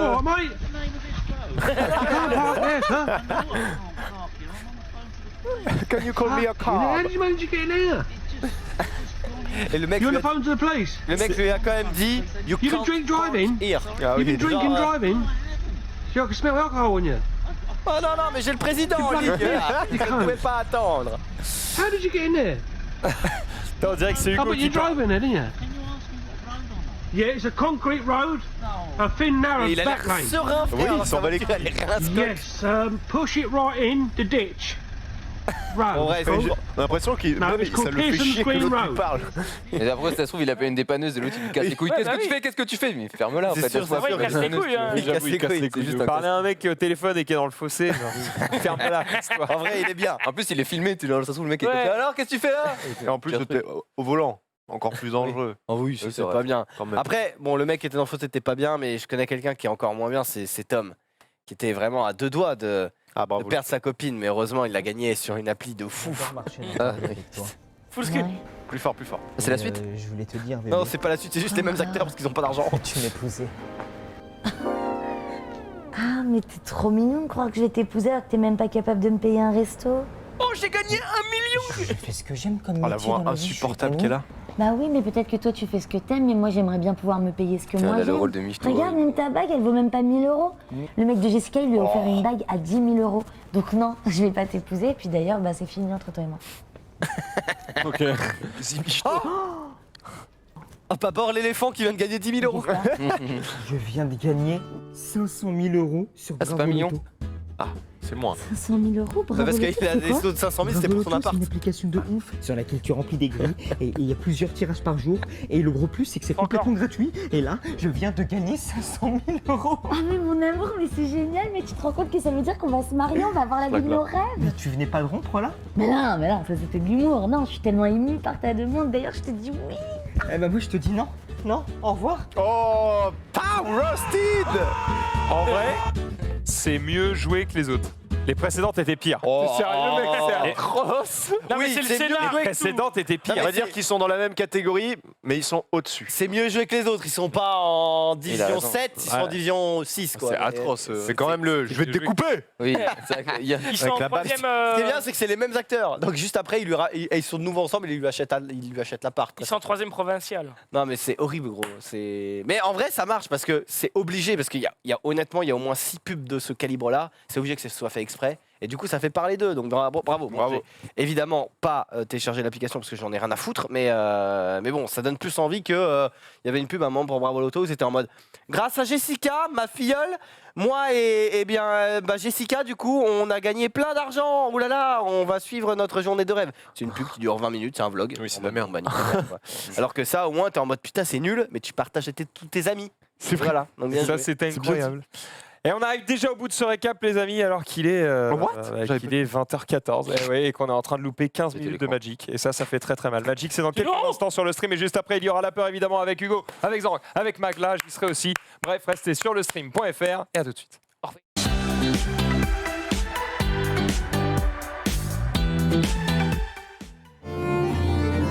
Can you call me a car? Et le mec, lui a, le mec lui a quand même dit you can't here. Ah oui. Oh non, non, mais j'ai le président en ligne. Je ne pouvais pas attendre. On dirait que c'est Hugo qui parle. Yeah, it's a concrete road, a thin, narrow Et il a l'air back lane. serein, frère. Oui, il s'en bat les couilles. Yes, push it right in the ditch. Road. Ouais, cool. On a l'impression qu'il Non, même, mais ça le fait Pearson chier que Green l'autre lui Road. parle. Et après, ça se trouve, il appelle une dépanneuse et l'autre il lui casse les couilles. Qu'est-ce que tu fais? Qu'est-ce que tu fais? Mais ferme-la en C'est fait. sûr, laisse-moi c'est faire, sûr. Il casse les dépanneuse, couilles, hein. tu vois. Il casse les couilles. C'est juste un Parler à un mec qui est au téléphone et qui est dans le fossé. Ferme-la, casse-toi. En vrai, il est bien. En plus, il est filmé, tu vois, ça se trouve, le mec est Ouais. comme ça. Alors, qu'est-ce que tu fais là? Et en plus, t'es au volant. Encore plus dangereux. Oh oui, Oui, c'est vrai. pas bien. Quand même. Après, bon, le mec qui était dans le fauteuil était pas bien, mais je connais quelqu'un qui est encore moins bien, c'est Tom, qui était vraiment à 2 doigts de perdre sa copine, mais heureusement, il l'a gagné sur une appli de fou. Ah, Full screen. Plus fort, plus fort. C'est la suite? Je voulais te dire, bébé. Non, c'est pas la suite, c'est juste les mêmes acteurs parce qu'ils ont pas d'argent. Tu m'épousais. Ah, mais t'es trop mignon de croire que je vais t'épouser alors que t'es même pas capable de me payer un resto. Oh, j'ai gagné 1 million! Je fais ce que j'aime comme Oh, la métier voix dans la vie, je suis insupportable épanouie. qu'elle a. Bah oui, mais peut-être que toi tu fais ce que t'aimes, mais moi j'aimerais bien pouvoir me payer ce que Tiens, moi elle a le j'aime. rôle de Michto. Regarde, même ta bague, elle vaut même pas 1000 €. Le mec de Jessica, il lui a offert une bague à 10 000 €. Donc non, je vais pas t'épouser. Et puis d'ailleurs, bah, c'est fini entre toi et moi. Ok. Ah, pas bord l'éléphant qui vient de gagner 10 000 €. Je viens de gagner 500 000 € sur Ah, c'est Bravo pas mignon. Loto. C'est moins. 500 000 €, bravo. Parce Loto, qu'il a c'est des quoi sauts de 500 000, c'était Bravo pour son Loto, appart. c'est une application de ouf sur laquelle tu remplis des grilles et il y a plusieurs tirages par jour. Et le gros plus, c'est que c'est complètement gratuit. Et là, je viens de gagner 500 000 €. Ah mais mon amour, mais c'est génial, mais tu te rends compte que ça veut dire qu'on va se marier, on va avoir la vie de nos rêves. Mais tu venais pas de rompre là? Mais non, ça c'était de l'humour. Non, je suis tellement émue par ta demande. D'ailleurs, je te dis oui. Eh ben moi, je te dis non. Non, au revoir. Oh, roasted. En vrai, c'est mieux joué que les autres. Les précédentes étaient pires. Oh, Sérieux, mec, c'est oh. atroce. Non, mais Oui, c'est le c'est mieux scénar. Les précédentes étaient pires. On va dire qu'ils sont dans la même catégorie, mais ils sont au-dessus. C'est mieux joué que les autres, ils sont pas en Il a division raison. 7, ils sont en Ouais. division 6 quoi. C'est atroce. C'est quand même le. Je vais te découper. Oui, c'est vrai qu'il y a- Ils sont en la balle. troisième. Ce qui est bien, c'est que c'est les mêmes acteurs. Donc juste après, ils sont de nouveau ensemble et il lui achète l'appart. Ils sont en troisième provincial. Non mais c'est horrible gros. Mais en vrai ça marche parce que c'est obligé parce qu'il y a honnêtement il y a au moins 6 pubs de ce calibre-là. C'est obligé que ce soit fait exprès. Et du coup ça fait parler d'eux. Donc bravo. Bon, j'ai évidemment pas téléchargé l'application parce que j'en ai rien à foutre. Mais bon ça donne plus envie que il y avait une pub à un moment pour Bravo Loto où c'était en mode grâce à Jessica, ma filleule, moi et bien Jessica du coup on a gagné plein d'argent. Ouh là là, on va suivre notre journée de rêve. C'est une pub qui dure 20 minutes, c'est un vlog. Oui, c'est de la merde. Alors que ça, au moins, t'es en mode putain, c'est nul, mais tu partages avec tous tes amis. C'est vrai. Voilà. Donc, bien Ça, joué. c'était incroyable. Et on arrive déjà au bout de ce récap, les amis, alors qu'il est, qu'il est 20h14 et qu'on est en train de louper 15 minutes de Magic. Et ça fait très très mal. Magic, c'est dans quelques instants sur le stream. Et juste après, il y aura la peur, évidemment, avec Hugo, avec Zang, avec Mag. Là, j'y serai aussi. Bref, restez sur le stream.fr et à tout de suite.